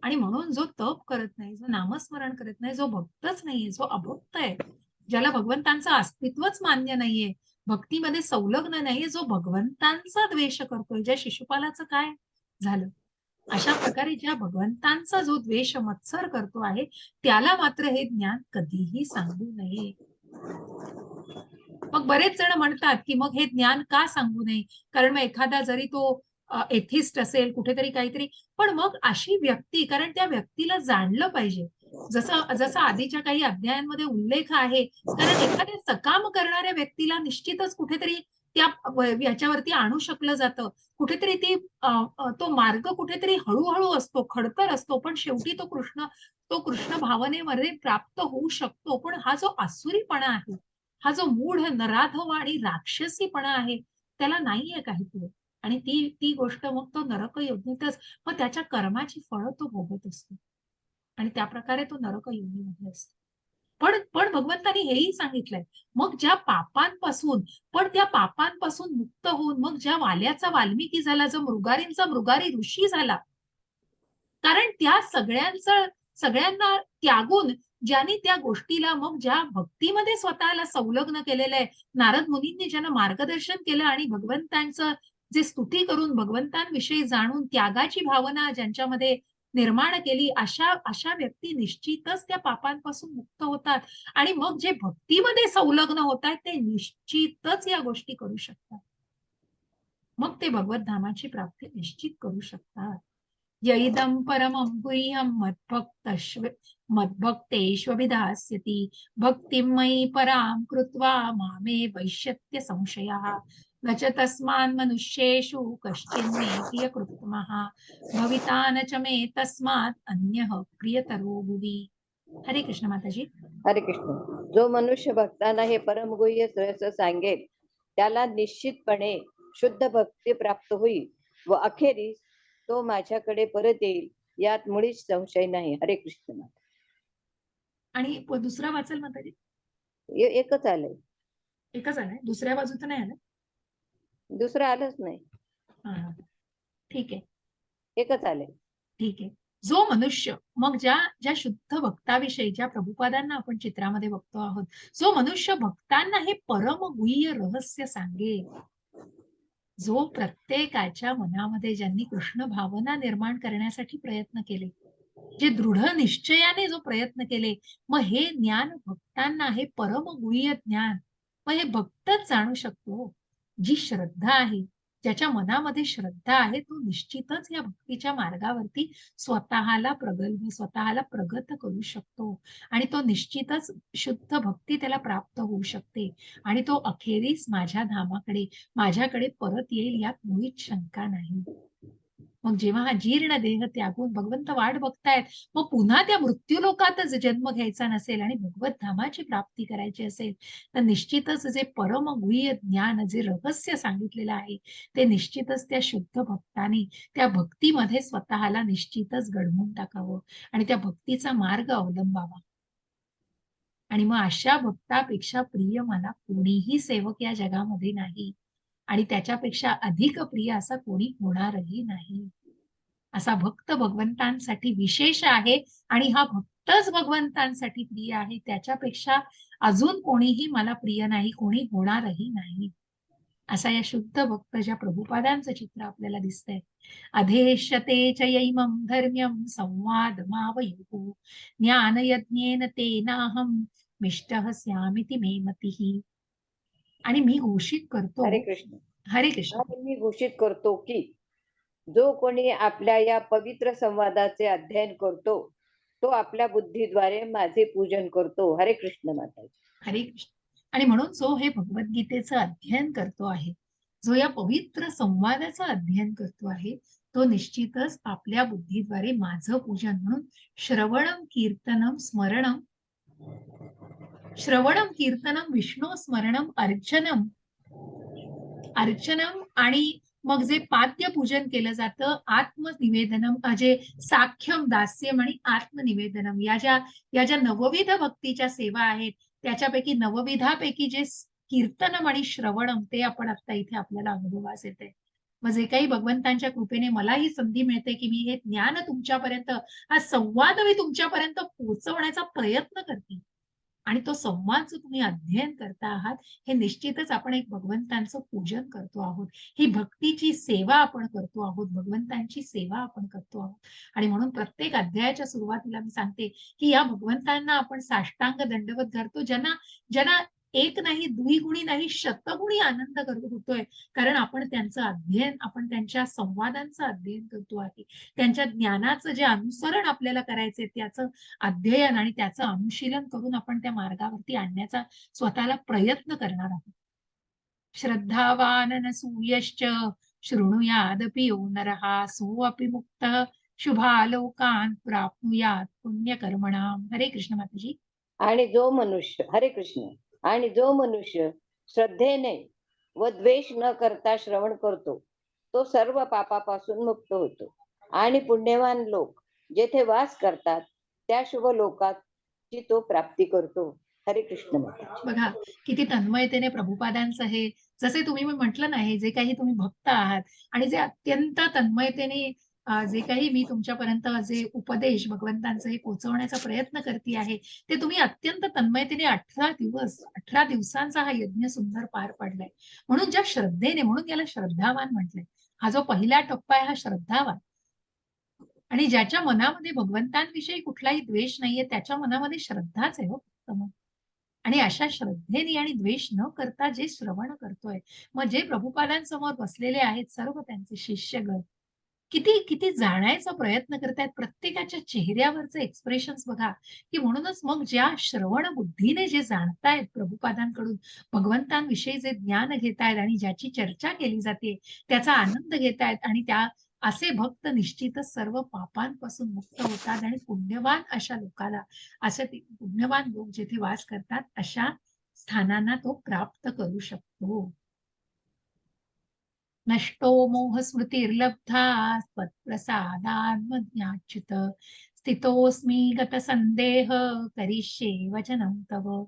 आणि म्हणून जो तप करत नाही, जो नामस्मरण करत नाही, जो भक्तच नाहीये, जो अभक्त आहे, ज्याला भगवंतांचं अस्तित्वच मान्य नाहीये, भक्तीमध्ये संलग्न नाहीये, जो भगवंतांचा द्वेष करतोय, ज्या शिशुपालाचं काय झालं, अशा प्रकारे ज्या भगवंतांचा जो द्वेष मत्सर करतो आहे, त्याला मात्र हे ज्ञान कधीही सांगू नये. मग बरेच जण म्हणतात, की मग हे ज्ञान का सांगू नये? कारण मग एखादा जरी तो एथिस्ट असेल, कुठेतरी काहीतरी, पण मग अशी व्यक्ती, कारण त्या व्यक्तीला जाणलं पाहिजे. जसं जसं आधीच्या काही अध्यायांमध्ये उल्लेख आहे, कारण एखाद्या सकाम करणाऱ्या व्यक्तीला निश्चितच कुठेतरी त्या याच्यावरती आणू शकलं जातं. कुठेतरी तो मार्ग कुठेतरी हळू असतो, खडतर असतो, पण शेवटी तो कृष्ण भावनेमध्ये प्राप्त होऊ शकतो. पण हा जो आसुरीपणा आहे, हा जो मूढ नराधम आणि राक्षसीपणा आहे, त्याला नाहीये काही पुढे. आणि ती ती गोष्ट मग तो नरक योनीतच, मग त्याच्या कर्माची फळं तो भोगत असतो. आणि त्याप्रकारे तो नरक योनीमध्ये असतो. पण पण भगवंतांनी हेही सांगितलंय, मग ज्या पापांपासून, पण त्या पापांपासून मुक्त होऊन मग ज्या वाल्याचा वाल्मिकी झाला, जो मृगारींचा मृगारी ऋषी झाला, कारण त्या सगळ्यांना त्यागून ज्यांनी त्या गोष्टीला मग ज्या भक्तीमध्ये स्वतःला संलग्न केलेलं आहे, नारद मुनींनी ज्यांना मार्गदर्शन केलं आणि भगवंतांचं जे स्तुती करून भगवंतांविषयी जाणून त्यागाची भावना ज्यांच्यामध्ये निर्माण केली, अशा अशा व्यक्ती निश्चितच त्या पापांपासून मुक्त होतात आणि मग जे भक्तीमध्ये संलग्न होतात ते निश्चितच या गोष्टी करू शकतात. मग ते भगवत धामाची प्राप्ती निश्चित करू शकतात. यैदं परमं गुह्यं मद्भक्तेष्वभिधास्यति भक्तिं मयि परां कृत्वा मामे वैश्यत्य संशयः न च तस्मान् मनुष्येषु कश्चिन्मे प्रियकृत्तमः भविता न च मे तस्मात् अन्यः प्रियतरो भुवि. हरे कृष्ण माताजी. हरे कृष्ण. जो मनुष्य भक्तांना हे परमगुह्य रहस्य सांगेल, त्याला निश्चितपणे शुद्ध भक्ती प्राप्त होईल व अखेरीस तो माझ्याकडे परत येईल, यात मुळीच संशय नाही. हरे कृष्ण. आणि दुसरा वाचल माताजी. एकच आलंय, एकच आलाय, दुसऱ्या बाजूचं नाही आलं. दुसरं आलंच नाही, हा, ठीक आहे. एकच आलंय. ठीक आहे. जो मनुष्य, मग ज्या ज्या शुद्ध भक्ताविषयी ज्या प्रभुपादांना आपण चित्रामध्ये बघतो आहोत, जो मनुष्य भक्तांना हे परम गुह्य रहस्य सांगेल, जो प्रत्येकाच्या मनामध्ये ज्यांनी कृष्ण भावना निर्माण करण्यासाठी प्रयत्न केले, जे दृढ निश्चयाने जो प्रयत्न केले, मग हे ज्ञान भक्तांना, हे परम गुह्य ज्ञान मग हे भक्तच जाणू शकतो. जी श्रद्धा आहे, ज्याच्या मनामध्ये श्रद्धा आहे, तो निश्चितच या भक्तीच्या मार्गावरती स्वतःला प्रगत करू शकतो आणि तो निश्चितच शुद्ध भक्ती त्याला प्राप्त होऊ शकते आणि तो अखेरीस माझ्याकडे परत येईल, यात मुळीच शंका नाही. मग जेव्हा हा जीर्ण देह त्यागून भगवंत वाट बघतायत, मग पुन्हा त्या मृत्यूलोकातच जन्म घ्यायचा नसेल आणि भगवत धामाची प्राप्ती करायची असेल, तर निश्चितच जे परम गुह्य ज्ञान, जे रहस्य सांगितलेलं आहे, ते निश्चितच त्या शुद्ध भक्तांनी त्या भक्तीमध्ये स्वतःला निश्चितच घडवून टाकावं आणि त्या भक्तीचा मार्ग अवलंबावा. आणि मग अशा भक्तापेक्षा प्रिय मला कोणीही सेवक या जगामध्ये नाही आणि त्याच्यापेक्षा अधिक प्रिय असा कोणी होणारही नाही. असा भक्त भगवंतांसाठी विशेष आहे आणि हा भक्तच भगवंतांसाठी प्रिय आहे. त्याच्यापेक्षा अजून कोणीही मला प्रिय नाही, कोणी होणारही नाही. असा या शुद्ध भक्त ज्या प्रभुपादांचं चित्र आपल्याला दिसतंय. अधेष्यते च यैमं धर्म्यं संवादमावयुः ज्ञानयज्ञेन तेनाहं मिष्टः स्यामिति मे मतिः. आणि मी घोषित करतो, हरे कृष्ण. हरे कृष्ण. आणि मी घोषित करतो की जो कोणी आपल्या या पवित्र संवादाचे अध्ययन करतो, तो आपल्या बुद्धीद्वारे माझे पूजन करतो. हरे कृष्ण माताजी. हरे कृष्ण. आणि म्हणून जो हे भगवद्गीतेचं अध्ययन करतो आहे, जो या पवित्र संवादाचं अध्ययन करतो आहे, तो निश्चितच आपल्या बुद्धीद्वारे माझं पूजन म्हणून श्रवणम कीर्तनम स्मरणम, श्रवणम कीर्तनम विष्णू स्मरणम अर्चनम, अर्चनम आणि मग जे पाद्य पूजन केलं जातं आत्मनिवेदनम, जे साख्यम दास्यम आणि आत्मनिवेदनम, या ज्या नवविध भक्तीच्या सेवा आहेत, त्याच्यापैकी नवविधापैकी जे कीर्तनम आणि श्रवणम, ते आपण आता इथे आपल्याला अनुभवास येते. मग जे काही भगवंतांच्या कृपेने मला ही संधी मिळते की मी हे ज्ञान तुमच्यापर्यंत, हा संवाद मी तुमच्यापर्यंत पोहोचवण्याचा प्रयत्न करते आणि तो संवाद जो तुम्ही अध्ययन करता आहात, हे निश्चितच आपण एक भगवंतांचं पूजन करतो आहोत. ही भक्तीची सेवा आपण करतो आहोत, भगवंतांची सेवा आपण करतो आहोत. आणि म्हणून प्रत्येक अध्यायाच्या सुरुवातीला मी सांगते की या भगवंतांना आपण साष्टांग दंडवत करतो, ज्यांना ज्यांना एक नाही, द्विगुणी नाही, शतगुणी आनंद करत होतोय. कारण आपण त्यांचं अध्ययन, आपण त्यांच्या संवादांचं अध्ययन करतो आहे. त्यांच्या ज्ञानाचं जे अनुसरण आपल्याला करायचंय, त्याचं अध्ययन आणि त्याचं अनुशीलन करून आपण त्या मार्गावरती आणण्याचा स्वतःला प्रयत्न करणार आहोत. श्रद्धावान नसूयश्च शृणुयादपि यो नरः सोऽपि मुक्तः शुभालोकान् प्राप्नुयात् पुण्यकर्मणाम्. हरे कृष्ण माताजी. आणि जो मनुष्य, हरे कृष्ण, आणि जो मनुष्य श्रद्धेने व द्वेष न करता श्रवण करतो, तो सर्व पापापासून मुक्त होतो आणि पुण्यवान लोक जेथे वास करतात त्या शुभ लोकाची तो प्राप्ती करतो. हरे कृष्ण माताजी. बघा किती तन्मयतेने प्रभुपादांचं हे, जसे तुम्ही मी म्हटलं ना, हे जे काही तुम्ही भक्त आहात आणि जे अत्यंत तन्मयतेने जे काही मी तुमच्यापर्यंत जे उपदेश भगवंतांचे हे पोहोचवण्याचा प्रयत्न करते आहे, ते तुम्ही अत्यंत तन्मयतेने 18 दिवसांचा हा यज्ञ सुंदर पार पाडलाय. म्हणून ज्या श्रद्धेने, म्हणून याला श्रद्धावान म्हटलंय. हा जो पहिला टप्पा आहे हा श्रद्धावान. आणि ज्याच्या मनामध्ये भगवंतांविषयी कुठलाही द्वेष नाहीये, त्याच्या मनामध्ये श्रद्धाच आहे हो फक्त मग. आणि अशा श्रद्धेने आणि द्वेष न करता जे श्रवण करतोय, मग जे प्रभुपादांसमोर बसलेले आहेत सर्व त्यांचे शिष्यगण, किती किती जाणायचा प्रयत्न करतायत. प्रत्येकाच्या चेहऱ्यावरचे एक्सप्रेशन्स बघा, की म्हणूनच मग ज्या श्रवण बुद्धीने जे जाणतायत प्रभुपादांकडून, भगवंतांविषयी जे ज्ञान घेतायत आणि ज्याची चर्चा केली जाते, त्याचा आनंद घेतायत आणि त्या असे भक्त निश्चितच सर्व पापांपासून मुक्त होतात आणि पुण्यवान अशा लोकाला, अशा पुण्यवान लोक जिथे वास करतात अशा स्थानांना तो प्राप्त करू शकतो. नष्टो मोहस्मृतिर्लब्धा त्वत्प्रसादान्मज्ञाच्युत स्थितोऽस्मि गतसन्देह करिष्ये वचनं तव.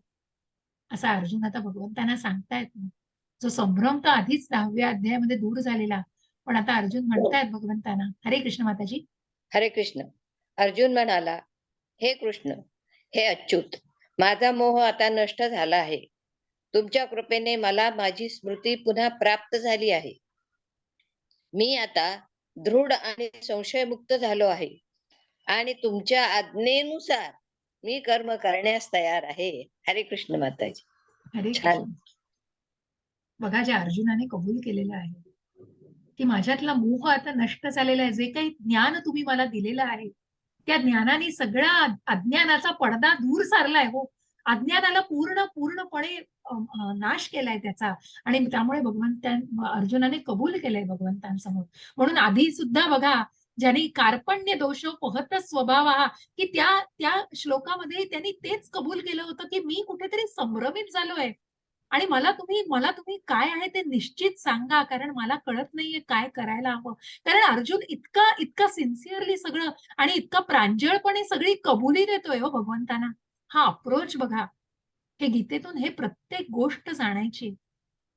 असा अर्जुन आता भगवंतांना सांगतायत ना. जो संभ्रम तर आधीच 10व्या अध्यायामध्ये दूर झालेला, पण आता अर्जुन म्हणतायत भगवंतांना. हरे कृष्ण माताजी. हरे कृष्ण. अर्जुन म्हणाला, हे कृष्ण, हे अच्युत, माझा मोह आता नष्ट झाला आहे. तुमच्या कृपेने मला माझी स्मृती पुन्हा प्राप्त झाली आहे. मी आता दृढ आणि संशयमुक्त झालो आहे आणि तुमच्या आज्ञेनुसार मी कर्म करण्यास तयार आहे. हरे कृष्ण माताजी. हरे छान. कृष्ण. बघा ज्या अर्जुनाने कबूल केलेलं आहे की माझ्यातला मोह आता नष्ट झालेला आहे, जे काही ज्ञान तुम्ही मला दिलेलं आहे, त्या ज्ञानाने सगळ्या अज्ञानाचा पडदा दूर सारलाय हो. अज्ञानाला पूर्णपणे नाश केलाय त्याचा. आणि त्यामुळे अर्जुनाने कबूल केलंय भगवंतांसमोर. म्हणून आधी सुद्धा बघा, ज्यांनी कार्पण्य दोष पहत स्वभाव हा, की त्या त्या श्लोकामध्ये त्यांनी तेच कबूल केलं होतं, की मी कुठेतरी संभ्रमित झालोय आणि मला तुम्ही काय आहे ते निश्चित सांगा, कारण मला कळत नाहीये काय करायला हवं. कारण अर्जुन इतका इतका सिन्सिअरली सगळं आणि इतका प्रांजळपणे सगळी कबुली देतोय हो भगवंतांना. हा अप्रोच बघा. हे गीतेतून हे प्रत्येक गोष्ट जाणायची.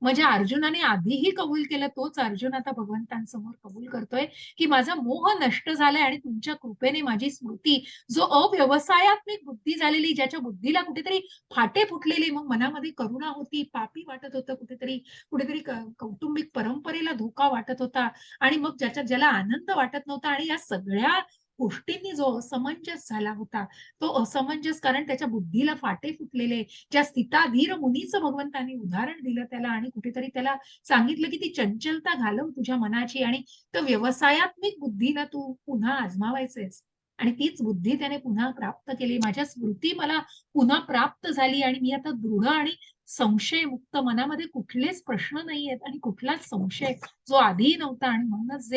म्हणजे अर्जुनाने आधीही कबूल केलं, तोच अर्जुन आता भगवंतांसमोर कबूल करतोय, की माझा मोह नष्ट झालाय आणि तुमच्या कृपेने माझी स्मृती, जो अव्यवसायात्मिक बुद्धी झालेली, ज्याच्या बुद्धीला कुठेतरी फाटे फुटलेले, मग मनामध्ये करुणा होती, पापी वाटत होतं कुठेतरी, कुठेतरी कौटुंबिक परंपरेला धोका वाटत होता आणि मग ज्याला आनंद वाटत नव्हता आणि या सगळ्या गोष्टींनी जो असमंजस झाला होता, तो असमंजस कारण त्याच्या बुद्धीला फाटे फुटलेले, ज्या स्थिताधीर मुनीचं भगवंतांनी उदाहरण दिलं त्याला आणि कुठेतरी त्याला सांगितलं की ती चंचलता घालव तुझ्या मनाची आणि तो व्यवसायात्मिक बुद्धीला तू पुन्हा आजमावायचेस. आणि तीच बुद्धी त्याने पुन्हा प्राप्त केली. माझ्या स्मृती मला पुन्हा प्राप्त झाली आणि मी आता दृढ आणि संशयमुक्त, मनामध्ये कुठलेच प्रश्न नाहीयेत आणि कुठलाच संशय जो आधीही नव्हता. आणि म्हणूनच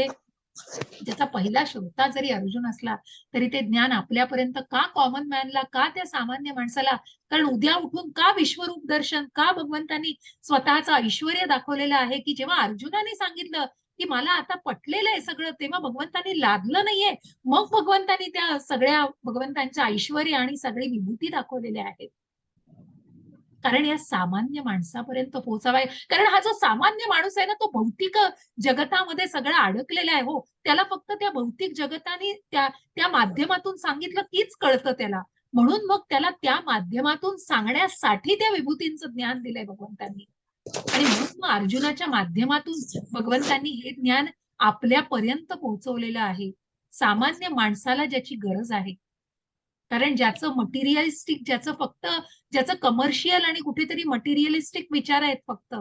ज्याचा पहिला श्रोता जरी अर्जुन असला तरी ते ज्ञान आपल्यापर्यंत का, कॉमन मॅनला का, त्या सामान्य माणसाला, कारण उद्या उठून का विश्वरूप दर्शन, का भगवंतांनी स्वतःचं ऐश्वर्य दाखवलेलं आहे, की जेव्हा अर्जुनाने सांगितलं की मला आता पटलेलं आहे सगळं, तेव्हा भगवंतांनी लादलं नाहीये, मग भगवंतांनी त्या सगळ्या भगवंतांचं ऐश्वर्य आणि सगळी विभूती दाखवलेल्या आहेत. कारण या सामान्य माणसापर्यंत पोहोचावा, कारण हा जो सामान्य माणूस आहे ना, तो भौतिक जगतामध्ये सगळं अडकलेला आहे हो. त्याला फक्त त्या भौतिक जगताने त्या त्या माध्यमातून सांगितलं कीच कळतं त्याला. म्हणून मग त्याला त्या माध्यमातून सांगण्यासाठी त्या विभूतींचं ज्ञान दिलंय भगवंतांनी. आणि म्हणून मग अर्जुनाच्या माध्यमातून भगवंतांनी हे ज्ञान आपल्यापर्यंत पोहोचवलेलं आहे. सामान्य माणसाला ज्याची गरज आहे. कारण ज्याचं मटेरियलिस्टिक, ज्याचं कमर्शियल आणि कुठेतरी मटेरियलिस्टिक विचार आहेत फक्त,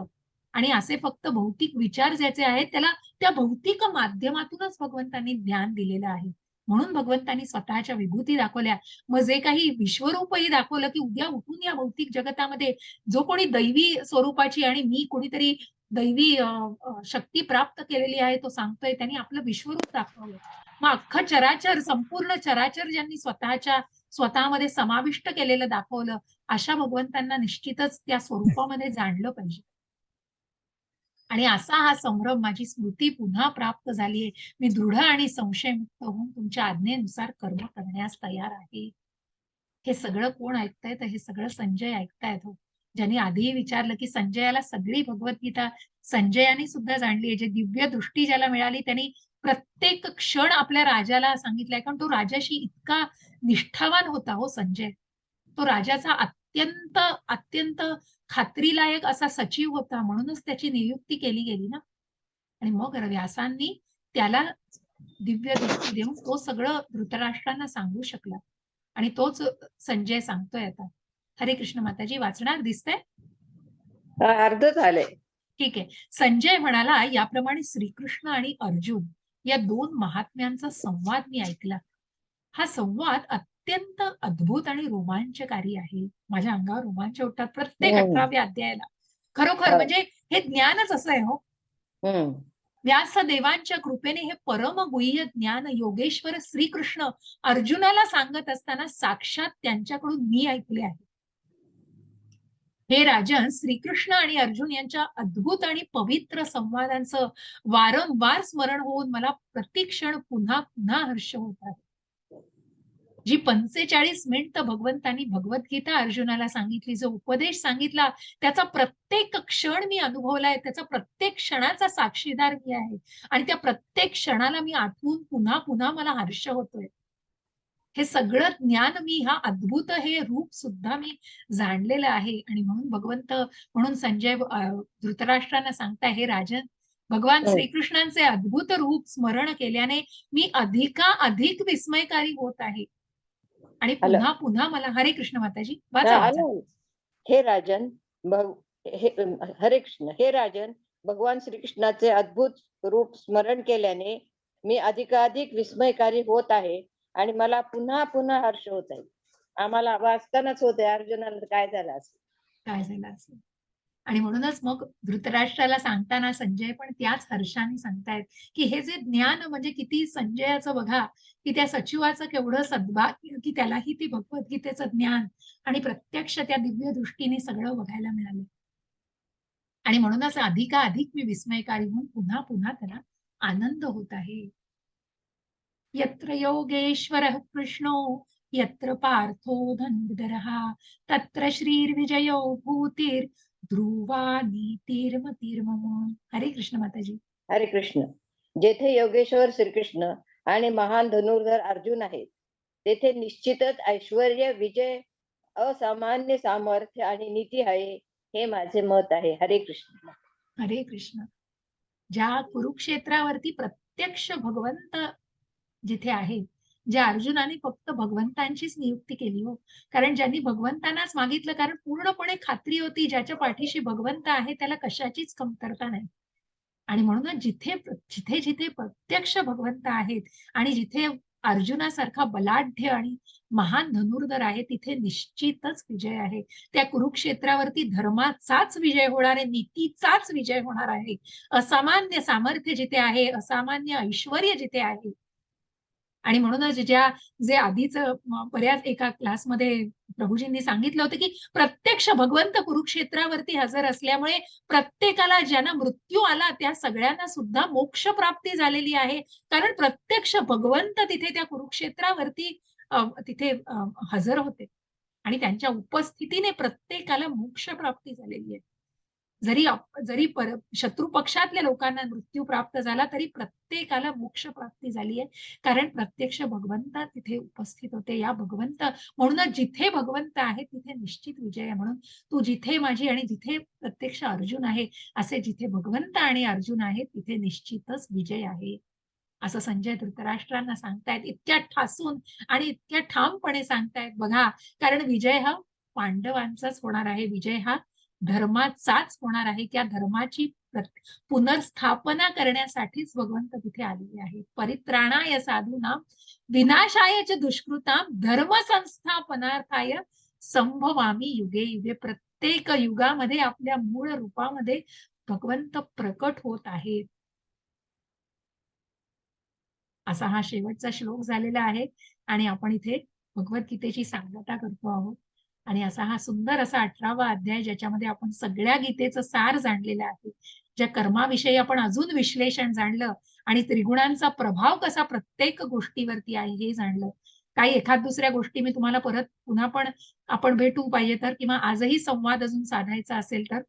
आणि असे फक्त भौतिक विचार ज्याचे आहेत, त्याला त्या भौतिक माध्यमातूनच भगवंतांनी ज्ञान दिलेलं आहे. म्हणून भगवंतांनी स्वतःच्या विभूती दाखवल्या. मग जे काही विश्वरूपही दाखवलं, की उद्या उठून या भौतिक जगतामध्ये जो कोणी दैवी स्वरूपाची आणि मी कोणीतरी दैवी शक्ती प्राप्त केलेली आहे, तो सांगतोय त्यांनी आपलं विश्वरूप दाखवलं. मग अख्खं चराचर, संपूर्ण चराचर ज्यांनी स्वतःमध्ये समाविष्ट केलेलं दाखवलं, अशा भगवंतांना निश्चितच त्या स्वरूपामध्ये जाणलं पाहिजे. आणि असा हा संभ्रम, माझी स्मृती पुन्हा प्राप्त झालीये, मी दृढ आणि संशयमुक्त होऊन तुमच्या आज्ञेनुसार कर्म करण्यास तयार आहे. हे सगळं कोण ऐकताय? तर हे सगळं संजय ऐकतायत हो. ज्यांनी आधीही विचारलं, की संजयाला सगळी भगवद्गीता संजयाने सुद्धा जाणली, जे दिव्य दृष्टी ज्याला मिळाली त्यांनी प्रत्येक क्षण आपल्या राजाला सांगितलंय, कारण तो राजाशी इतका निष्ठावान होता हो संजय. तो राजाचा अत्यंत अत्यंत खात्रीलायक असा सचिव होता, म्हणूनच त्याची नियुक्ती केली गेली ना. आणि मग व्यासांनी त्याला दिव्य दृष्टी देऊन तो सगळं धृतराष्ट्रांना सांगू शकला. आणि तोच संजय सांगतोय आता. हरे कृष्ण माताजी, वाचणार दिसतंय? अर्ध झालंय. ठीक आहे. संजय म्हणाला, याप्रमाणे श्रीकृष्ण आणि अर्जुन या दोन महात्म्यांचा संवाद मी ऐकला. हा संवाद अत्यंत अद्भुत आणि रोमांचकारी आहे. माझ्या अंगावर रोमांच उठतात प्रत्येक 18व्या अध्यायाला. खरोखर म्हणजे हे ज्ञानच असं आहे हो. व्यासदेवांच्या कृपेने हे परमगुह्य ज्ञान योगेश्वर श्रीकृष्ण अर्जुनाला सांगत असताना साक्षात त्यांच्याकडून मी ऐकले आहे. हे राजन, श्रीकृष्ण आणि अर्जुन यांच्या अद्भुत आणि पवित्र संवादांचं वारंवार स्मरण होऊन मला प्रतिक्षण पुन्हा पुन्हा हर्ष होत आहे. जी 45 मिनिटं भगवंतांनी भगवद्गीता अर्जुनाला सांगितली, जो उपदेश सांगितला, त्याचा प्रत्येक क्षण मी अनुभवलाय, त्याचा प्रत्येक क्षणाचा साक्षीदार मी आहे आणि त्या प्रत्येक क्षणाला मी आठवून पुन्हा पुन्हा मला हर्ष होतोय. हे सगळं ज्ञान मी, हा अद्भुत हे रूप सुद्धा मी जाणलेलं आहे. आणि म्हणून संजय धृतराष्ट्रांना सांगताय, हे राजन, भगवान श्रीकृष्णांचे अद्भुत रूप स्मरण केल्याने मी अधिक विस्मयकारी होत आहे आणि पुन्हा पुन्हा मला. हरे कृष्ण माताजी, वाचा. हे राजन, हरे कृष्ण, हे राजन, भगवान श्रीकृष्णाचे अद्भुत रूप स्मरण केल्याने मी अधिकाधिक विस्मयकारी होत आहे आणि मला पुन्हा पुन्हा हर्ष होत आहे. आम्हाला वाचतानाच होते अर्जुनाला काय झालं असं. काय झालं असेल. आणि म्हणूनच मग धृतराष्ट्राला सांगताना संजय पण त्याच हर्षाने सांगतायत, की हे जे ज्ञान म्हणजे किती संजयाचं बघा, की त्या सचिवाचं केवढं सद्भाग्य, की त्यालाही ते भगवद्गीतेचं ज्ञान आणि प्रत्यक्ष त्या दिव्य दृष्टीने सगळं बघायला मिळालं. आणि म्हणूनच अधिकाधिक मी विस्मयकारी होऊन पुन्हा पुन्हा त्याला आनंद होत आहे. यत्र योगेश्वरः कृष्णो यत्र पार्थो धनुर्धरः तत्र श्रीर्विजयो भूतिर् ध्रुवा नीतिर्मतिर्मम. हरे कृष्ण माताजी. हरे कृष्ण. जेथे योगेश्वर श्रीकृष्ण आणि महान धनुर्धर अर्जुन आहेत, तेथे निश्चितच ऐश्वर्य, विजय, असामान्य सामर्थ्य आणि नीती आहे, हे माझे मत आहे. हरे कृष्ण. हरे कृष्ण. ज्या कुरुक्षेत्रावरती प्रत्यक्ष भगवंत जिथे आहे, ज्या अर्जुनाने फक्त भगवंतांचीच नियुक्ती केली हो. कारण ज्यांनी भगवंतांनाच मागितलं, कारण पूर्णपणे खात्री होती ज्याच्या पाठीशी भगवंत आहे त्याला कशाचीच कमतरता नाही. आणि म्हणूनच जिथे जिथे जिथे प्रत्यक्ष भगवंत आहेत आणि जिथे अर्जुनासारखा बलाढ्य आणि महान धनुर्धर आहे, तिथे निश्चितच विजय आहे. त्या कुरुक्षेत्रावरती धर्माचाच विजय होणार आहे, नीतीचाच विजय होणार आहे. असामान्य सामर्थ्य जिथे आहे, असामान्य ऐश्वर्य जिथे आहे. आणि म्हणूनच जे आधीच बऱ्याच एका क्लासमध्ये प्रभूजींनी सांगितलं होतं, की प्रत्यक्ष भगवंत कुरुक्षेत्रावरती हजर असल्यामुळे प्रत्येकाला ज्यांना मृत्यू आला त्या सगळ्यांना सुद्धा मोक्ष प्राप्ती झालेली आहे. कारण प्रत्यक्ष भगवंत तिथे त्या कुरुक्षेत्रावरती तिथे हजर होते आणि त्यांच्या उपस्थितीने प्रत्येकाला मोक्ष प्राप्ती झालेली आहे. जरी शत्रू पक्षातल्या लोकांना मृत्यू प्राप्त झाला तरी प्रत्येकाला मोक्ष प्राप्ती झाली आहे. कारण प्रत्यक्ष भगवंत तिथे उपस्थित होते. या भगवंत म्हणूनच जिथे भगवंत आहे तिथे निश्चित विजय आहे. म्हणून तू जिथे माझी आणि जिथे प्रत्यक्ष अर्जुन आहे, असे जिथे भगवंत आणि अर्जुन आहे तिथे निश्चितच विजय आहे. असं संजय धृतराष्ट्रांना सांगतायत इतक्या ठासून आणि इतक्या ठामपणे सांगतायत बघा. कारण विजय हा पांडवांचाच होणार आहे. विजय हा धर्माचाच होणार आहे. त्या धर्माची पुनर्स्थापना करण्यासाठीच भगवंत तिथे आलेले आहेत. परित्राणाय साधूनां विनाशाय च दुष्कृतां धर्म संस्थापनार्थाय संभवामी युगे युगे. प्रत्येक युगामध्ये आपल्या मूळ रूपामध्ये भगवंत प्रकट होत आहेत. असा हा शेवटचा श्लोक झालेला आहे आणि आपण इथे भगवद्गीतेची सांगता करतो आहोत. आणि असा हा सुंदर असा 18वा अध्याय ज्याच्यामध्ये आपण सगळ्या गीतेचं सार जाणलेलं आहे. ज्या कर्माविषयी आपण अजून विश्लेषण जाणलं आणि त्रिगुणांचा प्रभाव कसा प्रत्येक गोष्टीवरती आहे हे जाणलं. काही एखाद दुसऱ्या गोष्टी मी तुम्हाला परत पुन्हा पण आपण भेटू पाहिजे तर किंवा आजही संवाद अजून साधायचा असेल तर.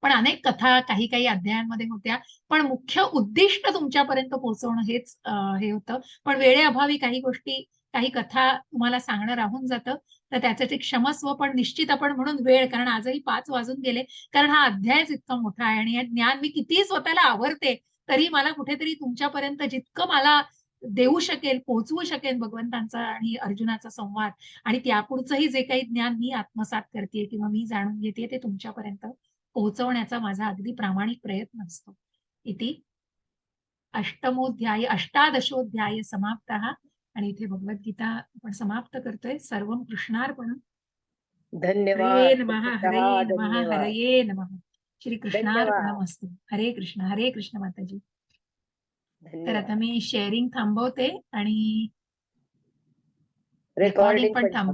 पण अनेक कथा काही काही अध्यायांमध्ये होत्या. पण मुख्य उद्दिष्ट तुमच्यापर्यंत पोहोचवणं हेच हे होतं. पण वेळेअभावी काही गोष्टी, काही कथा तुम्हाला सांगणं राहून जातं. तर त्याचं ते क्षमस्व. पण निश्चित आपण म्हणून वेळ, कारण आजही 5 वाजून गेले. कारण हा अध्यायच इतका मोठा आहे आणि हे ज्ञान मी कितीही स्वतःला आवरते, तरी मला कुठेतरी तुमच्यापर्यंत जितकं मला देऊ शकेल, पोहोचवू शकेल भगवंतांचा आणि अर्जुनाचा संवाद आणि त्यापुढचंही जे काही ज्ञान मी आत्मसात करतेय किंवा मी जाणून घेतेय ते तुमच्यापर्यंत पोहोचवण्याचा माझा अगदी प्रामाणिक प्रयत्न असतो. इति अष्टादशोऽध्याय समाप्तः. आणि इथे भगवद्गीता आपण समाप्त करतोय. सर्वं कृष्णार्पणम्. हरे धन्यवाद. नमः, हरे धन्यवाद. नमः, धन्यवाद. हरये नमः. श्री धन्यवाद. कृष्णार्पणमस्तु. हरे कृष्ण माताजी. तर आता धन्यवाद. मी शेअरिंग थांबवते आणि रेकॉर्डिंग रेकॉर्डिंग पण पण थांबवते.